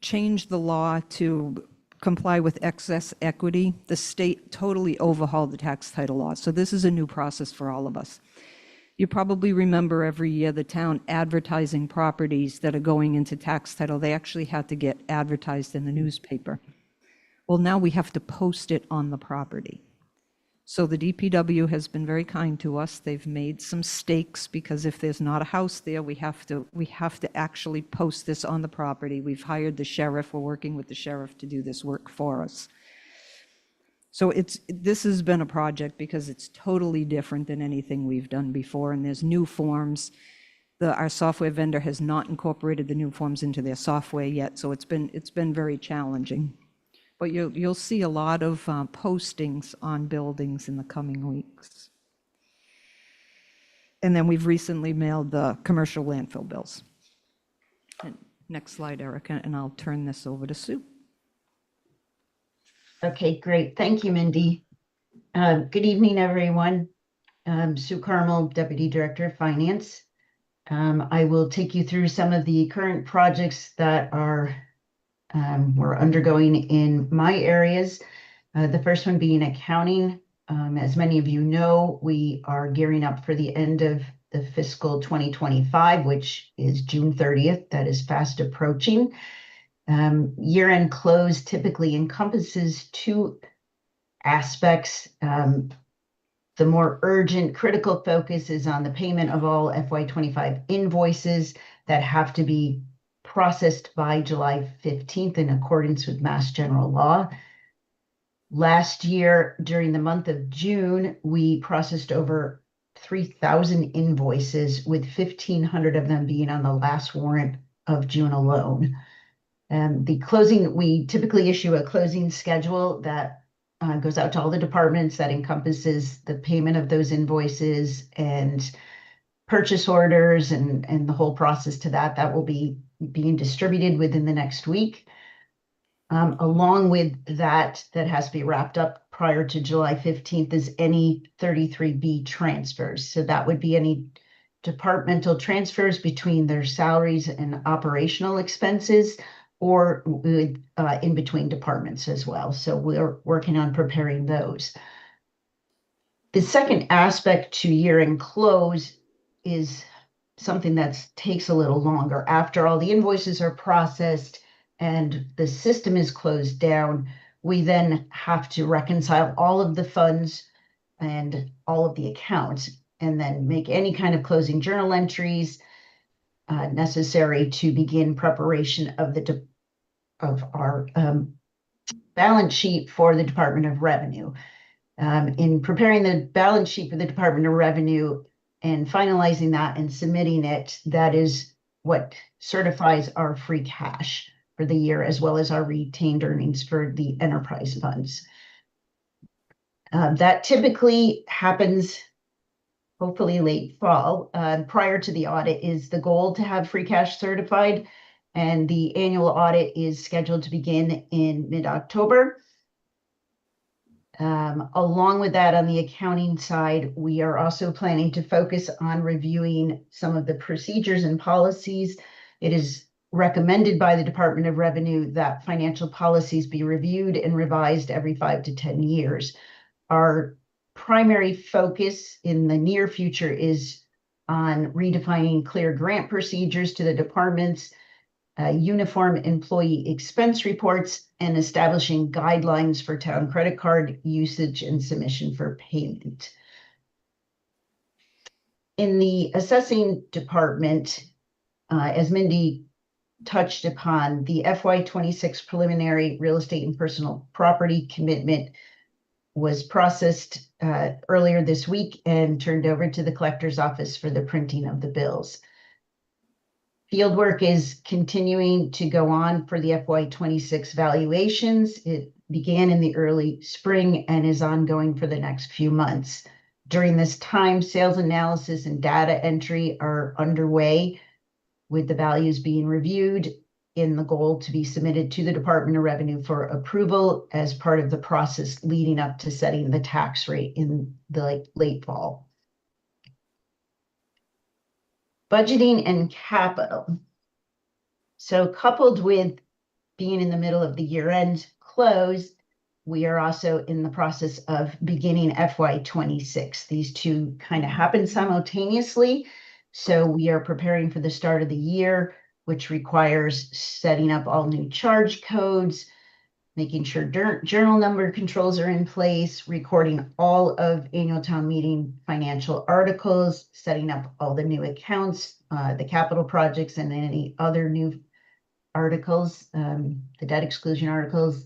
Speaker 18: change the law to comply with excess equity, the state totally overhauled the tax title law. So this is a new process for all of us. You probably remember every year the town advertising properties that are going into tax title. They actually had to get advertised in the newspaper. Well, now we have to post it on the property. So the DPW has been very kind to us. They've made some stakes because if there's not a house there, we have to actually post this on the property. We've hired the sheriff. We're working with the sheriff to do this work for us. So this has been a project because it's totally different than anything we've done before, and there's new forms. Our software vendor has not incorporated the new forms into their software yet, so it's been very challenging. But you'll see a lot of postings on buildings in the coming weeks. And then we've recently mailed the commercial landfill bills. And next slide, Erica, and I'll turn this over to Sue.
Speaker 19: Okay, great. Thank you, Mindy. Good evening, everyone. Sue Carmel, Deputy Director of Finance. I will take you through some of the current projects that we're undergoing in my areas. The first one being accounting. As many of you know, we are gearing up for the end of the fiscal 2025, which is June 30th. That is fast approaching. Year-end close typically encompasses two aspects. The more urgent, critical focus is on the payment of all FY25 invoices that have to be processed by July 15th in accordance with Mass General Law. Last year, during the month of June, we processed over 3,000 invoices, with 1,500 of them being on the last warrant of June alone. We typically issue a closing schedule that goes out to all the departments that encompasses the payment of those invoices and purchase orders and the whole process to that. That will be being distributed within the next week. Along with that has to be wrapped up prior to July 15th is any 33B transfers. So that would be any departmental transfers between their salaries and operational expenses, or in between departments as well. So we're working on preparing those. The second aspect to year-end close is something that takes a little longer. After all the invoices are processed and the system is closed down, we then have to reconcile all of the funds and all of the accounts, and then make any kind of closing journal entries necessary to begin preparation of our balance sheet for the Department of Revenue. In preparing the balance sheet for the Department of Revenue and finalizing that and submitting it, that is what certifies our free cash for the year, as well as our retained earnings for the enterprise funds. That typically happens hopefully late fall. Prior to the audit is the goal to have free cash certified, and the annual audit is scheduled to begin in mid-October. Along with that, on the accounting side, we are also planning to focus on reviewing some of the procedures and policies. It is recommended by the Department of Revenue that financial policies be reviewed and revised every 5 to 10 years. Our primary focus in the near future is on redefining clear grant procedures to the departments, uniform employee expense reports, and establishing guidelines for town credit card usage and submission for payment. In the assessing department, as Mindy touched upon, the FY26 preliminary real estate and personal property commitment was processed earlier this week and turned over to the collector's office for the printing of the bills. Field work is continuing to go on for the FY26 valuations. It began in the early spring and is ongoing for the next few months. During this time, sales analysis and data entry are underway, with the values being reviewed in the goal to be submitted to the Department of Revenue for approval as part of the process leading up to setting the tax rate in the late fall. Budgeting and capital. So coupled with being in the middle of the year-end close, we are also in the process of beginning FY26. These two kind of happen simultaneously. So we are preparing for the start of the year, which requires setting up all new charge codes, making sure journal number controls are in place, recording all of annual town meeting financial articles, setting up all the new accounts, the capital projects, and any other new articles, the debt exclusion articles,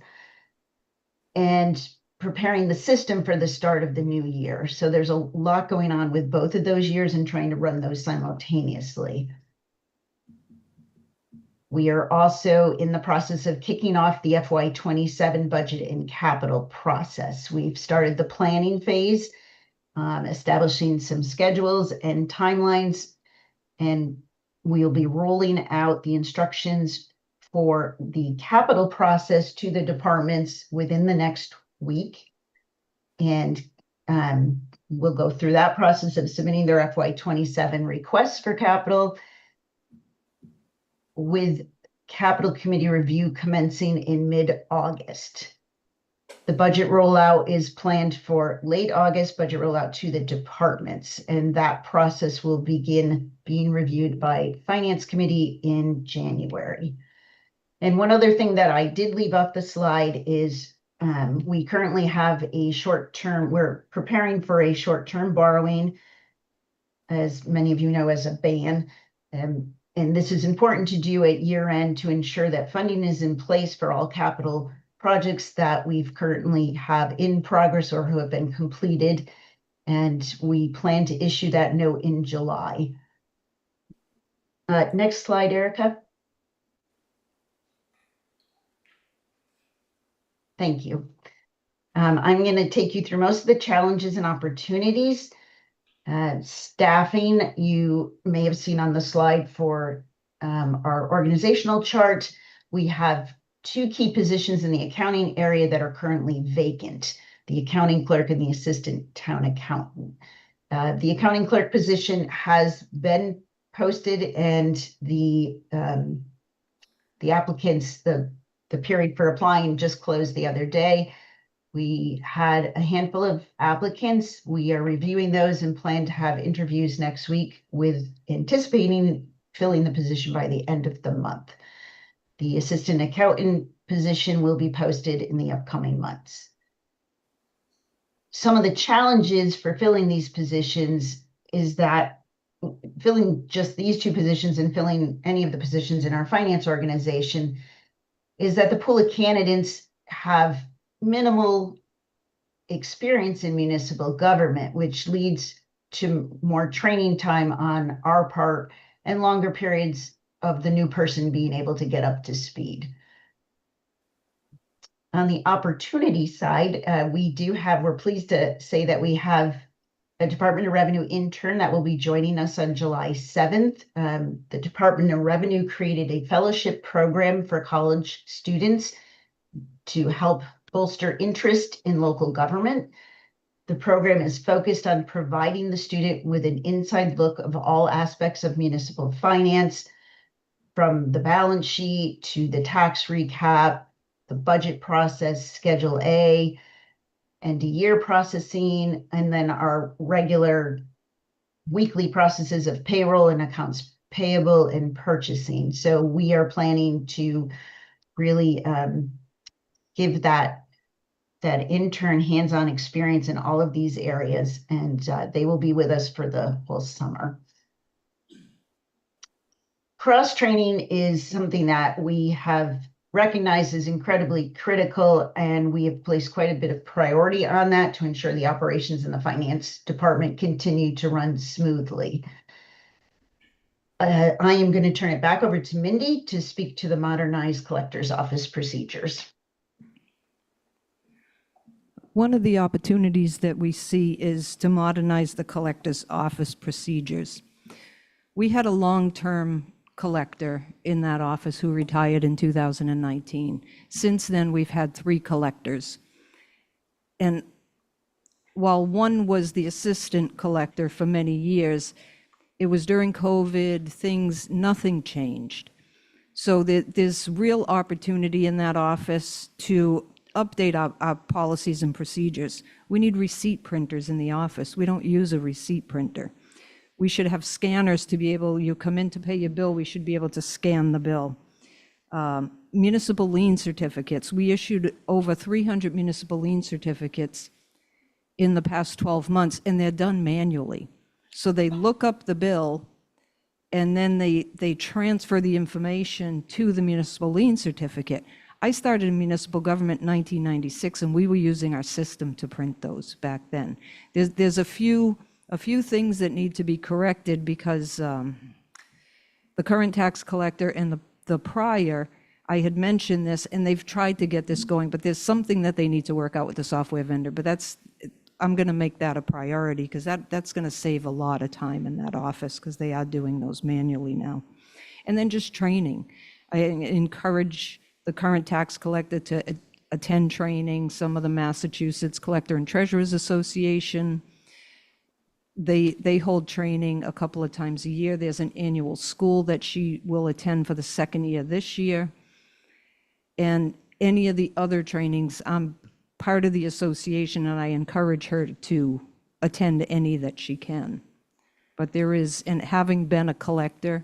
Speaker 19: and preparing the system for the start of the new year. So there's a lot going on with both of those years and trying to run those simultaneously. We are also in the process of kicking off the FY27 budget and capital process. We've started the planning phase, establishing some schedules and timelines, and we'll be rolling out the instructions for the capital process to the departments within the next week. And we'll go through that process of submitting their FY27 requests for capital, with capital committee review commencing in mid-August. The budget rollout is planned for late August, budget rollout to the departments, and that process will begin being reviewed by Finance Committee in January. And one other thing that I did leave off the slide is we currently have a short-term, we're preparing for a short-term borrowing, as many of you know, as a ban. And this is important to do at year end to ensure that funding is in place for all capital projects that we've currently have in progress or who have been completed. And we plan to issue that note in July. Next slide, Erica. Thank you. I'm going to take you through most of the challenges and opportunities. Staffing, you may have seen on the slide for our organizational chart, we have 2 key positions in the accounting area that are currently vacant, the accounting clerk and the assistant town accountant. The accounting clerk position has been posted, and the applicants, the period for applying just closed the other day. We had a handful of applicants. We are reviewing those and plan to have interviews next week, with anticipating filling the position by the end of the month. The assistant accountant position will be posted in the upcoming months. Some of the challenges for filling these positions is that filling just these 2 positions and filling any of the positions in our finance organization is that the pool of candidates have minimal experience in municipal government, which leads to more training time on our part and longer periods of the new person being able to get up to speed. On the opportunity side, we're pleased to say that we have a Department of Revenue intern that will be joining us on July 7th. The Department of Revenue created a fellowship program for college students to help bolster interest in local government. The program is focused on providing the student with an inside look of all aspects of municipal finance, from the balance sheet to the tax recap, the budget process, Schedule A, end of year processing, and then our regular weekly processes of payroll and accounts payable and purchasing. So we are planning to really give that intern hands-on experience in all of these areas, and they will be with us for the whole summer. Cross-training is something that we have recognized as incredibly critical, and we have placed quite a bit of priority on that to ensure the operations in the finance department continue to run smoothly. I am going to turn it back over to Mindy to speak to the modernized collector's office procedures.
Speaker 18: One of the opportunities that we see is to modernize the collector's office procedures. We had a long-term collector in that office who retired in 2019. Since then, we've had 3 collectors. And while one was the assistant collector for many years, it was during COVID, nothing changed. So there's real opportunity in that office to update our policies and procedures. We need receipt printers in the office. We don't use a receipt printer. We should have scanners to be able, you come in to pay your bill, we should be able to scan the bill. municipal lien certificates. We issued over 300 municipal lien certificates in the past 12 months, and they're done manually. So they look up the bill, and then they transfer the information to the municipal lien certificate. I started in municipal government in 1996, and we were using our system to print those back then. There's a few things that need to be corrected because the current tax collector and the prior, I had mentioned this, and they've tried to get this going, but there's something that they need to work out with the software vendor. But I'm going to make that a priority because that's going to save a lot of time in that office because they are doing those manually now. And then just training. I encourage the current tax collector to attend training. Some of the Massachusetts Collector and Treasurers Association, they hold training a couple of times a year. There's an annual school that she will attend for the second year this year. And any of the other trainings, I'm part of the association, and I encourage her to attend any that she can. But there is, and having been a collector,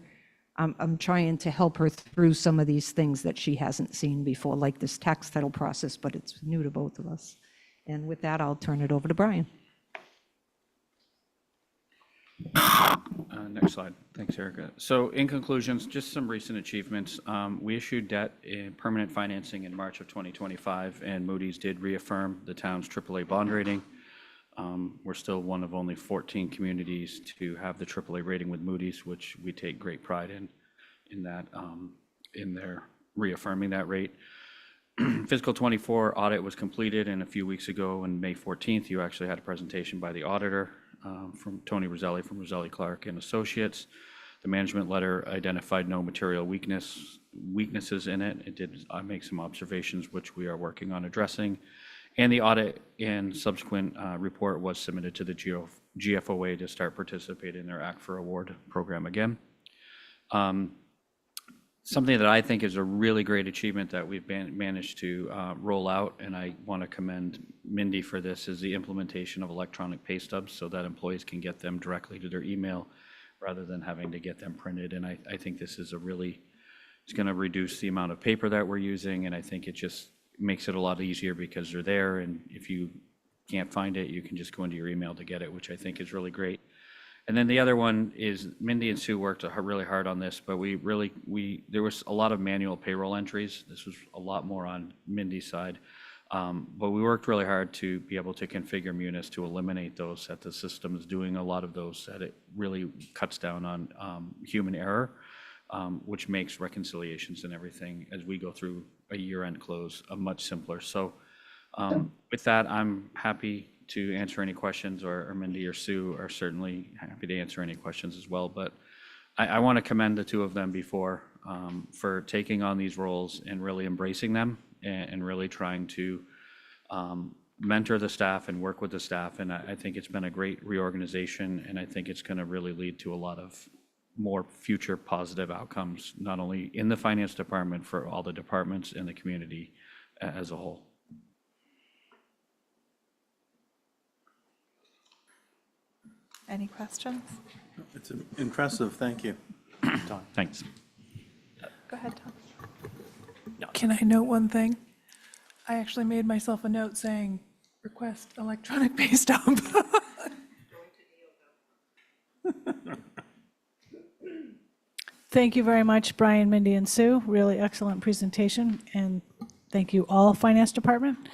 Speaker 18: I'm trying to help her through some of these things that she hasn't seen before, like this tax title process, but it's new to both of us. And with that, I'll turn it over to Brian.
Speaker 11: Next slide. Thanks, Erica. So in conclusions, just some recent achievements. We issued debt in permanent financing in March of 2025, and Moody's did reaffirm the town's AAA bond rating. We're still one of only 14 communities to have the AAA rating with Moody's, which we take great pride in that, in their reaffirming that rate. Fiscal 24 audit was completed, and a few weeks ago, on May 14th, you actually had a presentation by the auditor from Tony Roselli from Roselli Clark and Associates. The management letter identified no material weaknesses in it. It did make some observations, which we are working on addressing. And the audit and subsequent report was submitted to the GFOA to start participating in their Act for Award program again. Something that I think is a really great achievement that we've managed to roll out, and I want to commend Mindy for this, is the implementation of electronic pay stubs so that employees can get them directly to their email rather than having to get them printed. And I think this is it's going to reduce the amount of paper that we're using, and I think it just makes it a lot easier because they're there, and if you can't find it, you can just go into your email to get it, which I think is really great. And then the other one is Mindy and Sue worked really hard on this, but there was a lot of manual payroll entries. This was a lot more on Mindy's side. But we worked really hard to be able to configure Munis to eliminate those, that the system is doing a lot of those, that it really cuts down on human error, which makes reconciliations and everything as we go through a year-end close much simpler. So with that, I'm happy to answer any questions, or Mindy or Sue are certainly happy to answer any questions as well. But I want to commend the two of them for taking on these roles and really embracing them and really trying to mentor the staff and work with the staff. And I think it's been a great reorganization, and I think it's going to really lead to a lot of more future positive outcomes, not only in the finance department, for all the departments in the community as a whole.
Speaker 1: Any questions?
Speaker 2: It's impressive. Thank you.
Speaker 11: Tom, thanks.
Speaker 1: Go ahead, Tom.
Speaker 17: Can I note one thing? I actually made myself a note saying, request electronic pay stub.
Speaker 5: Thank you very much, Brian, Mindy, and Sue. Really excellent presentation, and thank you all, Finance Department.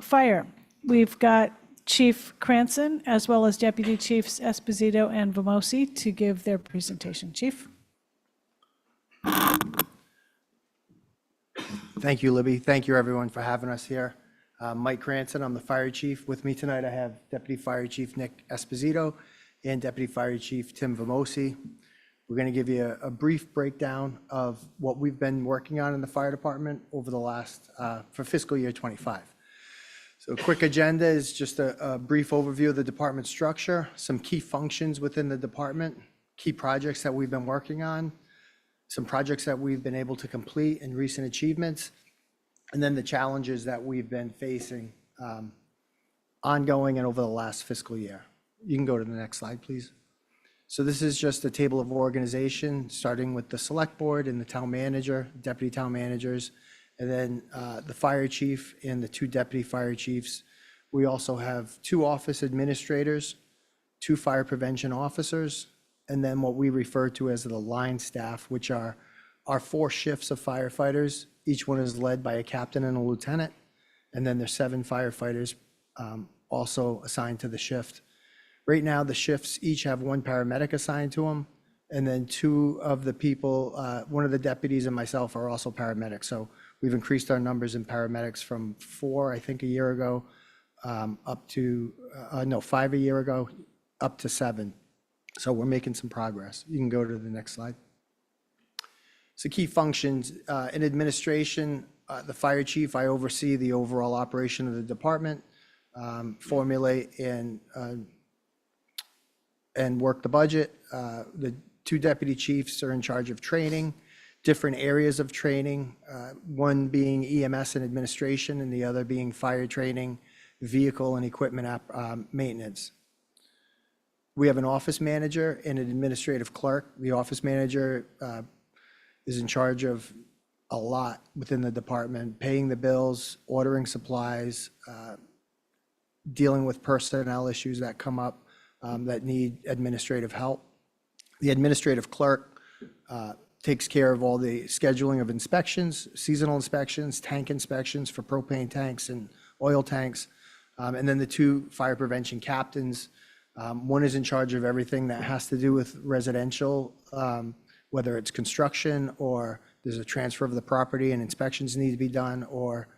Speaker 5: Fire, we've got Chief Cranston, as well as Deputy Chiefs Esposito and Vamosi to give their presentation. Chief?
Speaker 20: Thank you, Libby. Thank you, everyone, for having us here. Mike Cranston, I'm the Fire Chief. With me tonight, I have Deputy Fire Chief Nick Esposito and Deputy Fire Chief Tim Vamosi. We're going to give you a brief breakdown of what we've been working on in the fire department over the last, for fiscal year 25. So a quick agenda is just a brief overview of the department structure, some key functions within the department, key projects that we've been working on, some projects that we've been able to complete and recent achievements, and then the challenges that we've been facing ongoing and over the last fiscal year. You can go to the next slide, please. So this is just a table of organization, starting with the select board and the town manager, deputy town managers, and then the fire chief and the 2 deputy fire chiefs. We also have 2 office administrators, 2 fire prevention officers, and then what we refer to as the line staff, which are our 4 shifts of firefighters. Each one is led by a captain and a lieutenant, and then there's 7 firefighters also assigned to the shift. Right now, the shifts each have 1 paramedic assigned to them, and then 2 of the people, one of the deputies and myself are also paramedics. So we've increased our numbers in paramedics from 4, I think, a year ago, up to, 5 a year ago, up to 7. So we're making some progress. You can go to the next slide. So key functions in administration, the fire chief, I oversee the overall operation of the department, formulate and work the budget. The 2 deputy chiefs are in charge of training, different areas of training, one being EMS and administration, and the other being fire training, vehicle and equipment maintenance. We have an office manager and an administrative clerk. The office manager is in charge of a lot within the department, paying the bills, ordering supplies, dealing with personnel issues that come up that need administrative help. The administrative clerk takes care of all the scheduling of inspections, seasonal inspections, tank inspections for propane tanks and oil tanks. And then the 2 fire prevention captains, one is in charge of everything that has to do with residential, whether it's construction or there's a transfer of the property and inspections need to be done, or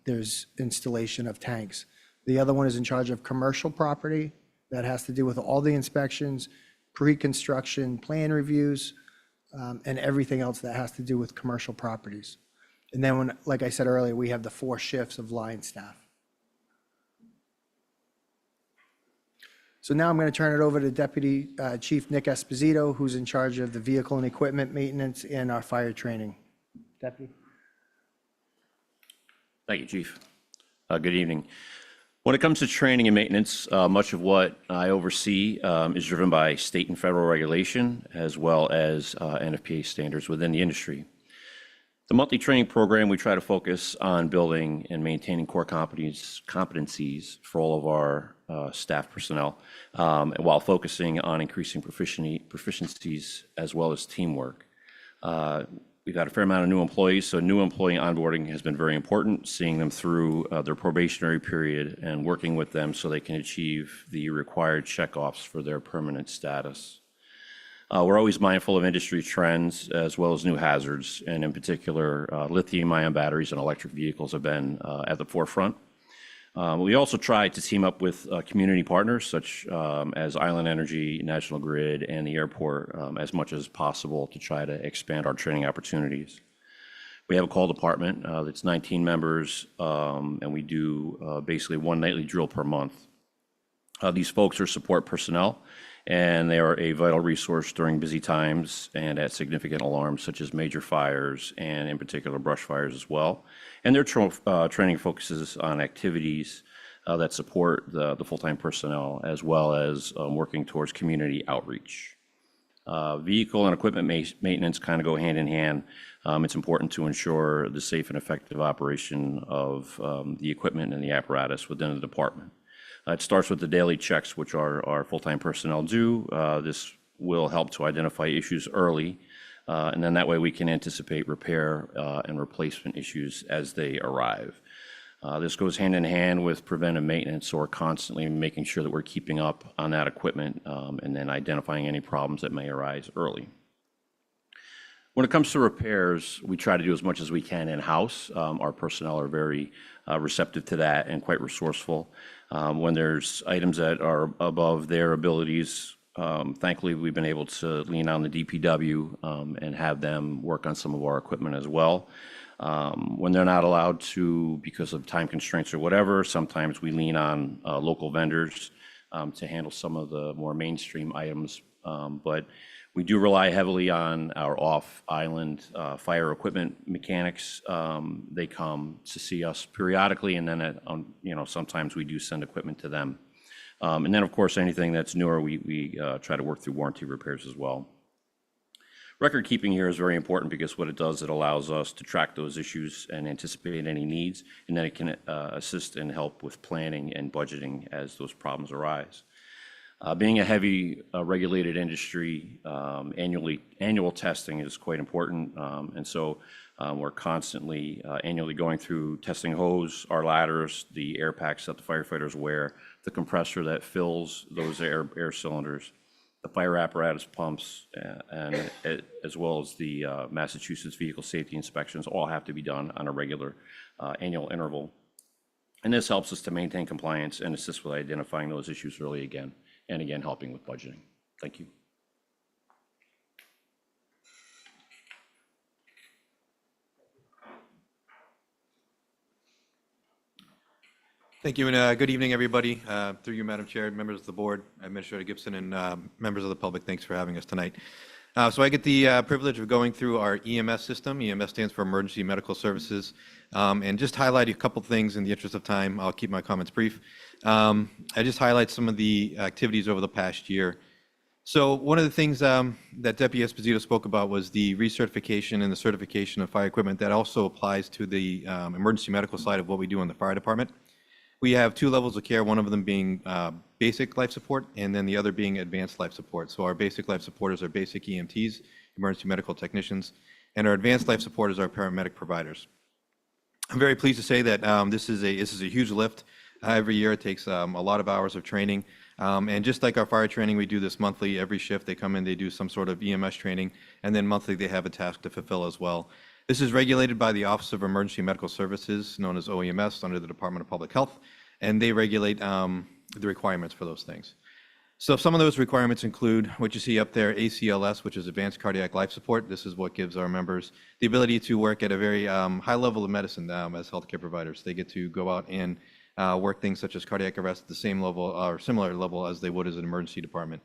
Speaker 20: there's installation of tanks. The other one is in charge of commercial property that has to do with all the inspections, pre-construction plan reviews, and everything else that has to do with commercial properties. And then when, like I said earlier, we have the 4 shifts of line staff. So now I'm going to turn it over to Deputy Chief Nick Esposito, who's in charge of the vehicle and equipment maintenance and our fire training. Deputy.
Speaker 3: Thank you, Chief. Good evening. When it comes to training and maintenance, much of what I oversee is driven by state and federal regulation, as well as NFPA standards within the industry. The monthly training program, we try to focus on building and maintaining core competencies for all of our staff personnel, while focusing on increasing proficiencies as well as teamwork. We've got a fair amount of new employees, so new employee onboarding has been very important, seeing them through their probationary period and working with them so they can achieve the required checkoffs for their permanent status. We're always mindful of industry trends as well as new hazards, and in particular, lithium-ion batteries and electric vehicles have been at the forefront. We also try to team up with community partners such as Island Energy, National Grid, and the airport as much as possible to try to expand our training opportunities. We have a call department that's 19 members, and we do basically 1 nightly drill per month. These folks are support personnel, and they are a vital resource during busy times and at significant alarms such as major fires and in particular brush fires as well. And their training focuses on activities that support the full-time personnel as well as working towards community outreach. Vehicle and equipment maintenance kind of go hand in hand. It's important to ensure the safe and effective operation of the equipment and the apparatus within the department. It starts with the daily checks, which our full-time personnel do. This will help to identify issues early, and then that way we can anticipate repair and replacement issues as they arrive. This goes hand in hand with preventive maintenance, so we're constantly making sure that we're keeping up on that equipment and then identifying any problems that may arise early. When it comes to repairs, we try to do as much as we can in-house. Our personnel are very receptive to that and quite resourceful. When there's items that are above their abilities, thankfully we've been able to lean on the DPW and have them work on some of our equipment as well. When they're not allowed to because of time constraints or whatever, sometimes we lean on local vendors to handle some of the more mainstream items. But we do rely heavily on our off-island fire equipment mechanics. They come to see us periodically, and then sometimes we do send equipment to them. And then, of course, anything that's newer, we try to work through warranty repairs as well. Record keeping here is very important because what it does, it allows us to track those issues and anticipate any needs, and then it can assist and help with planning and budgeting as those problems arise. Being a heavy regulated industry, annual testing is quite important, and so we're constantly annually going through testing hose, our ladders, the air packs that the firefighters wear, the compressor that fills those air cylinders, the fire apparatus pumps, and as well as the Massachusetts vehicle safety inspections all have to be done on a regular annual interval. And this helps us to maintain compliance and assist with identifying those issues early again, and again, helping with budgeting. Thank you.
Speaker 9: Thank you, and good evening, everybody. Through you, Madam Chair, members of the board, Administrator Gibson, and members of the public, thanks for having us tonight. So I get the privilege of going through our EMS system. EMS stands for Emergency Medical Services, and just highlight a couple things in the interest of time. I'll keep my comments brief. I just highlight some of the activities over the past year. So one of the things that Deputy Esposito spoke about was the recertification and the certification of fire equipment. That also applies to the emergency medical side of what we do in the fire department. We have two levels of care, one of them being basic life support, and then the other being advanced life support. So our basic life supporters are basic EMTs, emergency medical technicians, and our advanced life supporters are paramedic providers. I'm very pleased to say that this is a huge lift. Every year it takes a lot of hours of training. And just like our fire training, we do this monthly. Every shift they come in, they do some sort of EMS training, and then monthly they have a task to fulfill as well. This is regulated by the Office of Emergency Medical Services, known as OEMS, under the Department of Public Health, and they regulate the requirements for those things. So some of those requirements include what you see up there, ACLS, which is Advanced Cardiac Life Support. This is what gives our members the ability to work at a very high level of medicine as healthcare providers. They get to go out and work things such as cardiac arrest at the same level or similar level as they would as an emergency department.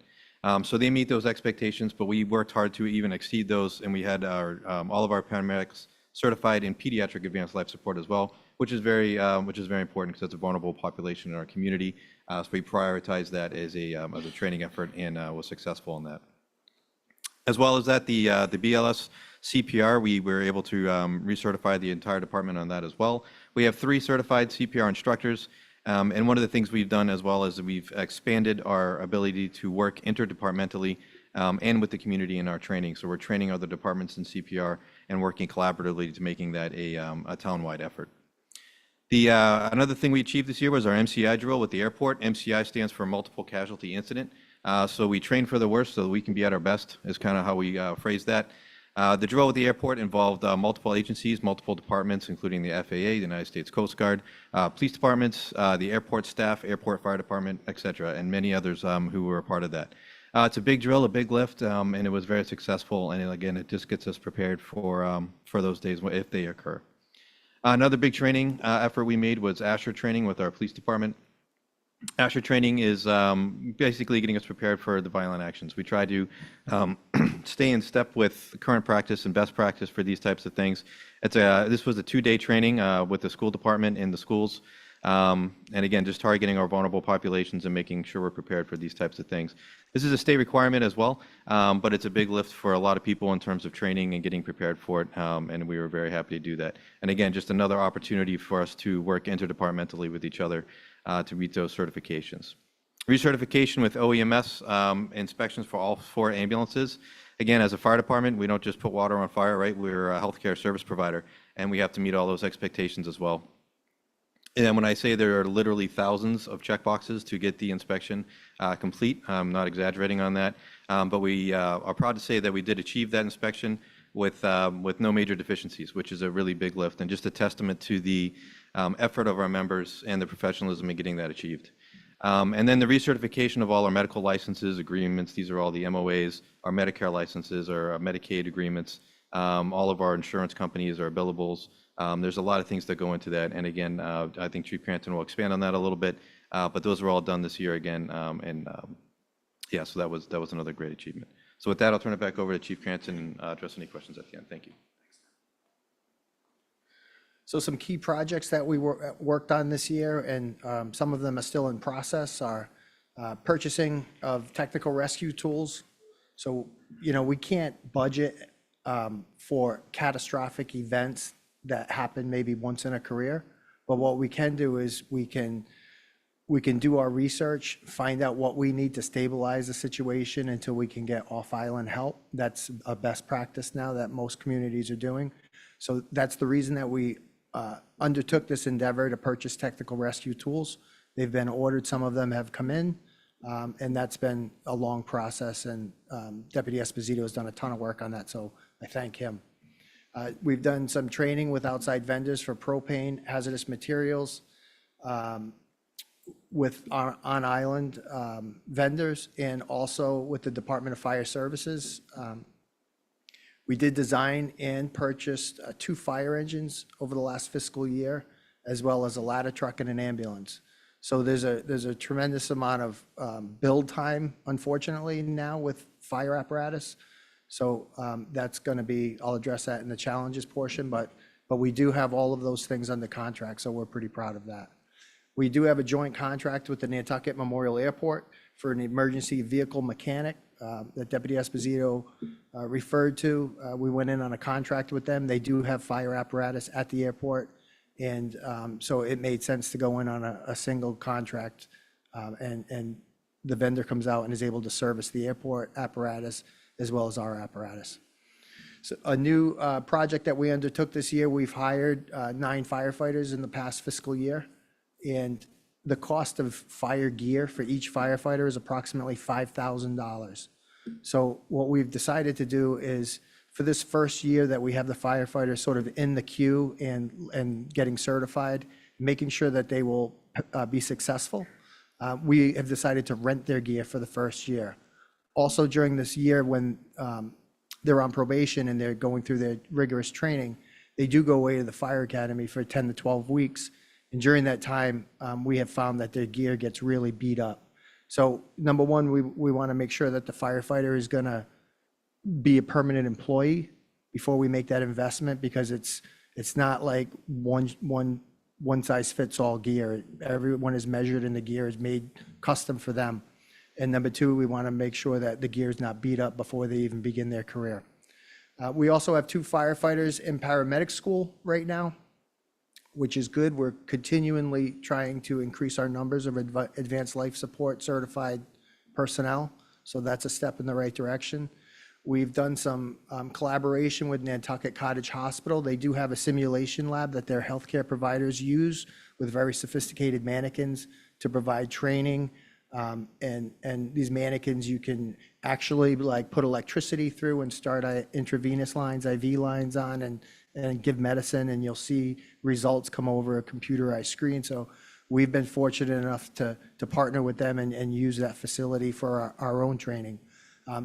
Speaker 9: So they meet those expectations, but we worked hard to even exceed those, and we had all of our paramedics certified in pediatric advanced life support as well, which is very important because it's a vulnerable population in our community. So we prioritize that as a training effort and was successful in that. As well as that, the BLS CPR, we were able to recertify the entire department on that as well. We have 3 certified CPR instructors. And one of the things we've done as well is we've expanded our ability to work interdepartmentally and with the community in our training. So we're training other departments in CPR and working collaboratively to making that a town-wide effort. Another thing we achieved this year was our MCI drill with the airport. MCI stands for Multiple Casualty Incident. So we train for the worst so that we can be at our best is kind of how we phrase that. The drill with the airport involved multiple agencies, multiple departments, including the FAA, the United States Coast Guard, police departments, the airport staff, airport fire department, et cetera, and many others who were a part of that. It's a big drill, a big lift, and it was very successful. And again, it just gets us prepared for those days if they occur. Another big training effort we made was ASHER training with our police department. ASHER training is basically getting us prepared for the violent actions. We try to stay in step with current practice and best practice for these types of things. This was a 2-day training with the school department in the schools. And again, just targeting our vulnerable populations and making sure we're prepared for these types of things. This is a state requirement as well, but it's a big lift for a lot of people in terms of training and getting prepared for it, and we were very happy to do that. And again, just another opportunity for us to work interdepartmentally with each other to meet those certifications. Recertification with OEMS inspections for all 4 ambulances. Again, as a fire department, we don't just put water on fire, right? We're a healthcare service provider, and we have to meet all those expectations as well. And when I say there are literally thousands of checkboxes to get the inspection complete, I'm not exaggerating on that, but we are proud to say that we did achieve that inspection with no major deficiencies, which is a really big lift and just a testament to the effort of our members and the professionalism in getting that achieved. And then the recertification of all our medical licenses, agreements, these are all the MOAs, our Medicare licenses, our Medicaid agreements, all of our insurance companies, our billables. There's a lot of things that go into that. And again, I think Chief Cranston will expand on that a little bit, but those were all done this year again. Yeah, so that was another great achievement. So with that, I'll turn it back over to Chief Cranston and address any questions at the end. Thank you.
Speaker 20: So some key projects that we worked on this year, and some of them are still in process, are Purchasing of technical rescue tools. So, we can't budget for catastrophic events that happen maybe once in a career. But what we can do is we can do our research, find out what we need to stabilize the situation until we can get off-island help. That's a best practice now that most communities are doing. So that's the reason that we undertook this endeavor to purchase technical rescue tools. They've been ordered, some of them have come in, and that's been a long process, and Deputy Esposito has done a ton of work on that, so I thank him. We've done some training with outside vendors for propane, hazardous materials, with our on-island vendors, and also with the Department of Fire Services. We did design and purchased 2 fire engines over the last fiscal year, as well as a ladder truck and an ambulance. So there's a tremendous amount of build time, unfortunately, now with fire apparatus. So that's going to be, I'll address that in the challenges portion, but we do have all of those things under contract, so we're pretty proud of that. We do have a joint contract with the Nantucket Memorial Airport for an emergency vehicle mechanic that Deputy Esposito referred to. We went in on a contract with them. They do have fire apparatus at the airport, and so it made sense to go in on a single contract, and the vendor comes out and is able to service the airport apparatus as well as our apparatus. So a new project that we undertook this year, we've hired 9 firefighters in the past fiscal year, and the cost of fire gear for each firefighter is approximately $5,000. So what we've decided to do is, for this first year that we have the firefighters sort of in the queue and getting certified, making sure that they will be successful, we have decided to rent their gear for the first year. Also, during this year, when they're on probation and they're going through their rigorous training, they do go away to the fire academy for 10 to 12 weeks. And during that time, we have found that their gear gets really beat up. So number one, we want to make sure that the firefighter is going to be a permanent employee before we make that investment, because it's not like one size fits all gear. Everyone is measured and the gear is made custom for them. And number two, we want to make sure that the gear is not beat up before they even begin their career. We also have 2 firefighters in paramedic school right now, which is good. We're continually trying to increase our numbers of advanced life support certified personnel. So that's a step in the right direction. We've done some collaboration with Nantucket Cottage Hospital. They do have a simulation lab that their healthcare providers use with very sophisticated mannequins to provide training. And these mannequins, you can actually like put electricity through and start intravenous lines, IV lines on, and give medicine, and you'll see results come over a computerized screen. So we've been fortunate enough to partner with them and use that facility for our own training.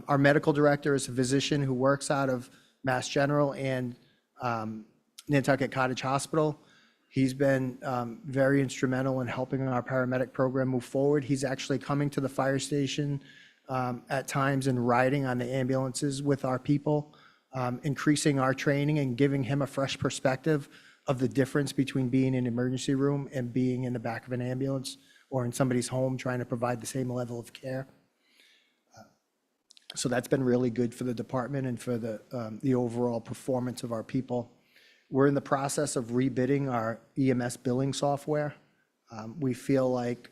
Speaker 20: Our medical director is a physician who works out of Mass General and Nantucket Cottage Hospital. He's been very instrumental in helping our paramedic program move forward. He's actually coming to the fire station at times and riding on the ambulances with our people, increasing our training and giving him a fresh perspective of the difference between being in an emergency room and being in the back of an ambulance or in somebody's home trying to provide the same level of care. So that's been really good for the department and for the overall performance of our people. We're in the process of rebidding our EMS billing software. We feel like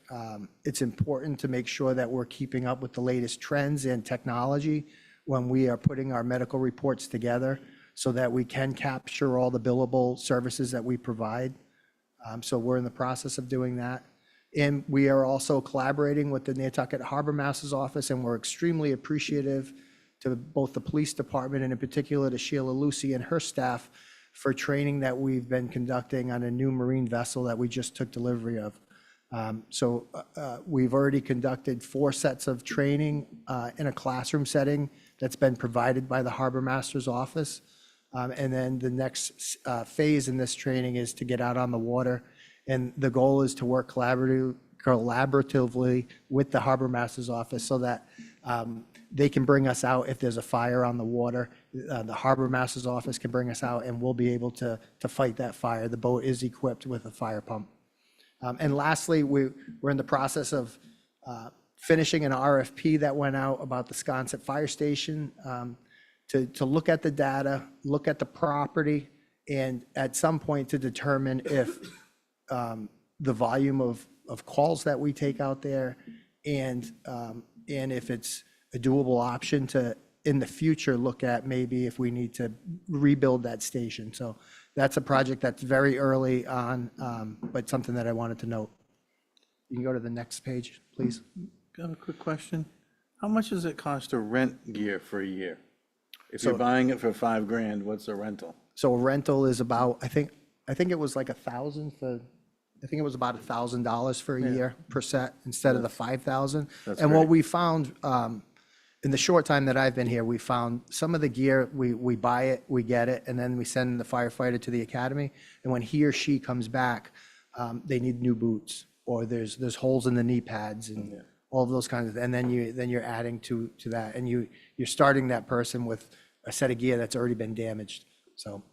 Speaker 20: it's important to make sure that we're keeping up with the latest trends and technology when we are putting our medical reports together so that we can capture all the billable services that we provide. So we're in the process of doing that. And we are also collaborating with the Nantucket Harbor Master's Office, and we're extremely appreciative to both the police department and in particular to Sheila Lucy and her staff for training that we've been conducting on a new marine vessel that we just took delivery of. We've already conducted 4 sets of training in a classroom setting that's been provided by the Harbor Master's Office. And then the next phase in this training is to get out on the water. And the goal is to work collaboratively with the Harbor Master's Office so that they can bring us out if there's a fire on the water. The Harbor Master's Office can bring us out and we'll be able to fight that fire. The boat is equipped with a fire pump. And lastly, we're in the process of finishing an RFP that went out about the Sconset Fire Station, to look at the data, look at the property, and at some point to determine if the volume of calls that we take out there and if it's a doable option to, in the future, look at maybe if we need to rebuild that station. So that's a project that's very early on, but something that I wanted to note. You can go to the next page, please.
Speaker 2: I have a quick question. How much does it cost to rent gear for a year? If
Speaker 20: So-
Speaker 2: you're buying it for $5,000, what's a rental?
Speaker 20: So a rental is about, I think it was like 1,000 for, I think it was about $1,000 for a year per set instead of the 5,000.
Speaker 2: That's
Speaker 20: And what
Speaker 2: great.
Speaker 20: we found, in the short time that I've been here, we found some of the gear, we buy it, we get it, and then we send the firefighter to the academy. And when he or she comes back, they need new boots, or there's holes in the knee pads and all of those kinds of, and then you're adding to that, and you're starting that person with a set of gear that's already been damaged. So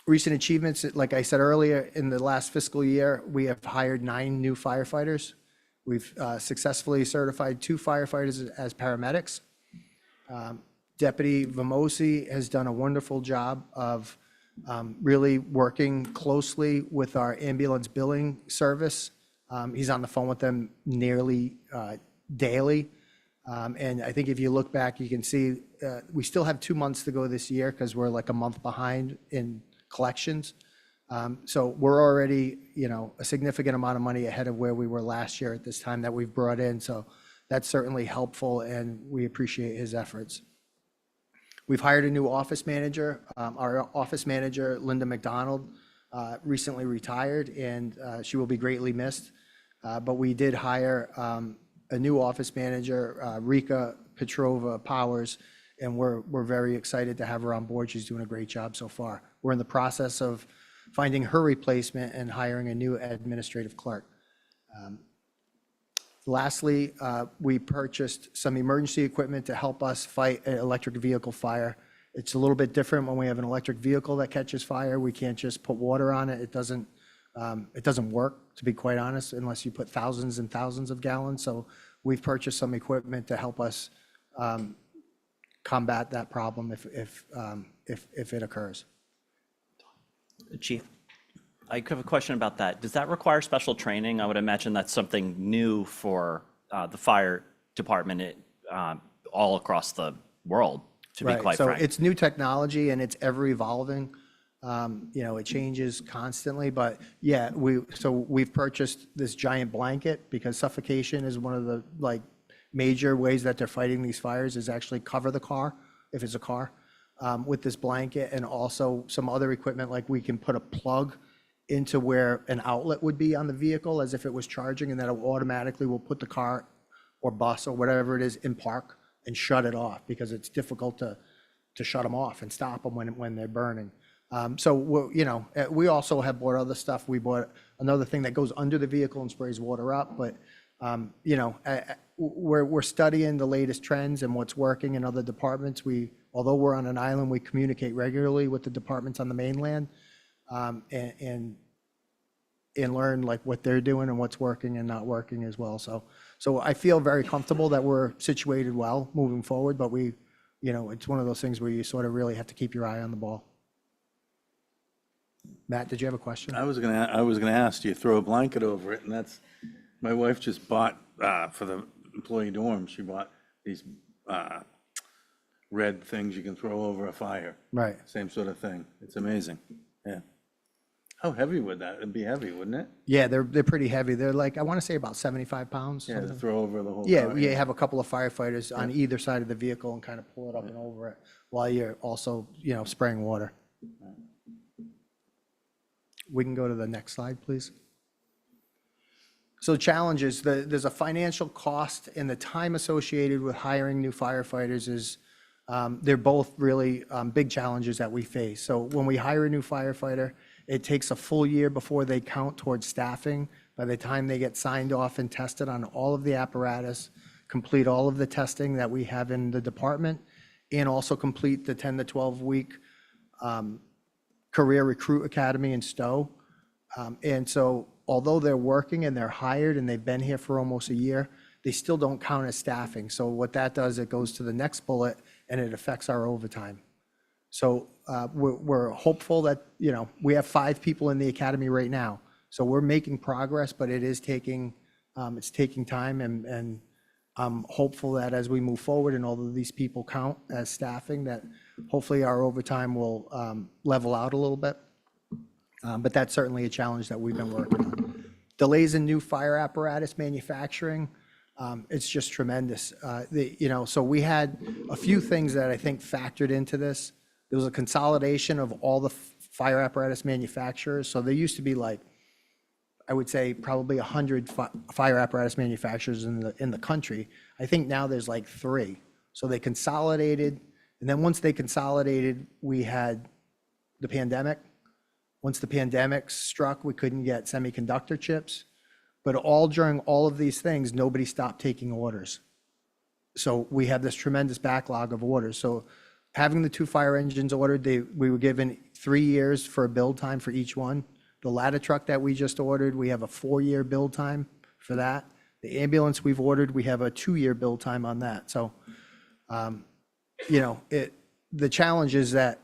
Speaker 20: recent achievements, like I said earlier, in the last fiscal year, we have hired 9 new firefighters. We've successfully certified 2 firefighters as paramedics. Deputy Vamosi has done a wonderful job of really working closely with our ambulance billing service. He's on the phone with them nearly daily. And I think if you look back, you can see we still have 2 months to go this year because we're like a month behind in collections. So we're already, a significant amount of money ahead of where we were last year at this time that we've brought in. So that's certainly helpful, and we appreciate his efforts. We've hired a new office manager. Our office manager, Linda McDonald, recently retired, and she will be greatly missed. But we did hire a new office manager, Rika Petrova Powers, and we're very excited to have her on board. She's doing a great job so far. We're in the process of finding her replacement and hiring a new administrative clerk. Lastly, we purchased some emergency equipment to help us fight an electric vehicle fire. It's a little bit different when we have an electric vehicle that catches fire. We can't just put water on it. It doesn't work, to be quite honest, unless you put thousands and thousands of gallons. So we've purchased some equipment to help us combat that problem if it occurs.
Speaker 12: Chief, I have a question about that. Does that require special training? I would imagine that's something new for the fire department all across the world, to be quite frank.
Speaker 20: So it's new technology and it's ever evolving. It changes constantly, but yeah, we've purchased this giant blanket because suffocation is one of the major ways that they're fighting these fires is actually cover the car, if it's a car, with this blanket, and also some other equipment, like we can put a plug into where an outlet would be on the vehicle as if it was charging, and that it automatically will put the car or bus or whatever it is in park and shut it off, because it's difficult to shut them off and stop them when they're burning. So we also have bought other stuff. We bought another thing that goes under the vehicle and sprays water up, but we're studying the latest trends and what's working in other departments. Although we're on an island, we communicate regularly with the departments on the mainland, and learn what they're doing and what's working and not working as well. So I feel very comfortable that we're situated well moving forward, but it's one of those things where you sort of really have to keep your eye on the ball. Matt, did you have a question?
Speaker 2: I was gonna ask, do you throw a blanket over it? And my wife just bought, for the employee dorm, she bought these red things you can throw over a fire.
Speaker 20: Right.
Speaker 2: Same sort of thing. It's amazing. Yeah. How heavy would that? It'd be heavy, wouldn't it?
Speaker 20: Yeah, they're pretty heavy. They're I want to say about 75 pounds.
Speaker 2: Yeah, to
Speaker 20: something.
Speaker 2: throw over the whole
Speaker 20: Yeah,
Speaker 2: car.
Speaker 20: we have a couple of firefighters on either side of the vehicle and kind of pull it up and over it while you're also, spraying water. We can go to the next slide, please. So challenges, there's a financial cost, and the time associated with hiring new firefighters is, they're both really big challenges that we face. So when we hire a new firefighter, it takes a full year before they count towards staffing. By the time they get signed off and tested on all of the apparatus, complete all of the testing that we have in the department, and also complete the 10 to 12 week career recruit academy in Stowe. And so although they're working and they're hired and they've been here for almost a year, they still don't count as staffing. So what that does, it goes to the next bullet and it affects our overtime. So we're hopeful that, we have 5 people in the academy right now. So we're making progress, but it is taking, it's taking time, and I'm hopeful that as we move forward and all of these people count as staffing, that hopefully our overtime will level out a little bit. But that's certainly a challenge that we've been working on. Delays in new fire apparatus manufacturing, it's just tremendous. So we had a few things that I think factored into this. There was a consolidation of all the fire apparatus manufacturers. So there used to be like, I would say probably 100 fire apparatus manufacturers in the country. I think now there's like 3. So they consolidated, and then once they consolidated, we had the pandemic. Once the pandemic struck, we couldn't get semiconductor chips. But during all of these things, nobody stopped taking orders. So we have this tremendous backlog of orders. So having the 2 fire engines ordered, we were given 3 years for a build time for each one. The ladder truck that we just ordered, we have a 4-year build time for that. The ambulance we've ordered, we have a 2-year build time on that. So, the challenge is that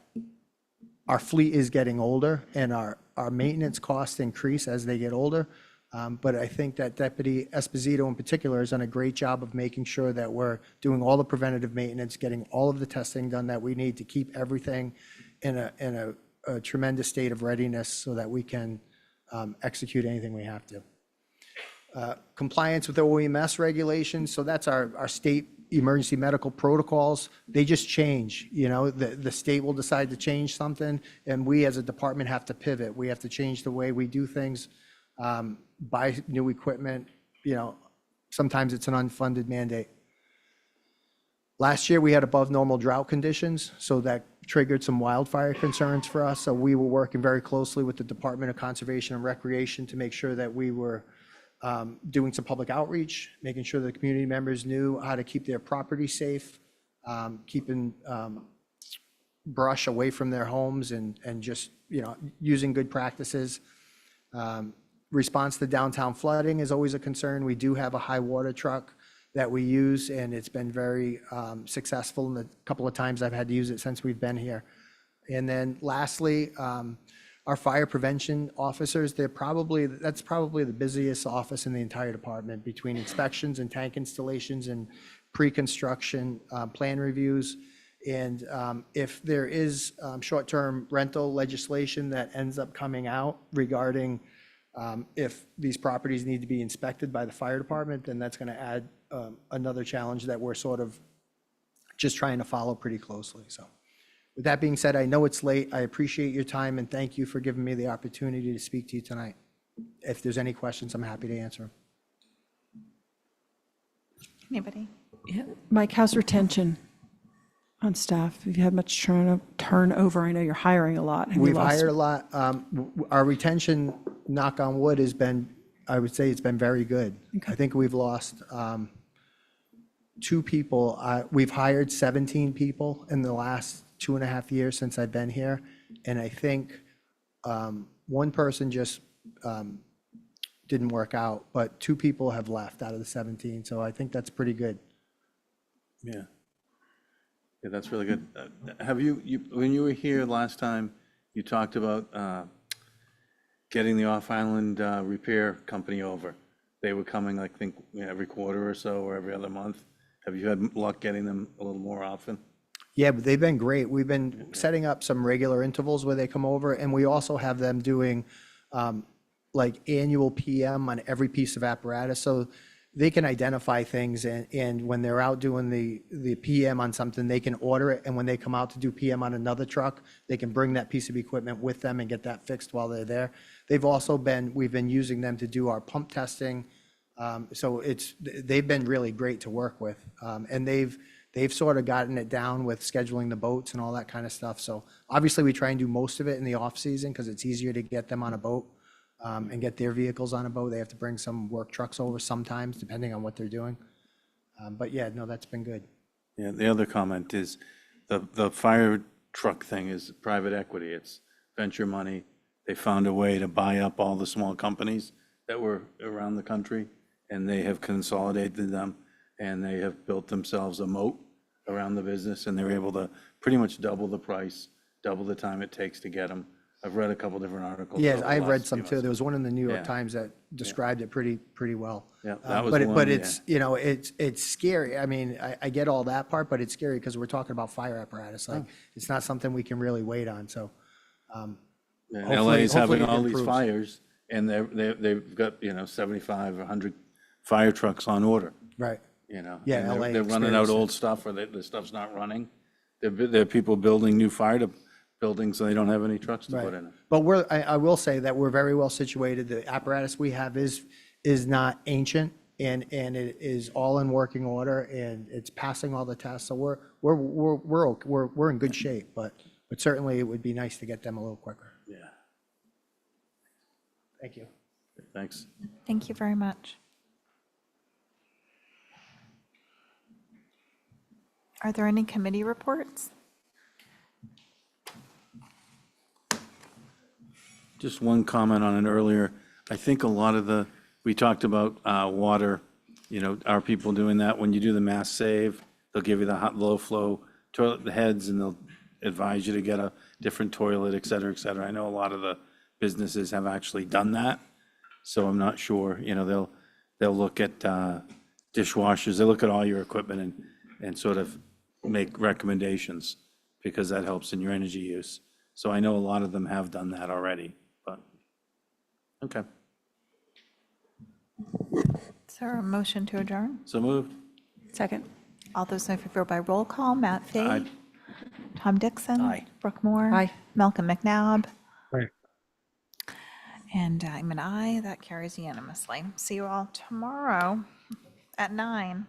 Speaker 20: our fleet is getting older and our maintenance costs increase as they get older. But I think that Deputy Esposito in particular has done a great job of making sure that we're doing all the preventative maintenance, getting all of the testing done that we need to keep everything in a tremendous state of readiness so that we can execute anything we have to. Compliance with OEMS regulations, so that's our state emergency medical protocols. They just change, the state will decide to change something, and we as a department have to pivot. We have to change the way we do things, buy new equipment, sometimes it's an unfunded mandate. Last year, we had above normal drought conditions, so that triggered some wildfire concerns for us. So we were working very closely with the Department of Conservation and Recreation to make sure that we were doing some public outreach, making sure the community members knew how to keep their property safe, keeping brush away from their homes, and just, using good practices. Response to downtown flooding is always a concern. We do have a high water truck that we use, and it's been very successful in the couple of times I've had to use it since we've been here. And then lastly, our fire prevention officers, that's probably the busiest office in the entire department, between inspections and tank installations and pre-construction plan reviews. And if there is short-term rental legislation that ends up coming out regarding if these properties need to be inspected by the fire department, then that's going to add another challenge that we're sort of just trying to follow pretty closely. So with that being said, I know it's late. I appreciate your time, and thank you for giving me the opportunity to speak to you tonight. If there's any questions, I'm happy to answer them.
Speaker 1: Anybody?
Speaker 4: Yeah. Mike, how's retention on staff? Have you had much turnover? I know you're hiring a lot.
Speaker 20: We've hired a lot. Our retention, knock on wood, has been, I would say it's been very good. I think we've lost 2 people. We've hired 17 people in the last 2.5 years since I've been here. And I think one person just didn't work out, but 2 people have left out of the 17. So I think that's pretty good.
Speaker 2: Yeah. Yeah, that's really good. Have when you were here last time, you talked about getting the off-island repair company over. They were coming, I think, every quarter or so, or every other month. Have you had luck getting them a little more often?
Speaker 20: Yeah, but they've been great. We've been setting up some regular intervals where they come over, and we also have them doing like annual PM on every piece of apparatus. So they can identify things, and when they're out doing the PM on something, they can order it, and when they come out to do PM on another truck, they can bring that piece of equipment with them and get that fixed while they're there. We've been using them to do our pump testing, so they've been really great to work with, and they've sort of gotten it down with scheduling the boats and all that kind of stuff. So obviously we try and do most of it in the off season because it's easier to get them on a boat. And get their vehicles on a boat. They have to bring some work trucks over sometimes, depending on what they're doing. But yeah, no, that's been good.
Speaker 2: Yeah, the other comment is the fire truck thing is private equity. It's venture money. They found a way to buy up all the small companies that were around the country, and they have consolidated them, and they have built themselves a moat around the business, and they're able to pretty much double the price, double the time it takes to get them. I've read a couple different articles.
Speaker 20: Yes,
Speaker 2: over the
Speaker 20: I've read
Speaker 2: last
Speaker 20: some
Speaker 2: few
Speaker 20: too.
Speaker 2: months.
Speaker 20: There was one in the New York
Speaker 2: Yeah.
Speaker 20: Times that described it pretty well.
Speaker 2: Yeah, that was
Speaker 20: But
Speaker 2: one,
Speaker 20: but
Speaker 2: yeah.
Speaker 20: it's, you know, it's scary. I mean, I get all that part, but it's scary because we're talking about fire apparatus. Like, it's not something we can really wait on, so.
Speaker 2: And
Speaker 20: hopefully-
Speaker 2: LA's having
Speaker 20: hopefully it
Speaker 2: all these
Speaker 20: improves.
Speaker 2: fires, and they've got, 75 or 100 fire trucks on order,
Speaker 20: Right.
Speaker 2: you know?
Speaker 20: Yeah,
Speaker 2: and
Speaker 20: LA
Speaker 2: they're running out
Speaker 20: experienced it.
Speaker 2: old stuff, or the stuff's not running. There are people building new buildings, so they don't have any trucks to put in it.
Speaker 20: But I will say that we're very well situated. The apparatus we have is not ancient, and it is all in working order, and it's passing all the tests. So we're in good shape, but certainly it would be nice to get them a little quicker.
Speaker 2: Yeah,
Speaker 20: Thank you.
Speaker 2: thanks.
Speaker 1: Thank you very much. Are there any committee reports?
Speaker 2: Just one comment on it earlier. I think a lot of we talked about water, are people doing that? When you do the mass save, they'll give you the hot, low flow toilet heads, and they'll advise you to get a different toilet, et cetera, et cetera. I know a lot of the businesses have actually done that, so I'm not sure, they'll look at dishwashers, they look at all your equipment and sort of make recommendations, because that helps in your energy use. So I know a lot of them have done that already, but, okay.
Speaker 1: Is there a motion to adjourn?
Speaker 2: So moved.
Speaker 4: Second.
Speaker 1: All those in favor by roll call, Matt Fay.
Speaker 2: Aye.
Speaker 1: Tom Dixon.
Speaker 12: Aye.
Speaker 1: Brooke Moore.
Speaker 4: Aye.
Speaker 1: Malcolm McNabb.
Speaker 7: Aye.
Speaker 1: And I'm an aye. That carries unanimously. See you all tomorrow at 9.